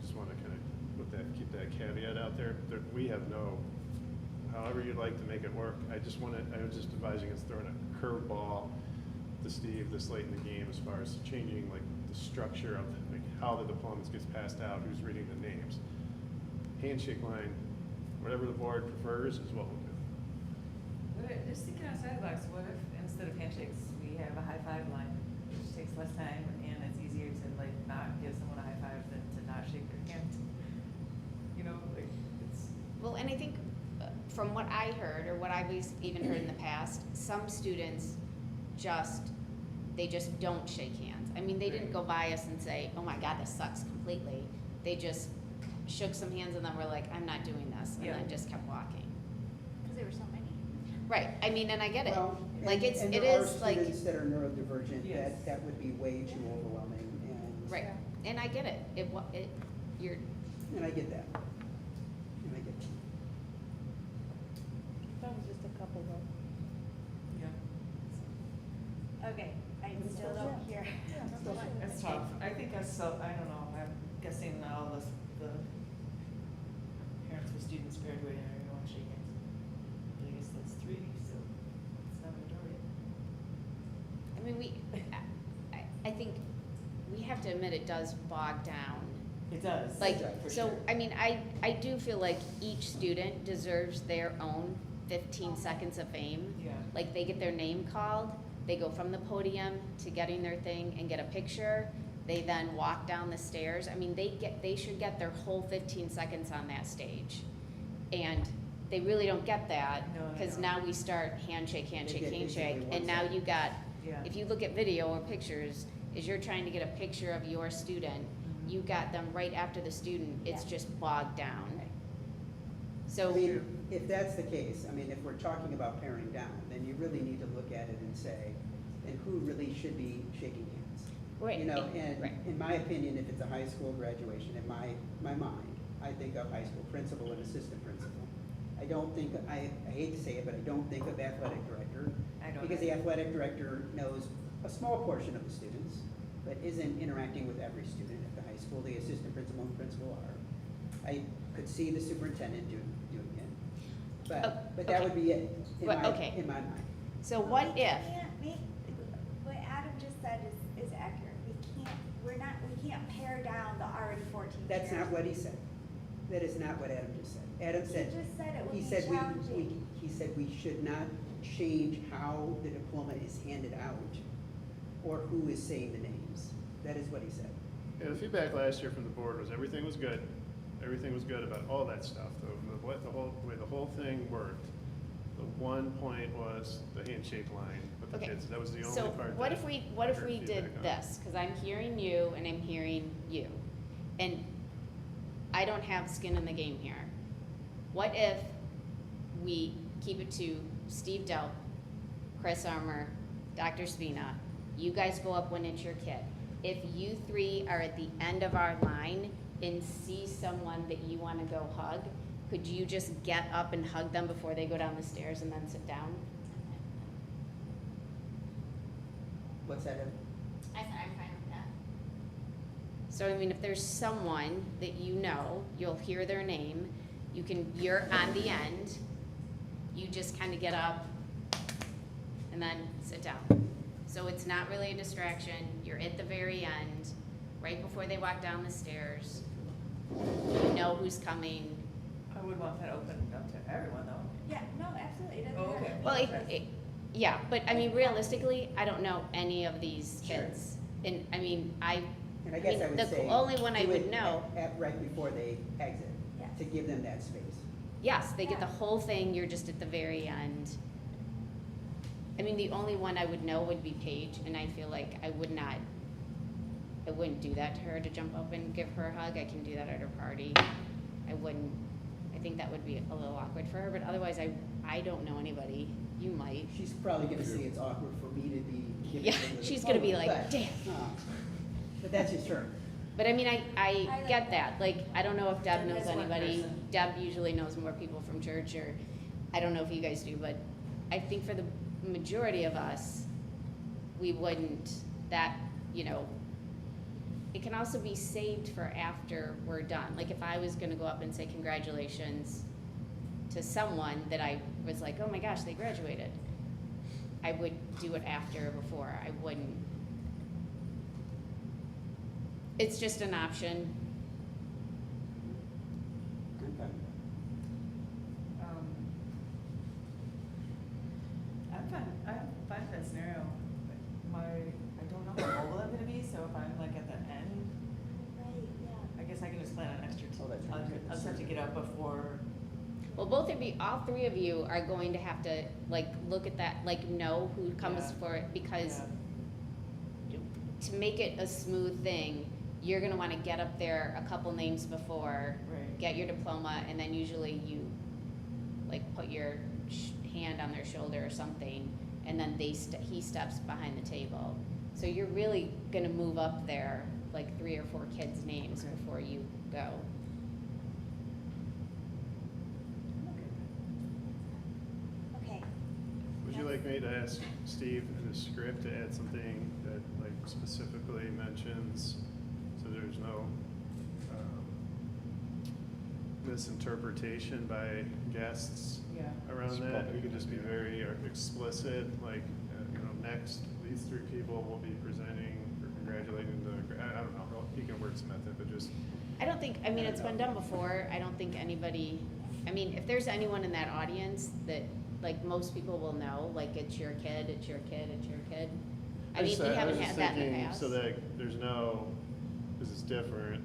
just want to kind of keep that caveat out there. We have no, however you'd like to make it work. I was just advising us throwing a curveball to Steve this late in the game as far as changing like the structure of like how the diplomas gets passed out, who's reading the names. Handshake line, whatever the board prefers is what we'll do. Just thinking outside the box, what if instead of handshakes, we have a high five line, which takes less time and it's easier to like not give someone a high five than to not shake their hand? You know, like it's. Well, and I think from what I heard, or what I've even heard in the past, some students they just don't shake hands. I mean, they didn't go by us and say, oh my God, this sucks completely. They just shook some hands and then were like, I'm not doing this, and Yeah. then just kept walking. Because there were so many. Right, I mean, and I get it. well, Like, and it there are is like, students that are neurodivergent, Yes. that would be way too overwhelming, and. right, and I get it. You're, And I get that. And I get that. That was just a couple though. Yeah. Okay, I still don't hear. It's tough. I think I don't know, I'm guessing all the parents with students graduating are going to want to shake hands. But I guess that's 3, so it's not a majority. I mean, I think we have to admit it does bog down. It does. Like, for so, sure. I mean, I do feel like each student deserves their own 15 seconds of fame. Yeah. Like, they get their name called, They go from the podium to getting their thing and get a picture. They then walk down the stairs. I mean, they should get their whole 15 seconds on that stage. And they really don't get that, No, they because don't. now we start handshake, handshake, get handshake, basically and one now second. you got, Yeah. if you look at video or pictures, is you're trying to get a picture of your student, you got them right after the student, it's Yeah. just bogged down. I So, mean, if that's the case, I mean, if we're talking about paring down, then you really need to look at it and say, and who really should be shaking hands? right, You know, and right. in my opinion, if it's a high school graduation, in my mind, I think of high school principal and assistant principal. I don't think, I hate to say it, but I don't think of athletic director. I don't Because the either. athletic director knows a small portion of the students, but isn't interacting with every student at the high school. The assistant principal and principal are. I could see the superintendent doing it. But that okay. would be it, But, okay. in my mind. So what We if, can't make- What Adam just said is accurate. We can't pare down the already 14 That's chairs. not what he said. That is not what Adam just said. Adam said. He just said it would he be said challenging. he said we should not change how the diploma is handed out or who is saying the names. That is what he said. Yeah, the feedback last year from the board was everything was good. Everything was good about all that stuff. The way the whole thing worked. The one point was the handshake line with the okay, kids. That was the only so part. what that if we, I heard did feedback on. this? Because I'm hearing you and I'm hearing you. And I don't have skin in the game here. What if we keep it to Steve Delp, Chris Armour, Dr. Spina, you guys go up when it's your kid. If you three are at the end of our line and see someone that you want to go hug, could you just get up and hug them before they go down the stairs and then sit down? What's that? I said I'm fine with that. So I mean, if there's someone that you know, you'll hear their name, you're on the end, you just kind of get up and then sit down. So it's not really a distraction, you're at the very end, right before they walk down the stairs. You know who's coming. I would want that opened up to everyone though. Yeah, no, absolutely. It doesn't Oh, have okay. to be- Well, yeah, but I mean, realistically, I don't know any of these Sure. kids. And I mean, And I guess I would the say. only one I do would it know, right before they exit, Yes. to give them that space. yes, they get the Yeah. whole thing, you're just at the very end. I mean, the only one I would know would be Paige, and I feel like I wouldn't do that to her, to jump up and give her a hug. I can do that at her party. I think that would be a little awkward for her, but otherwise, I don't know anybody. You might. She's probably gonna say it's awkward for me to be giving Yeah, them the she's gonna be diploma, like, but, "Damn." But that's just her. But I mean, I like get that. Like, I don't know if Deb Deb knows has one anybody. person. Deb usually knows more people from church, or I don't know if you guys do, but I think for the majority of us, we wouldn't, it can also be saved for after we're done. Like, if I was gonna go up and say congratulations to someone that I was like, oh my gosh, they graduated, I would do it after or before. I wouldn't. It's just an option. Okay. I'm fine with that scenario. I don't know how mobile I'm gonna be, so if I'm like at the end, Right, yeah. I guess I can just plan on extra Oh, that's I'll right. just have to get up before. Well, all three of you are going to have to, look at that, know who comes Yeah. for it, because Yeah. to make it a smooth thing, you're gonna wanna get up there a couple names before, Right. get your diploma, and then usually you, put your hand on their shoulder or something, and then he steps behind the table. So you're really gonna move up there, 3 or 4 kids' names Okay. before you go. Okay. Would you like me to ask Steve in the script to add something that specifically mentions, so there's no misinterpretation by guests Yeah. around that? We could just be very explicit, next, these 3 people will be presenting or congratulating I don't know, you can wordsmith it, but just. I don't think, it's been done before. I don't think anybody, if there's anyone in that audience that like most people will know, like it's your kid, it's your kid, it's your kid. I mean, just- we was haven't just had that in the thinking past. So that there's no, this is different,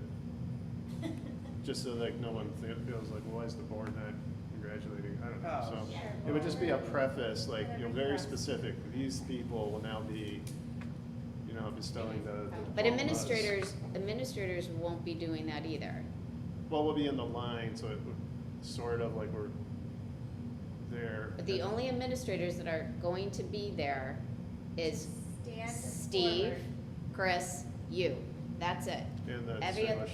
just so like no one feels like, well, why is the board not congratulating? I don't know, Oh, so. sure. It would just be a preface, like, you know, very Whatever. specific, these people will now be, you know, bestowing the But diplomas. administrators won't be doing that either. Well, we'll be in the line, so it would sort of like we're there. But the only administrators that are going to be there is Stand Steve, forward. Chris, you. That's it. And the Every other-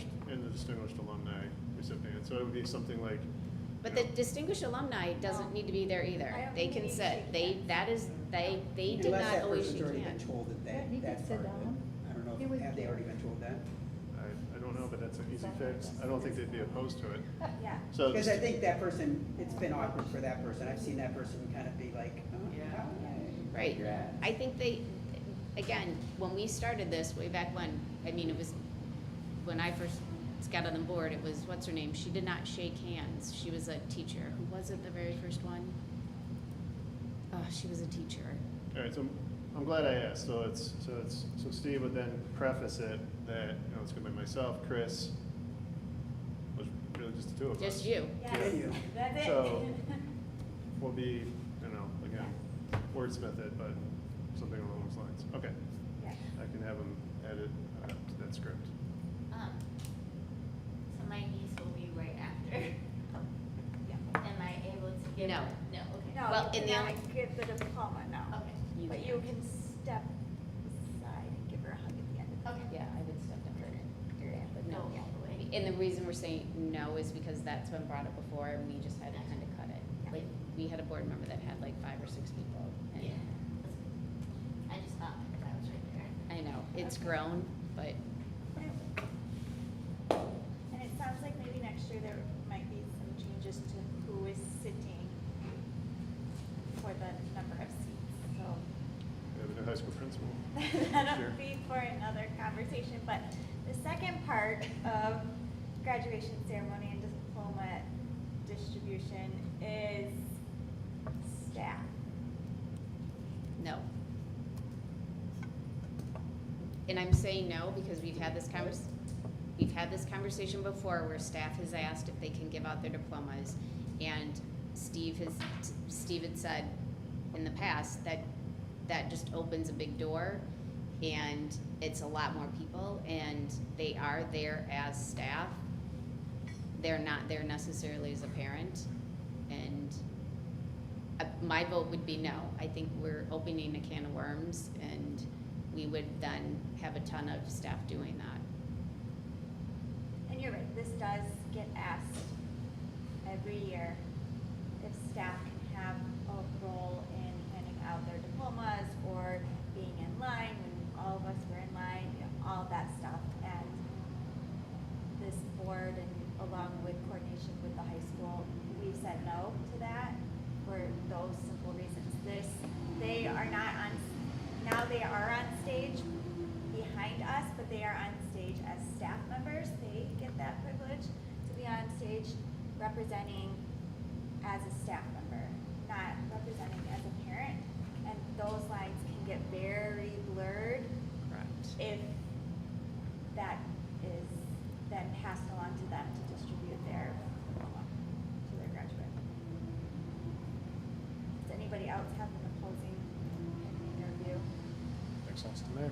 distinguished alumni recipient, so it would be something like. But you the know, distinguished alumni doesn't need to be there either. I don't They think can they need sit. to They, shake that is, they did Unless not that always person's shake already been hands. told that Yeah, he could that's sit part of it. down. I don't know, He would- have they already been told that? I don't know, but that's an easy fix. I don't think they'd be opposed to it. Yeah. So. Because I think that person, it's been awkward for that person. I've seen that person kind of be like, oh, Yeah. hi, Right. you're at. I think they, again, when we started this way back when, I mean, it was, when I first got on the board, it was, what's her name? She did not shake hands. She was a teacher. Who was it, the very first one? She was a teacher. All right, so I'm glad I asked. So Steve would then preface it that, you know, it's gonna be myself, Chris, was really just the two of us. Just you. Yes, And you. that's it. So- We'll be, you know, again, wordsmith it, but something along those lines. Okay, Yeah. I can have him edit to that script. So my niece will be right after. Yeah. Am I able to give? No. her- No, okay. No, Well, you in the cannot only- give the diploma, no. Okay. You But can. you can step aside and give her a hug at the end of the Okay. Yeah, I would step down there. But no. Go all the way. And the reason we're saying no is because that's been brought up before and we just had to kind of cut it. Like, we had a board member that had like 5 or 6 people. And Yeah. I just thought because I was right there. I know, it's grown, but And it sounds like maybe next year there might be some changes to who is sitting for the number of seats, so. We have a new high school principal. Sure. That'll be for another conversation, but the second part of graduation ceremony and diploma distribution is staff. no. And I'm saying no because we've had this conversation before where staff has asked if they can give out their diplomas. And Steve had said in the past that that just opens a big door and it's a lot more people and they are there as staff. They're not there necessarily as a parent. And my vote would be no. I think we're opening a can of worms and we would then have a ton of staff doing that. And you're right, this does get asked every year if staff can have a role in handing out their diplomas or being in line when all of us were in line, you know, all of that stuff. And this board and along with coordination with the high school, we've said no to that for those simple reasons. They are not on, now they are on stage behind us, but they are on stage as staff members. They get that privilege to be on stage representing as a staff member, not representing as a parent. And those lines can get very blurred Correct. if that is then passed along to them to distribute their diploma to their graduate. Does anybody else have an opposing opinion or view? Makes sense to me.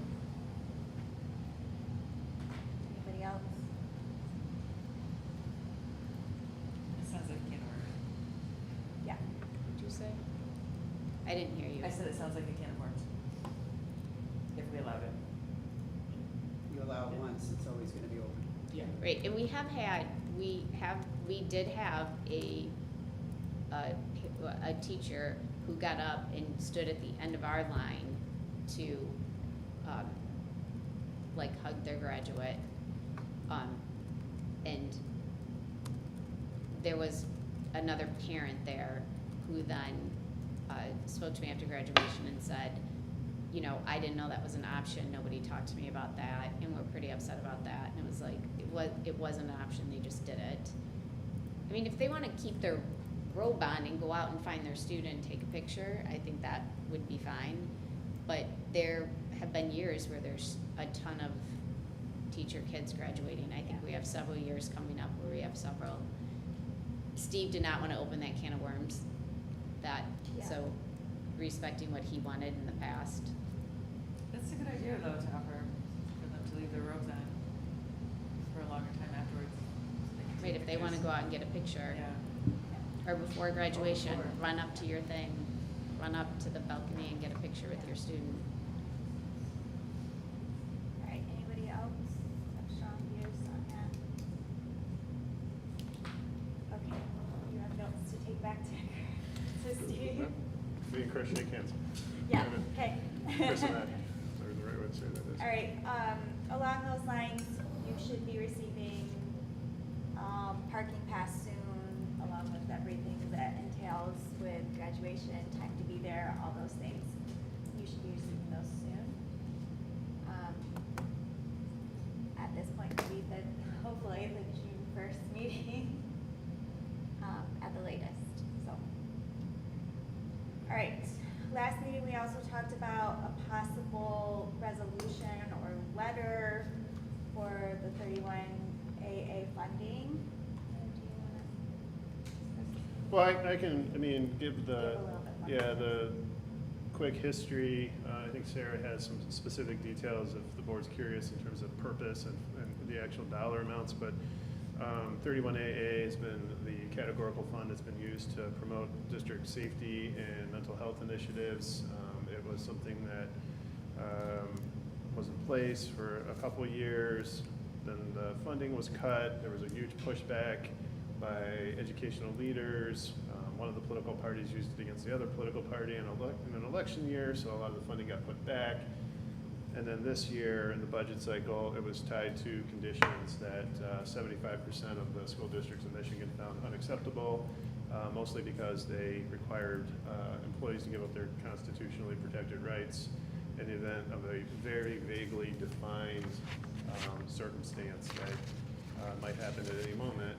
Anybody else? It sounds like a can of worms. Yeah. What'd you say? I didn't hear you. I said it sounds like a can of worms. If we allowed it. You allow it once, it's always gonna be open. Yeah. Right, and we did have a teacher who got up and stood at the end of our line to, like hug their graduate. And there was another parent there who then, spoke to me after graduation and said, you know, I didn't know that was an option, nobody talked to me about that, and we're pretty upset about that, and it was like, it wasn't an option, they just did it. I mean, if they wanna keep their robe on and go out and find their student and take a picture, I think that would be fine. But there have been years where there's a ton of teacher kids graduating. I think we have several years coming up where we have several. Steve did not want to open that can of worms, so respecting what he wanted in the past. That's a good idea though, to offer for them to leave their robes on for a longer time afterwards. So they can Right, take if they want to pictures. go out and get a picture. Yeah. Or before graduation, before. run up to your thing, run up to the balcony and get a picture with your student. All right, anybody else have strong views on that? Okay, you have notes to take back to Steve? Me and Chris shake hands. Yeah, okay. Chris and I, or the right way to say that is. All right, along those lines, you should be receiving, parking pass soon, along with everything that entails with graduation, time to be there, all those things. You should be receiving those soon. At this point, maybe hopefully the June 1st meeting, at the latest, so. All right, last meeting, we also talked about a possible resolution or letter for the 31AA funding. Do you wanna- Well, I can, give Give the, a little bit more. the quick history. I think Sarah has some specific details if the board's curious in terms of purpose and the actual dollar amounts, but 31AA has been the categorical fund that's been used to promote district safety and mental health initiatives. It was something that was in place for a couple years. Then the funding was cut. There was a huge pushback by educational leaders. One of the political parties used it against the other political party in an election year, so a lot of the funding got put back. And then this year, in the budget cycle, it was tied to conditions that 75% of the school districts in Michigan found unacceptable, mostly because they required employees to give up their constitutionally protected rights in the event of a very vaguely defined circumstance that might happen at any moment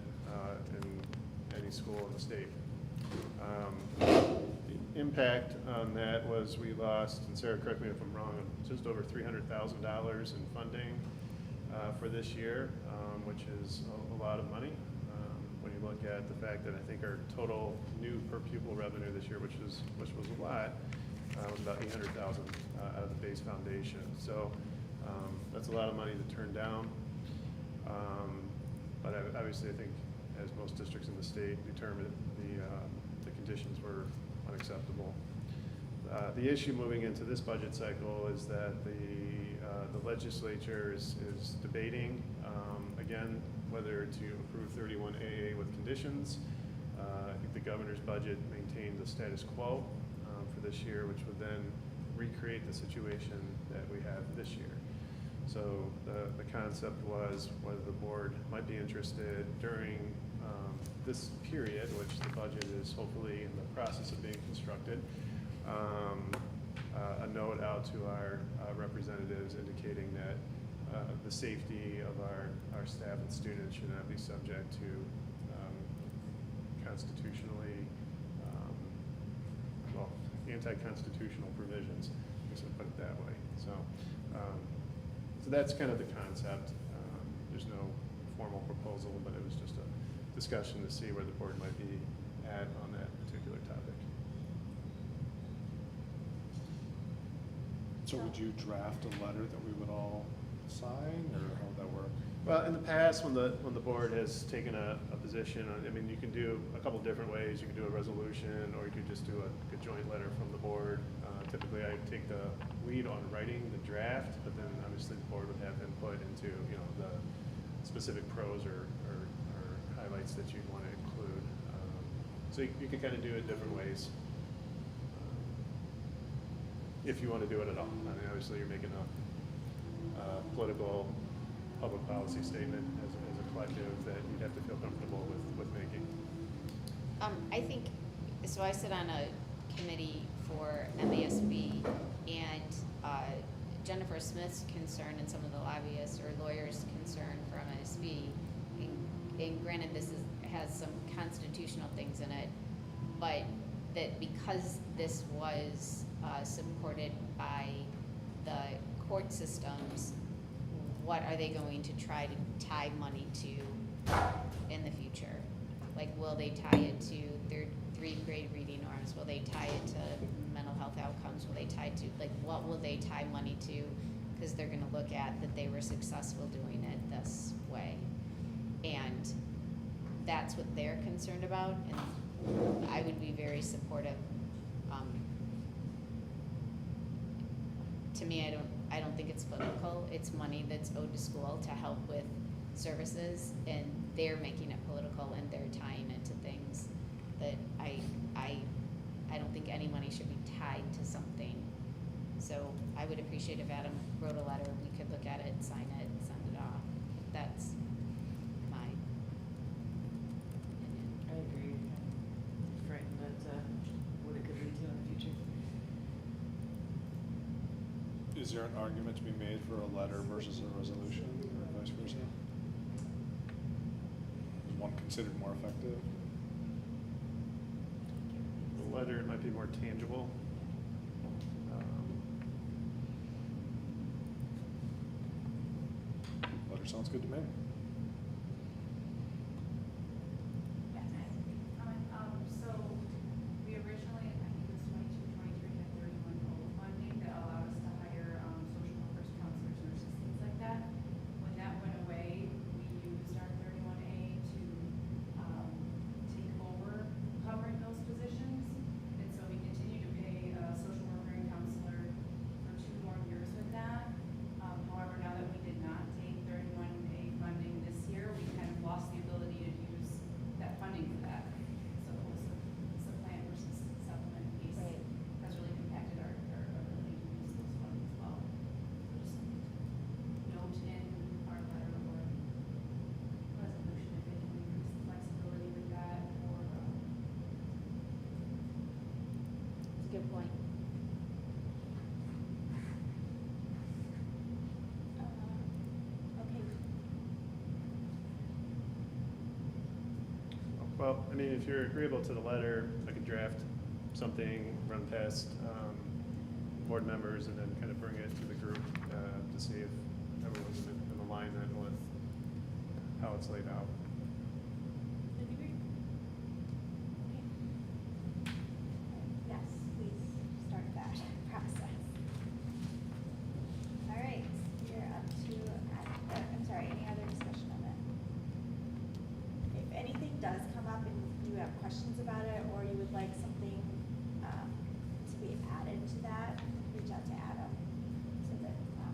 in any school in the state. The impact on that was we lost, and Sarah, correct me if I'm wrong, just over $300,000 in funding for this year, which is a lot of money. When you look at the fact that I think our total new per pupil revenue this year, which was a lot, was about $800,000 out of the base foundation. So that's a lot of money to turn down. But obviously, I think, as most districts in the state determined, the conditions were unacceptable. The issue moving into this budget cycle is that the legislature is debating, again, whether to approve 31AA with conditions. I think the governor's budget maintained the status quo for this year, which would then recreate the situation that we have this year. So the concept was whether the board might be interested during this period, which the budget is hopefully in the process of being constructed, a note out to our representatives indicating that the safety of our staff and students should not be subject to constitutionally, anti-constitutional provisions, I guess I'll put it that way. So that's kind of the concept. There's no formal proposal, but it was just a discussion to see where the board might be at on that particular topic. So would you draft a letter that we would all sign, or how would that work? Well, in the past, when the board has taken a position, you can do a couple different ways. You can do a resolution, or you could just do a joint letter from the board. Typically, I take the lead on writing the draft, but then obviously the board would have input into the specific pros or highlights that you'd want to include. So you can kind of do it different ways if you want to do it at all. Obviously, you're making a political public policy statement as a collective that you'd have to feel comfortable with making. I think, so I sit on a committee for MASB, and Jennifer Smith's concern and some of the lobbyists or lawyers' concern for MASB, and granted this has some constitutional things in it, but that because this was supported by the court systems, what are they going to try to tie money to in the future? Like, will they tie it to their 3rd grade reading norms? Will they tie it to mental health outcomes? Will they tie it to, like, what will they tie money to? Because they're gonna look at that they were successful doing it this way. And that's what they're concerned about, and I would be very supportive. To me, I don't think it's political. It's money that's owed to school to help with services, and they're making it political, and they're tying it to things that I don't think any money should be tied to something. So I would appreciate if Adam wrote a letter, we could look at it, sign it, send it off. That's my opinion. I agree. I'm frightened that, what it could lead to in the future. Is there an argument to be made for a letter versus a resolution, or vice versa? Is one considered more effective? The letter might be more tangible. Letter sounds good to me. So we originally, I think it was 22, 23, had 31 funding that allowed us to hire social workers, counselors, nurses, things like that. When that went away, we used our 31A to take over covering those positions. And so we continue to pay a social worker and counselor for 2 more years with that. However, now that we did not take 31A funding this year, we kind of lost the ability to use that funding for that. So it was supplant versus supplement piece has really impacted our ability to use those funds as well. So just note in our letter or resolution if they can increase the flexibility with that or It's a good point. Okay. Well, I mean, if you're agreeable to the letter, I could draft something, run past board members, and then kind of bring it to the group to see if everyone's in alignment with how it's laid out. Yes, please start that process. All right, we're up to, I'm sorry, any other discussion on that? If anything does come up and you have questions about it, or you would like something to be added to that, reach out to Adam so that we can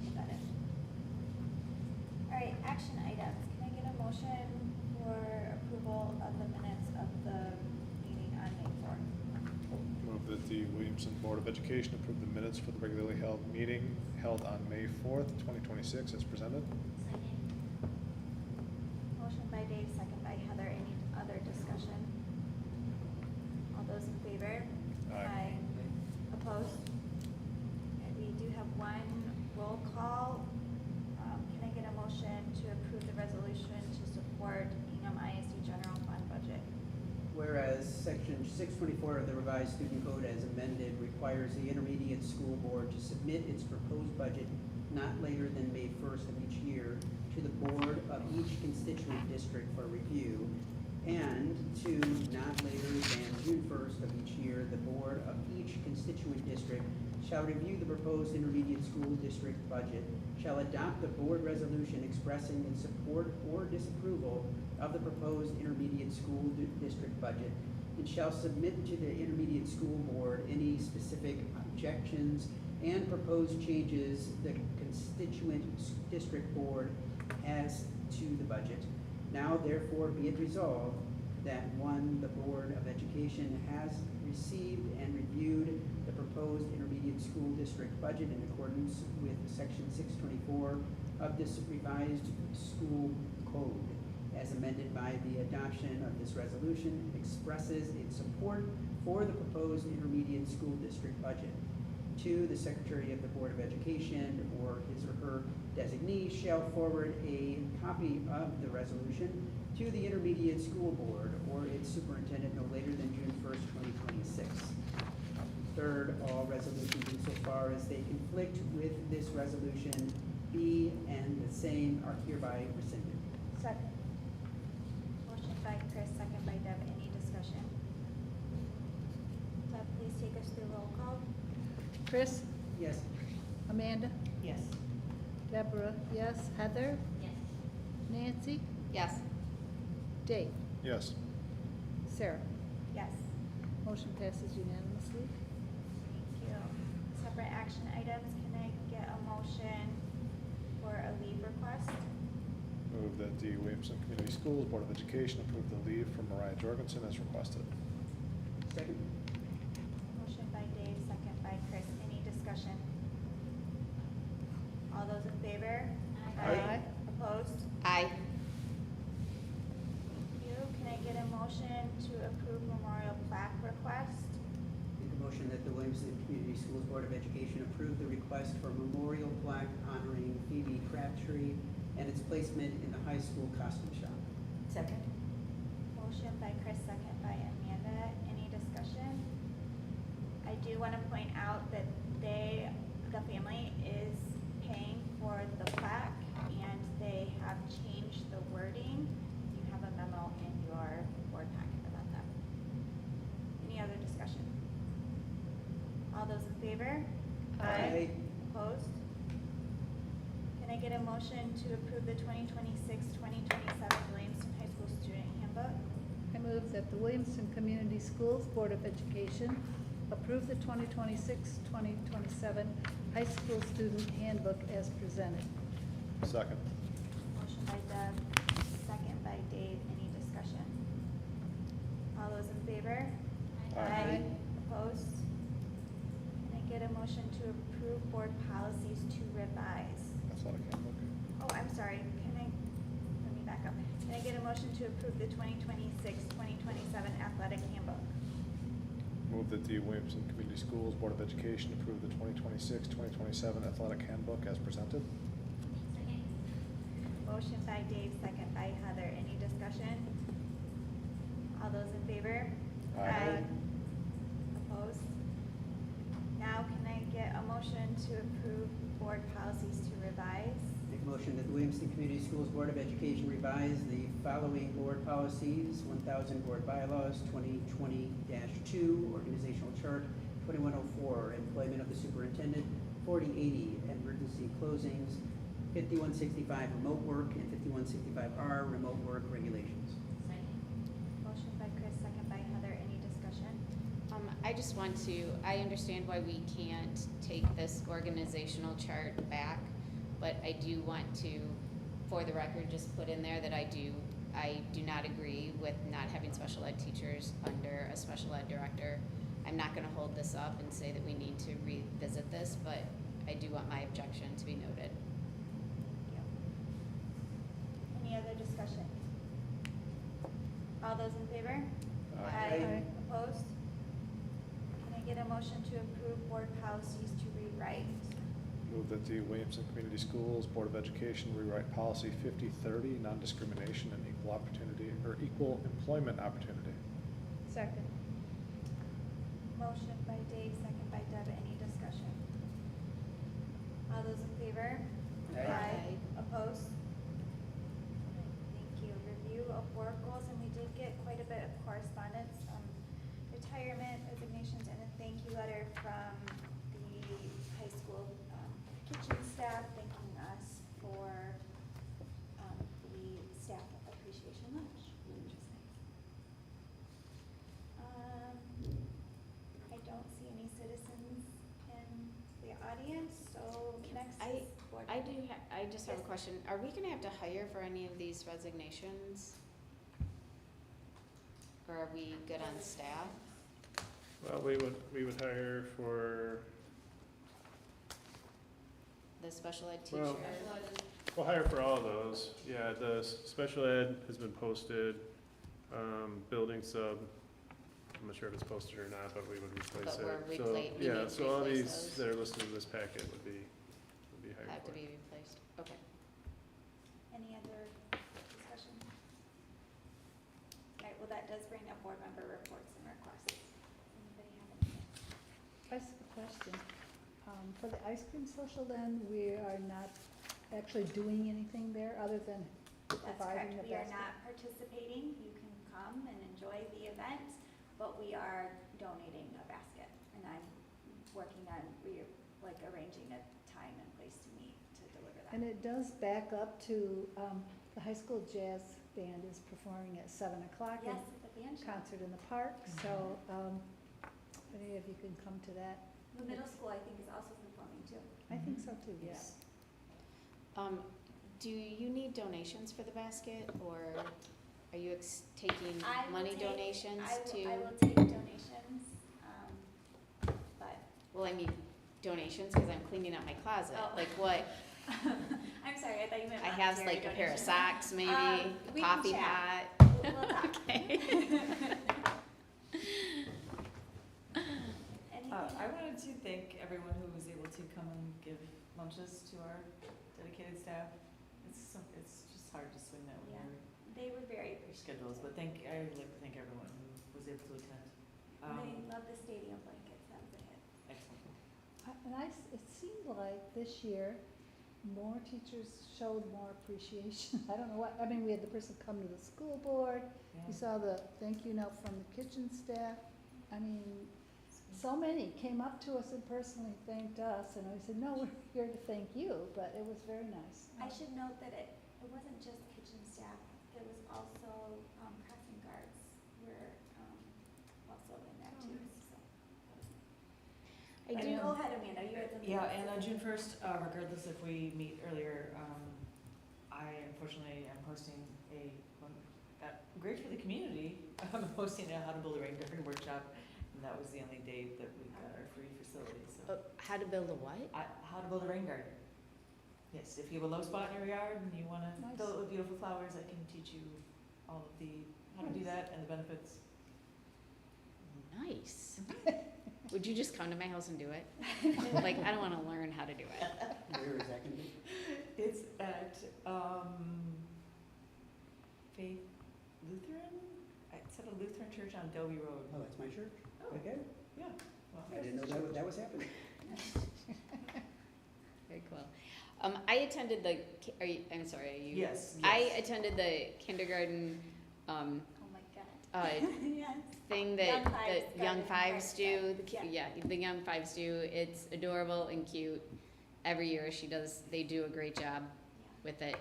put that in. All right, action items. Can I get a motion for approval of the minutes of the meeting on May 4th? Move that the Williamston Board of Education approve the minutes for the regularly held meeting held on May 4th, 2026 as presented. Motion by Dave, second by Heather. Any other discussion? All those in favor? Aye. Opposed? And we do have one roll call. Can I get a motion to approve the resolution to support Hingham ISD general fund budget? Whereas section 624 of the revised student code as amended requires the intermediate school board to submit its proposed budget not later than May 1st of each year to the board of each constituent district for review, and to not later than June 1st of each year, the board of each constituent district shall review the proposed intermediate school district budget, shall adopt a board resolution expressing its support or disapproval of the proposed intermediate school district budget, and shall submit to the intermediate school board any specific objections and proposed changes the constituent district board has to the budget. Now therefore be it resolved that 1, the Board of Education has received and reviewed the proposed intermediate school district budget in accordance with section 624 of this revised school code, as amended by the adoption of this resolution, expresses its support for the proposed intermediate school district budget. 2, the Secretary of the Board of Education or his or her designee shall forward a copy of the resolution to the intermediate school board or its superintendent no later than June 1st, 2026. Third, all resolutions insofar as they conflict with this resolution be and the same are hereby rescinded. Second. Motion by Chris, second by Deb. Any discussion? Deb, please take us through roll call. Chris, Yes. Amanda, Yes. Deborah, yes, Heather, Yes. Nancy, Yes. Dave, Yes. Sarah. Yes. Motion passes unanimously. Thank you. Separate action items, can I get a motion for a leave request? Move that the Williamston Community Schools Board of Education approve the leave from Mariah Jorgensen as requested. Second? Motion by Dave, second by Chris. Any discussion? All those in favor? Aye. Opposed? Aye. Thank you. Can I get a motion to approve memorial plaque request? Make a motion that the Williamston Community Schools Board of Education approve the request for memorial plaque honoring Phoebe Crabtree and its placement in the high school costume shop. Second? Motion by Chris, second by Amanda. Any discussion? I do want to point out that the family is paying for the plaque and they have changed the wording. You have a memo in your board packet about that. Any other discussion? All those in favor? Aye. Opposed? Can I get a motion to approve the 2026-2027 Williamston High School Student Handbook? I move that the Williamston Community Schools Board of Education approve the 2026-2027 High School Student Handbook as presented. Second. Motion by Deb, second by Dave. Any discussion? All those in favor? Aye. Opposed? Can I get a motion to approve board policies to revise? Athletic handbook. Oh, I'm sorry. Let me back up. Can I get a motion to approve the 2026-2027 athletic handbook? Move that the Williamston Community Schools Board of Education approve the 2026-2027 athletic handbook as presented. Second. Motion by Dave, second by Heather. Any discussion? All those in favor? Aye. Opposed? Now can I get a motion to approve board policies to revise? Make a motion that the Williamston Community Schools Board of Education revise the following board policies: 1000 board bylaws, 2020-2 organizational chart, 2104 employment of the superintendent, 4080 emergency closings, 5165 remote work, and 5165R remote work regulations. Second. Motion by Chris, second by Heather. Any discussion? I just want to, I understand why we can't take this organizational chart back, but I do want to, for the record, just put in there that I do not agree with not having special ed teachers under a special ed director. I'm not gonna hold this up and say that we need to revisit this, but I do want my objection to be noted. Thank you. Any other discussion? All those in favor? Aye. Opposed? Can I get a motion to approve board policies to rewrite? Move that the Williamston Community Schools Board of Education rewrite policy 5030, non-discrimination and equal opportunity, or equal employment opportunity. Second. Motion by Dave, second by Deb. Any discussion? All those in favor? Aye. Opposed? Thank you. Review of work goals, and we did get quite a bit of correspondence, retirement, resignations, and a thank you letter from the high school kitchen staff thanking us for the staff appreciation lunch, which is nice. I don't see any citizens in the audience, so next is board. I just have a question. Are we gonna have to hire for any of these resignations? Or are we good on staff? Well, we would hire for, The special ed teacher? Well, we'll hire for all of those. Yeah, the special ed has been posted, building sub, I'm not sure if it's posted or not, but we would replace But it. we're So, we yeah, need to so all replace these those. that are listed in this packet would be hired Have to for. be replaced, okay. Any other discussion? All right, well, that does bring up board member reports and requests. Anybody have anything? I have a question. For the ice cream social then, we are not actually doing anything there other than That's providing correct. the We are basket? not participating. You can come and enjoy the event, but we are donating a basket. And I'm working on, arranging a time and place to meet to deliver that. And it does back up to, the high school jazz band is performing at 7 o'clock. Yes, and at the band shell. concert in the park, so, if any of you can come to that. The middle school, I think, is also performing too. I think so too, yes. Do you need donations for the basket, or are you taking I will money take- donations to? I will take donations, but. Well, I mean donations, because I'm cleaning out my closet, Oh. like what? I'm sorry, I thought you meant I have monetary like a pair of donations. socks, maybe, a We can coffee chat. pot. We'll talk. Okay. Anything I else? wanted to thank everyone who was able to come and give lunches to our dedicated staff. It's just hard to swing that when Yeah. your They were very appreciative. schedules, but I'd like to thank everyone who was able to attend. They love the stadium blankets, that was a hit. Excellent. It seemed like this year, more teachers showed more appreciation. I don't know what, I mean, we had the person come to the school board, Yeah. you saw the thank you note from the kitchen staff. I mean, so many came up to us and personally thanked us, and I said, no, we're here to thank you, but it was very nice. I should note that it wasn't just kitchen staff, it was also, crossing guards were, also in that too, so. I do. Go ahead, Amanda, you had something. Yeah, else and to on say. June 1st, regardless if we meet earlier, I unfortunately am hosting great for the community, I'm hosting a How to Build a Rain Garden workshop, and that was the only day that we got our free facility, so. How to build a what? How to build a rain garden. Yes, if you have a low spot in your yard and you wanna Nice. fill it with beautiful flowers, I can teach you all of how to do Nice. that and the benefits. Nice. Would you just come to my house and do it? Like, I don't want to learn how to do it. Where is that gonna be? It's at, Faith Lutheran? It's at a Lutheran church on Delby Road. Oh, that's my church? Oh. Okay. Yeah. Well, I didn't know that was happening. Very cool. I attended I'm sorry, are you? Yes, I yes. attended the kindergarten, Oh my God. Yes. thing Young that Fives the Young Garden Fives do. Garden, Yeah, the Young Fives do. It's adorable and cute. Every year they do a great job with it.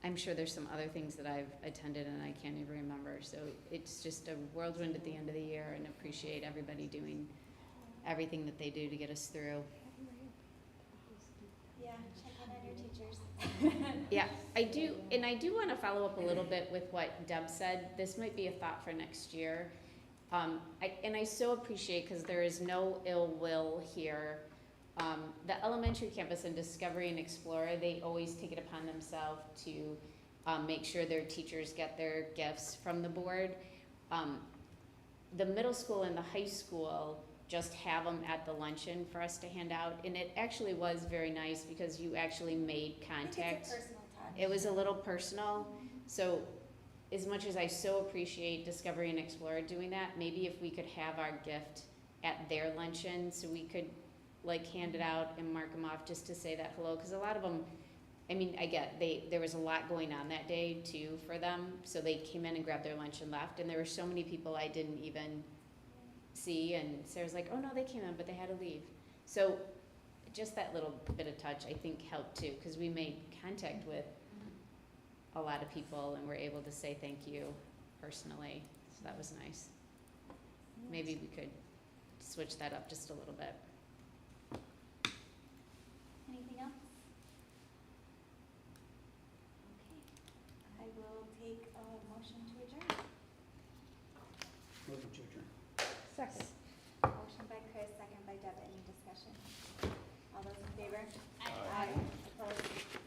I'm sure there's some other things that I've attended and I can't even remember. So it's just a whirlwind at the end of the year, and appreciate everybody doing everything that they do to get us through. Yeah, check in on your teachers. Yeah, I do, and I do want to follow up a little bit with what Deb said. This might be a thought for next year. I so appreciate, because there is no ill will here. The elementary campus in Discovery and Explorer, they always take it upon themselves to make sure their teachers get their gifts from the board. The middle school and the high school just have them at the luncheon for us to hand out, and it actually was very nice because you actually made contact. It's a personal touch. It was a little personal, so as much as I so appreciate Discovery and Explorer doing that, maybe if we could have our gift at their luncheon, so we could like hand it out and mark them off just to say that hello, because a lot of them, I mean, I get, there was a lot going on that day too for them, so they came in and grabbed their lunch and left, and there were so many people I didn't even see, and Sarah's like, oh no, they came in, but they had to leave. So just that little bit of touch, I think, helped too, because we made contact with a lot of people and were able to say thank you personally, so that was nice. Maybe we could switch that up just a little bit. Anything else? Okay, I will take a motion to adjourn. Motion to adjourn. Second. Motion by Chris, second by Deb. Any discussion? All those in favor? Aye. Opposed?